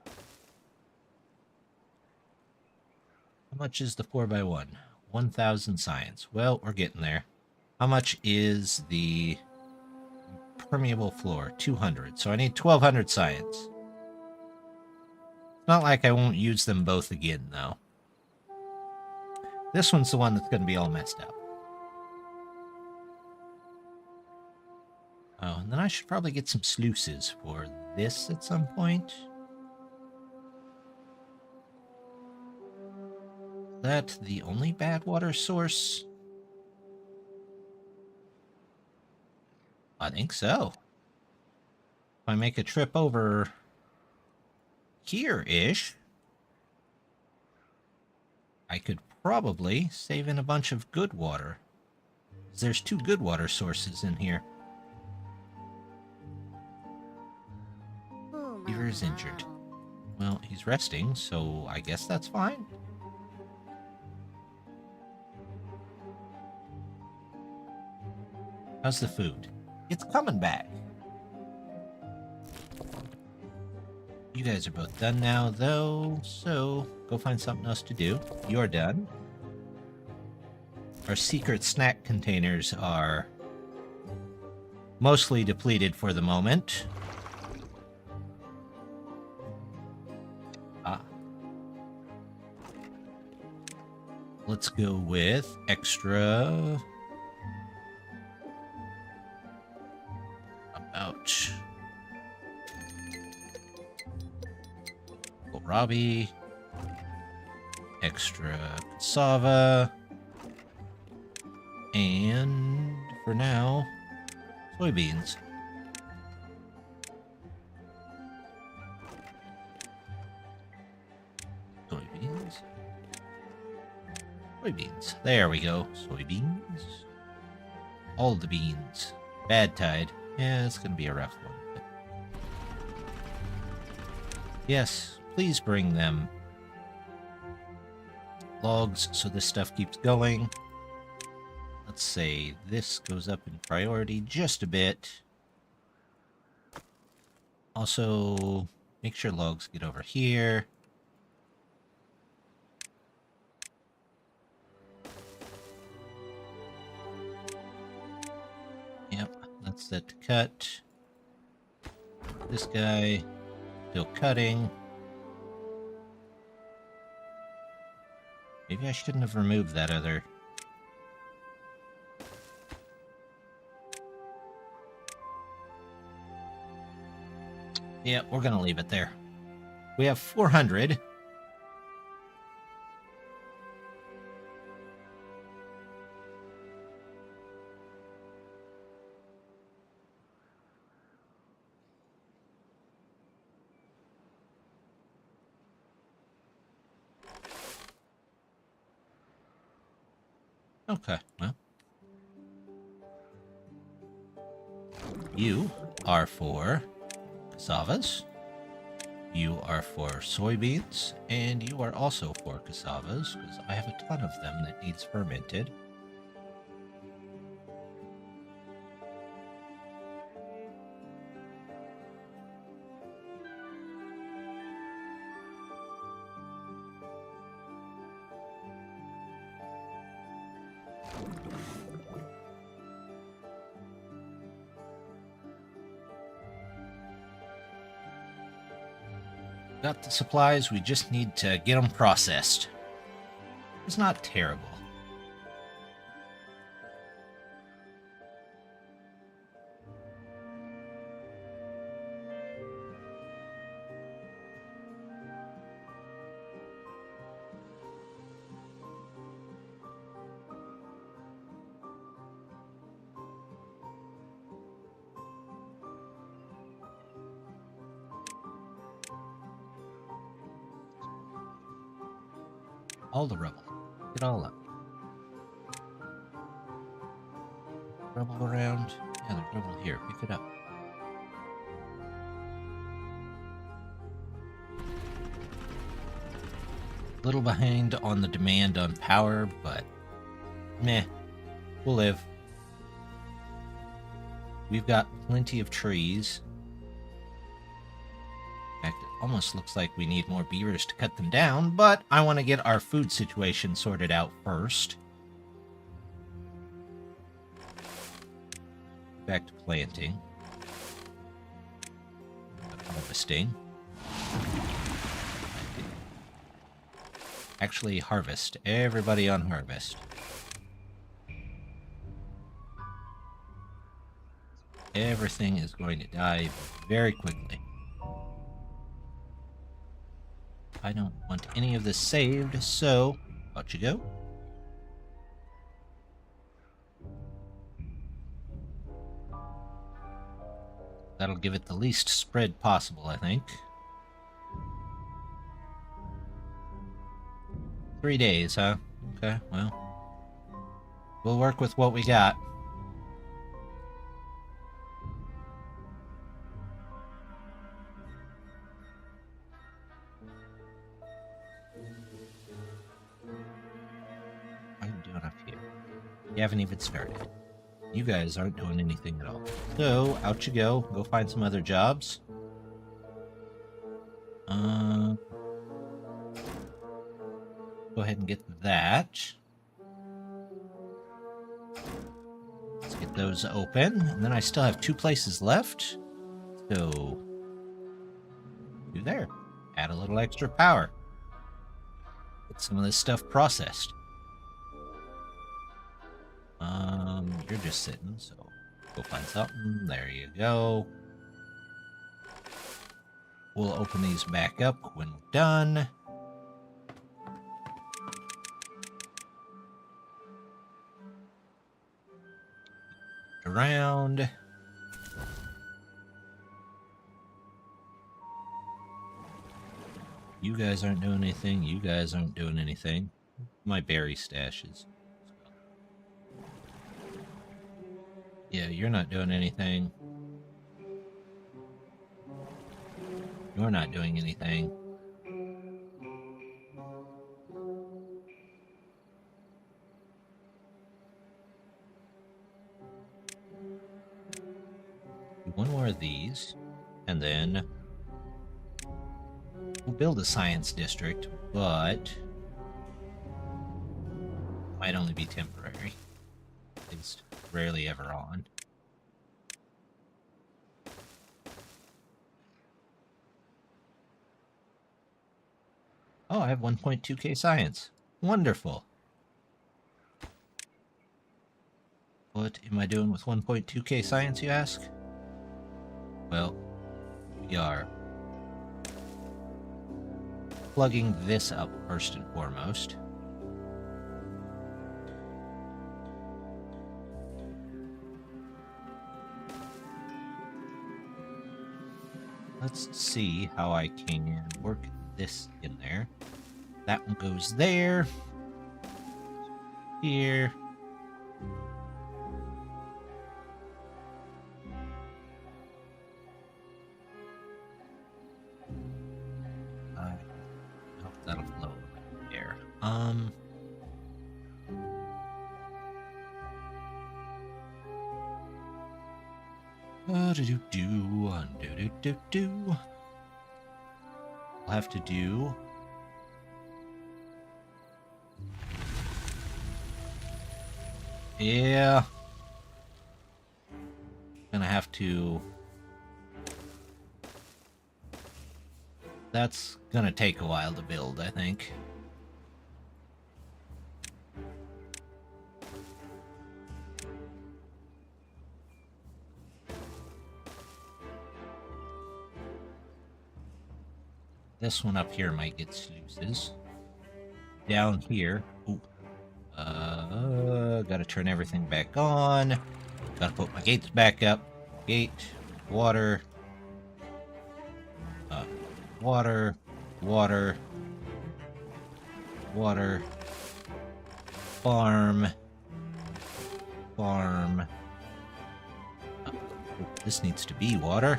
much is the 4x1? 1,000 science. Well, we're getting there. How much is the permeable floor? 200. So I need 1,200 science. It's not like I won't use them both again, though. This one's the one that's going to be all messed up. Oh, and then I should probably get some sluices for this at some point. Is that the only bad water source? I think so. If I make a trip over here-ish, I could probably save in a bunch of good water. There's 2 good water sources in here. Beaver is injured. Well, he's resting, so I guess that's fine. How's the food? It's coming back. You guys are both done now, though, so go find something else to do. You're done. Our secret snack containers are mostly depleted for the moment. Let's go with extra. Ouch. Kohlrabi. Extra cassava. And for now, soybeans. Soybeans. Soybeans. There we go. Soybeans. All the beans. Bad tide. Yeah, it's going to be a rough one. But... yes, please bring them logs so this stuff keeps going. Let's say this goes up in priority just a bit. Also, make sure logs get over here. Yep, that's set to cut. This guy still cutting. Maybe I shouldn't have removed that other. Yeah, we're gonna leave it there. We have 400. Okay, well. You are for cassavas. You are for soybeans. And you are also for cassavas, because I have a ton of them that needs fermented. Got the supplies, we just need to get them processed. It's not terrible. All the rubble. Get all up. Rubble around. Yeah, there's rubble here. Pick it up. Little behind on the demand on power, but meh. We'll live. We've got plenty of trees. In fact, almost looks like we need more beavers to cut them down, but I want to get our food situation sorted out first. Back to planting. Harvesting. Actually, harvest. Everybody on harvest. Everything is going to die very quickly. I don't want any of this saved, so out you go. That'll give it the least spread possible, I think. 3 days, huh? Okay, well. We'll work with what we got. What are you doing up here? You haven't even started. You guys aren't doing anything at all. So, out you go. Go find some other jobs. Go ahead and get that. Let's get those open. And then I still have 2 places left. So, do there. Add a little extra power. Get some of this stuff processed. You're just sitting, so go find something. There you go. We'll open these back up when we're done. Around. You guys aren't doing anything. You guys aren't doing anything. My berry stashes. Yeah, you're not doing anything. You're not doing anything. Do one more of these, and then we'll build a science district, but might only be temporary. At least rarely ever on. Oh, I have 1.2k science. Wonderful. What am I doing with 1.2k science, you ask? Well, we are plugging this up first and foremost. Let's see how I can work this in there. That one goes there. Here. That'll flow there. We'll have to do yeah. Gonna have to. That's gonna take a while to build, I think. This one up here might get sluices. Down here, ooh, gotta turn everything back on. Gotta put my gates back up. Gate, water, water, water, water, farm, farm. This needs to be water.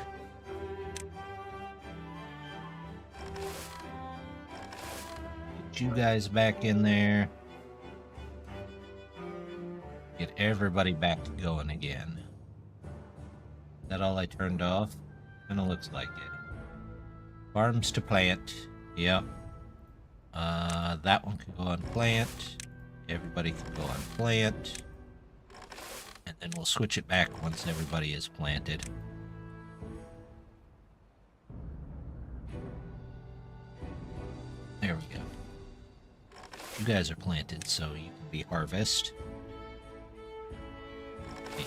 Get you guys back in there. Get everybody back going again. Is that all I turned off? Kinda looks like it. Farms to plant. Yep. That one can go on plant. Everybody can go on plant. And then we'll switch it back once everybody is planted. There we go. You guys are planted, so you can be harvest. Okay,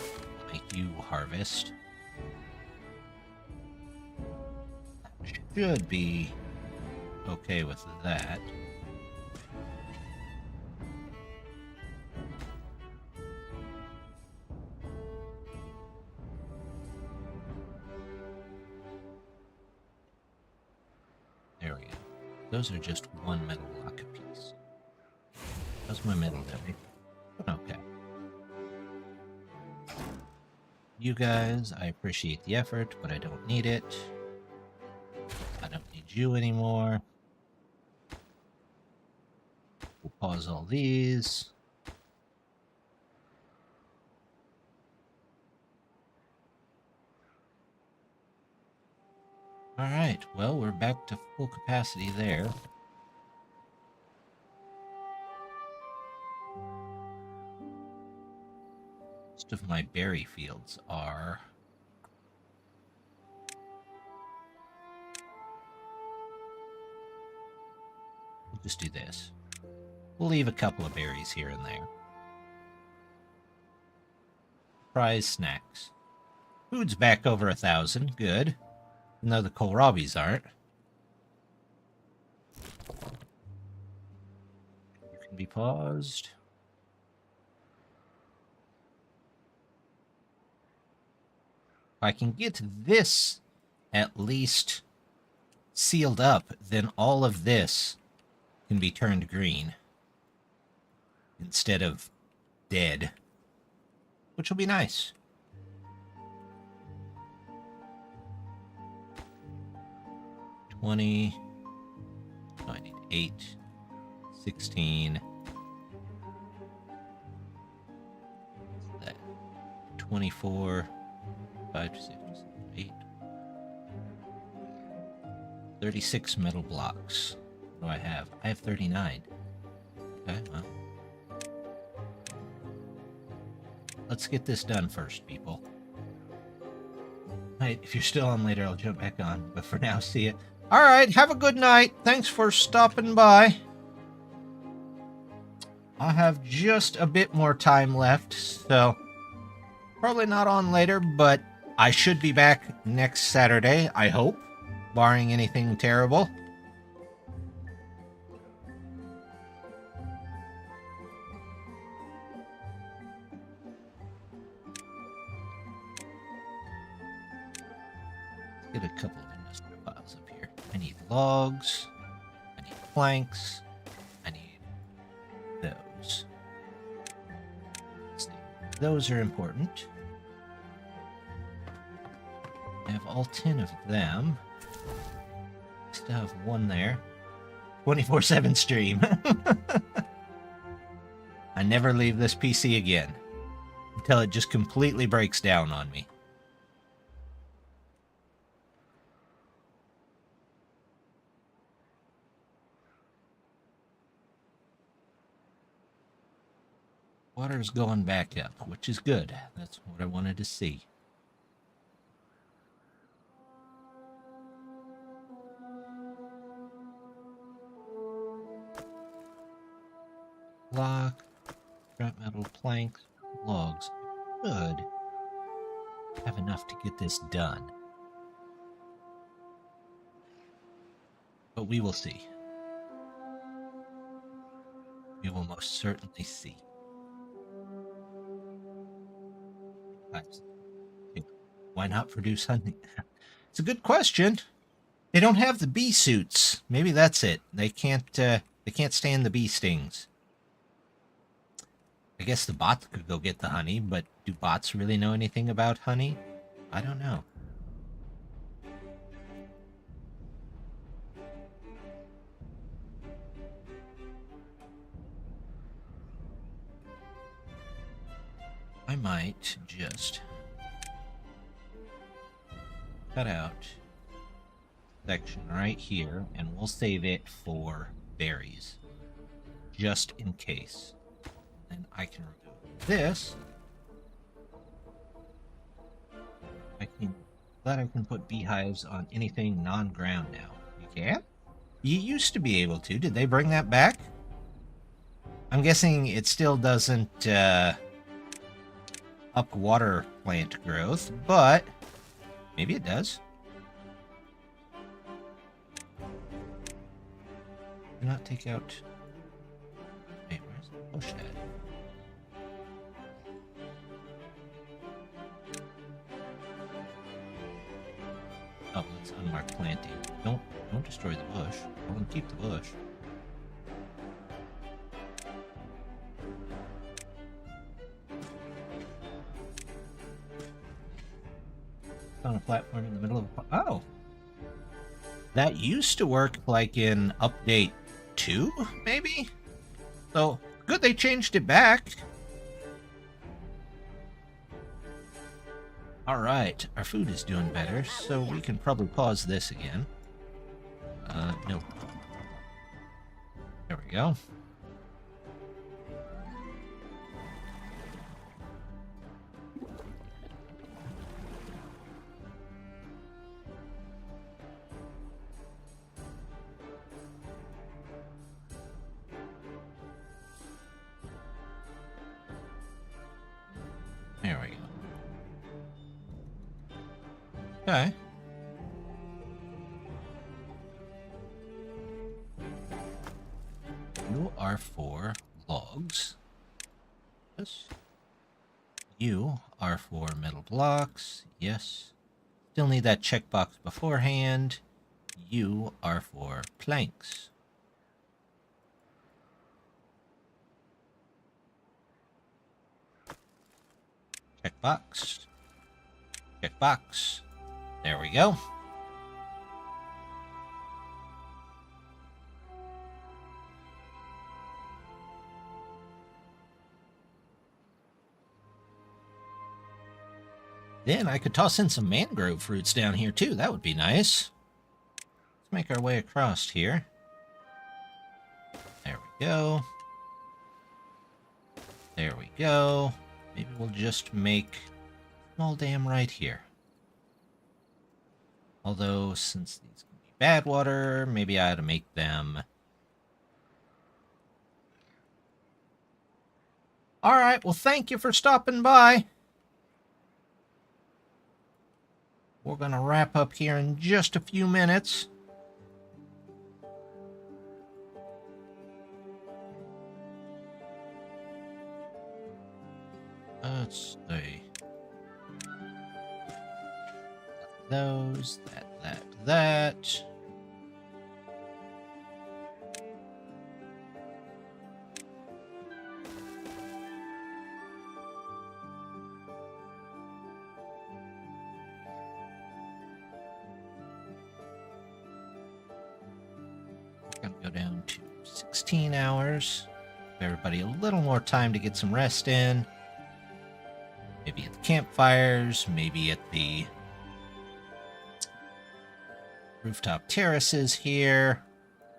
make you harvest. Should be okay with that. There we go. Those are just one metal block apiece. That's my metal heavy. Okay. You guys, I appreciate the effort, but I don't need it. I don't need you anymore. We'll pause all these. Alright, well, we're back to full capacity there. Most of my berry fields are... We'll just do this. We'll leave a couple of berries here and there. Prize snacks. Food's back over 1,000. Good. No, the kohlrabis aren't. You can be paused. If I can get this at least sealed up, then all of this can be turned green instead of dead, which will be nice. Oh, I need 8, 16, that 24, 5, 6, 8, 36 metal blocks. What do I have? I have 39. Okay, well. Let's get this done first, people. Alright, if you're still on later, I'll jump back on. But for now, see ya. Alright, have a good night. Thanks for stopping by. I have just a bit more time left, so probably not on later, but I should be back next Saturday, I hope, barring anything terrible. Get a couple of industrial piles up here. I need logs. I need planks. I need those. Those are important. I have all 10 of them. Still have one there. 24/7 stream. I never leave this PC again until it just completely breaks down on me. Water's going back up, which is good. That's what I wanted to see. Block, scrap metal, planks, logs. Good. Have enough to get this done. But we will see. We will most certainly see. Why not produce honey? It's a good question. They don't have the bee suits. Maybe that's it. They can't stand the bee stings. I guess the bot could go get the honey, but do bots really know anything about honey? I don't know. I might just cut out section right here, and we'll save it for berries, just in case. And I can remove this. Glad I can put beehives on anything non-ground now. You can? You used to be able to. Did they bring that back? I'm guessing it still doesn't up water plant growth, but maybe it does. Do not take out... Wait, where's the bush at? Oh, it's unmarked planting. Don't destroy the bush. I want to keep the bush. On a platform in the middle of a... Oh! That used to work like in update 2, maybe? So, good they changed it back. Alright, our food is doing better, so we can probably pause this again. No. There we go. There we go. Okay. You are for logs. Yes. You are for metal blocks. Yes. Still need that checkbox beforehand. You are for planks. Checkbox. Checkbox. There we go. Then I could toss in some mangrove fruits down here too. That would be nice. Let's make our way across here. There we go. There we go. Maybe we'll just make a small dam right here. Although, since these can be bad water, maybe I ought to make them... Alright, well thank you for stopping by. We're going to wrap up here in just a few minutes. Let's see. Those, that. We're going to go down to 16 hours. Give everybody a little more time to get some rest in. Maybe at the campfires, maybe at the rooftop terraces here.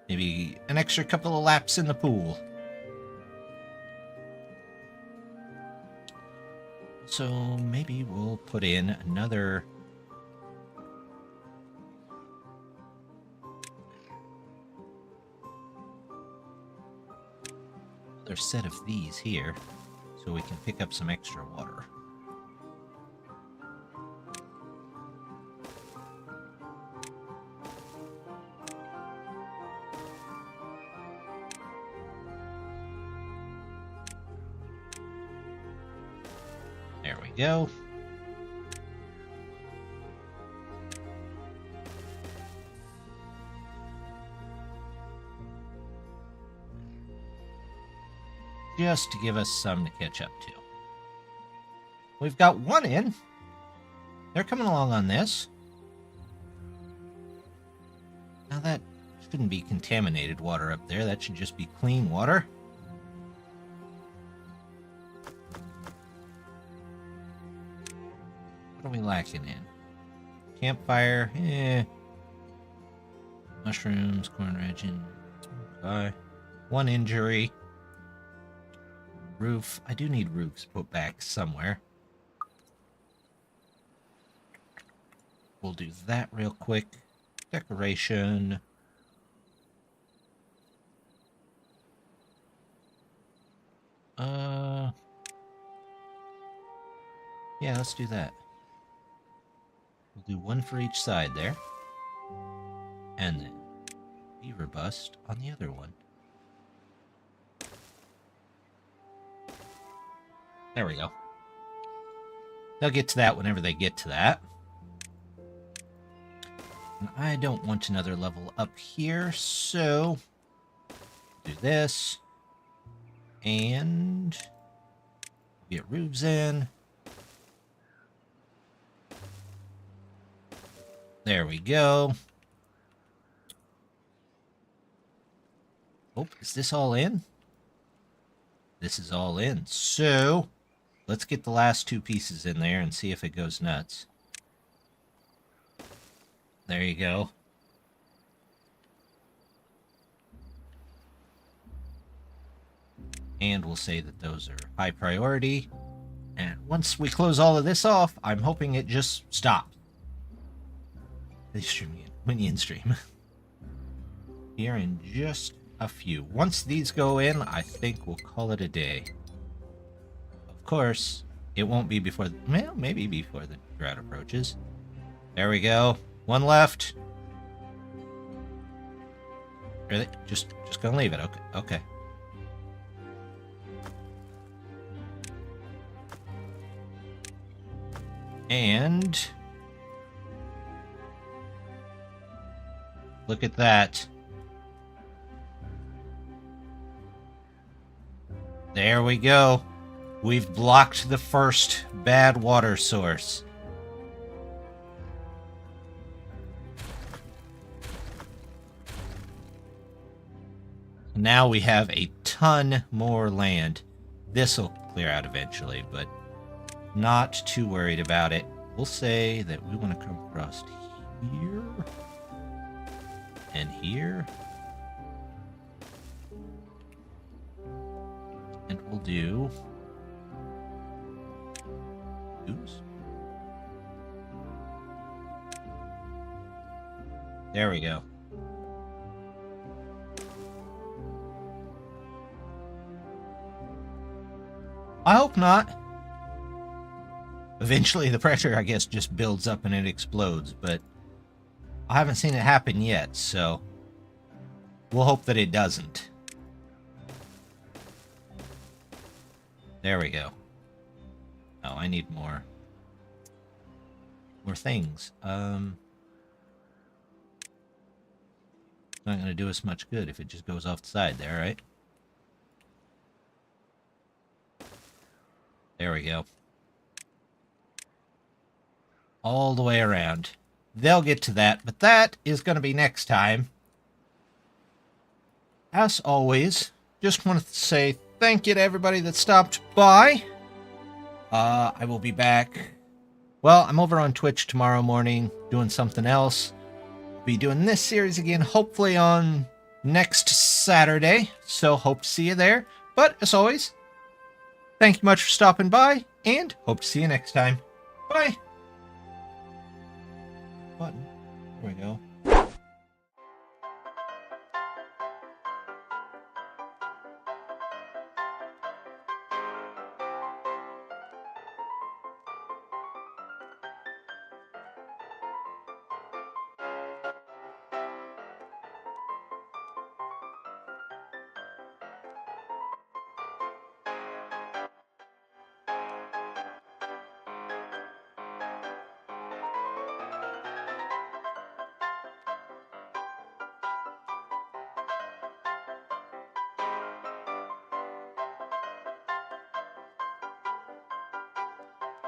Maybe an extra couple of laps in the pool. So maybe we'll put in another set of these here so we can pick up some extra water. There we go. Just to give us some to catch up to. We've got one in. They're coming along on this. Now that shouldn't be contaminated water up there. That should just be clean water. What are we lacking in? Campfire, Mushrooms, corn raging. Okay. 1 injury. Roof. I do need roofs put back somewhere. We'll do that real quick. Decoration. Yeah, let's do that. We'll do 1 for each side there. And then beaver bust on the other one. There we go. They'll get to that whenever they get to that. And I don't want another level up here, so do this. And get roofs in. There we go. Oh, is this all in? This is all in. So, let's get the last 2 pieces in there and see if it goes nuts. There you go. And we'll say that those are high priority. And once we close all of this off, I'm hoping it just stops. The minion stream. Here in just a few. Once these go in, I think we'll call it a day. Of course, it won't be before... Well, maybe before the drought approaches. There we go. 1 left. Really? Just gonna leave it. Okay. Okay. And look at that. There we go. We've blocked the first bad water source. Now we have a ton more land. This will clear out eventually, but not too worried about it. We'll say that we want to come across here and here. And we'll do... Oops. There we go. I hope not. Eventually the pressure, I guess, just builds up and it explodes, but I haven't seen it happen yet, so we'll hope that it doesn't. There we go. Oh, I need more things. Not going to do us much good if it just goes off the side there, right? There we go. All the way around. They'll get to that, but that is going to be next time. As always, just wanted to say thank you to everybody that stopped by. I will be back. Well, I'm over on Twitch tomorrow morning doing something else. Be doing this series again, hopefully on next Saturday. So hope to see you there. But as always, thank you much for stopping by, and hope to see you next time. Bye. Button. There we go.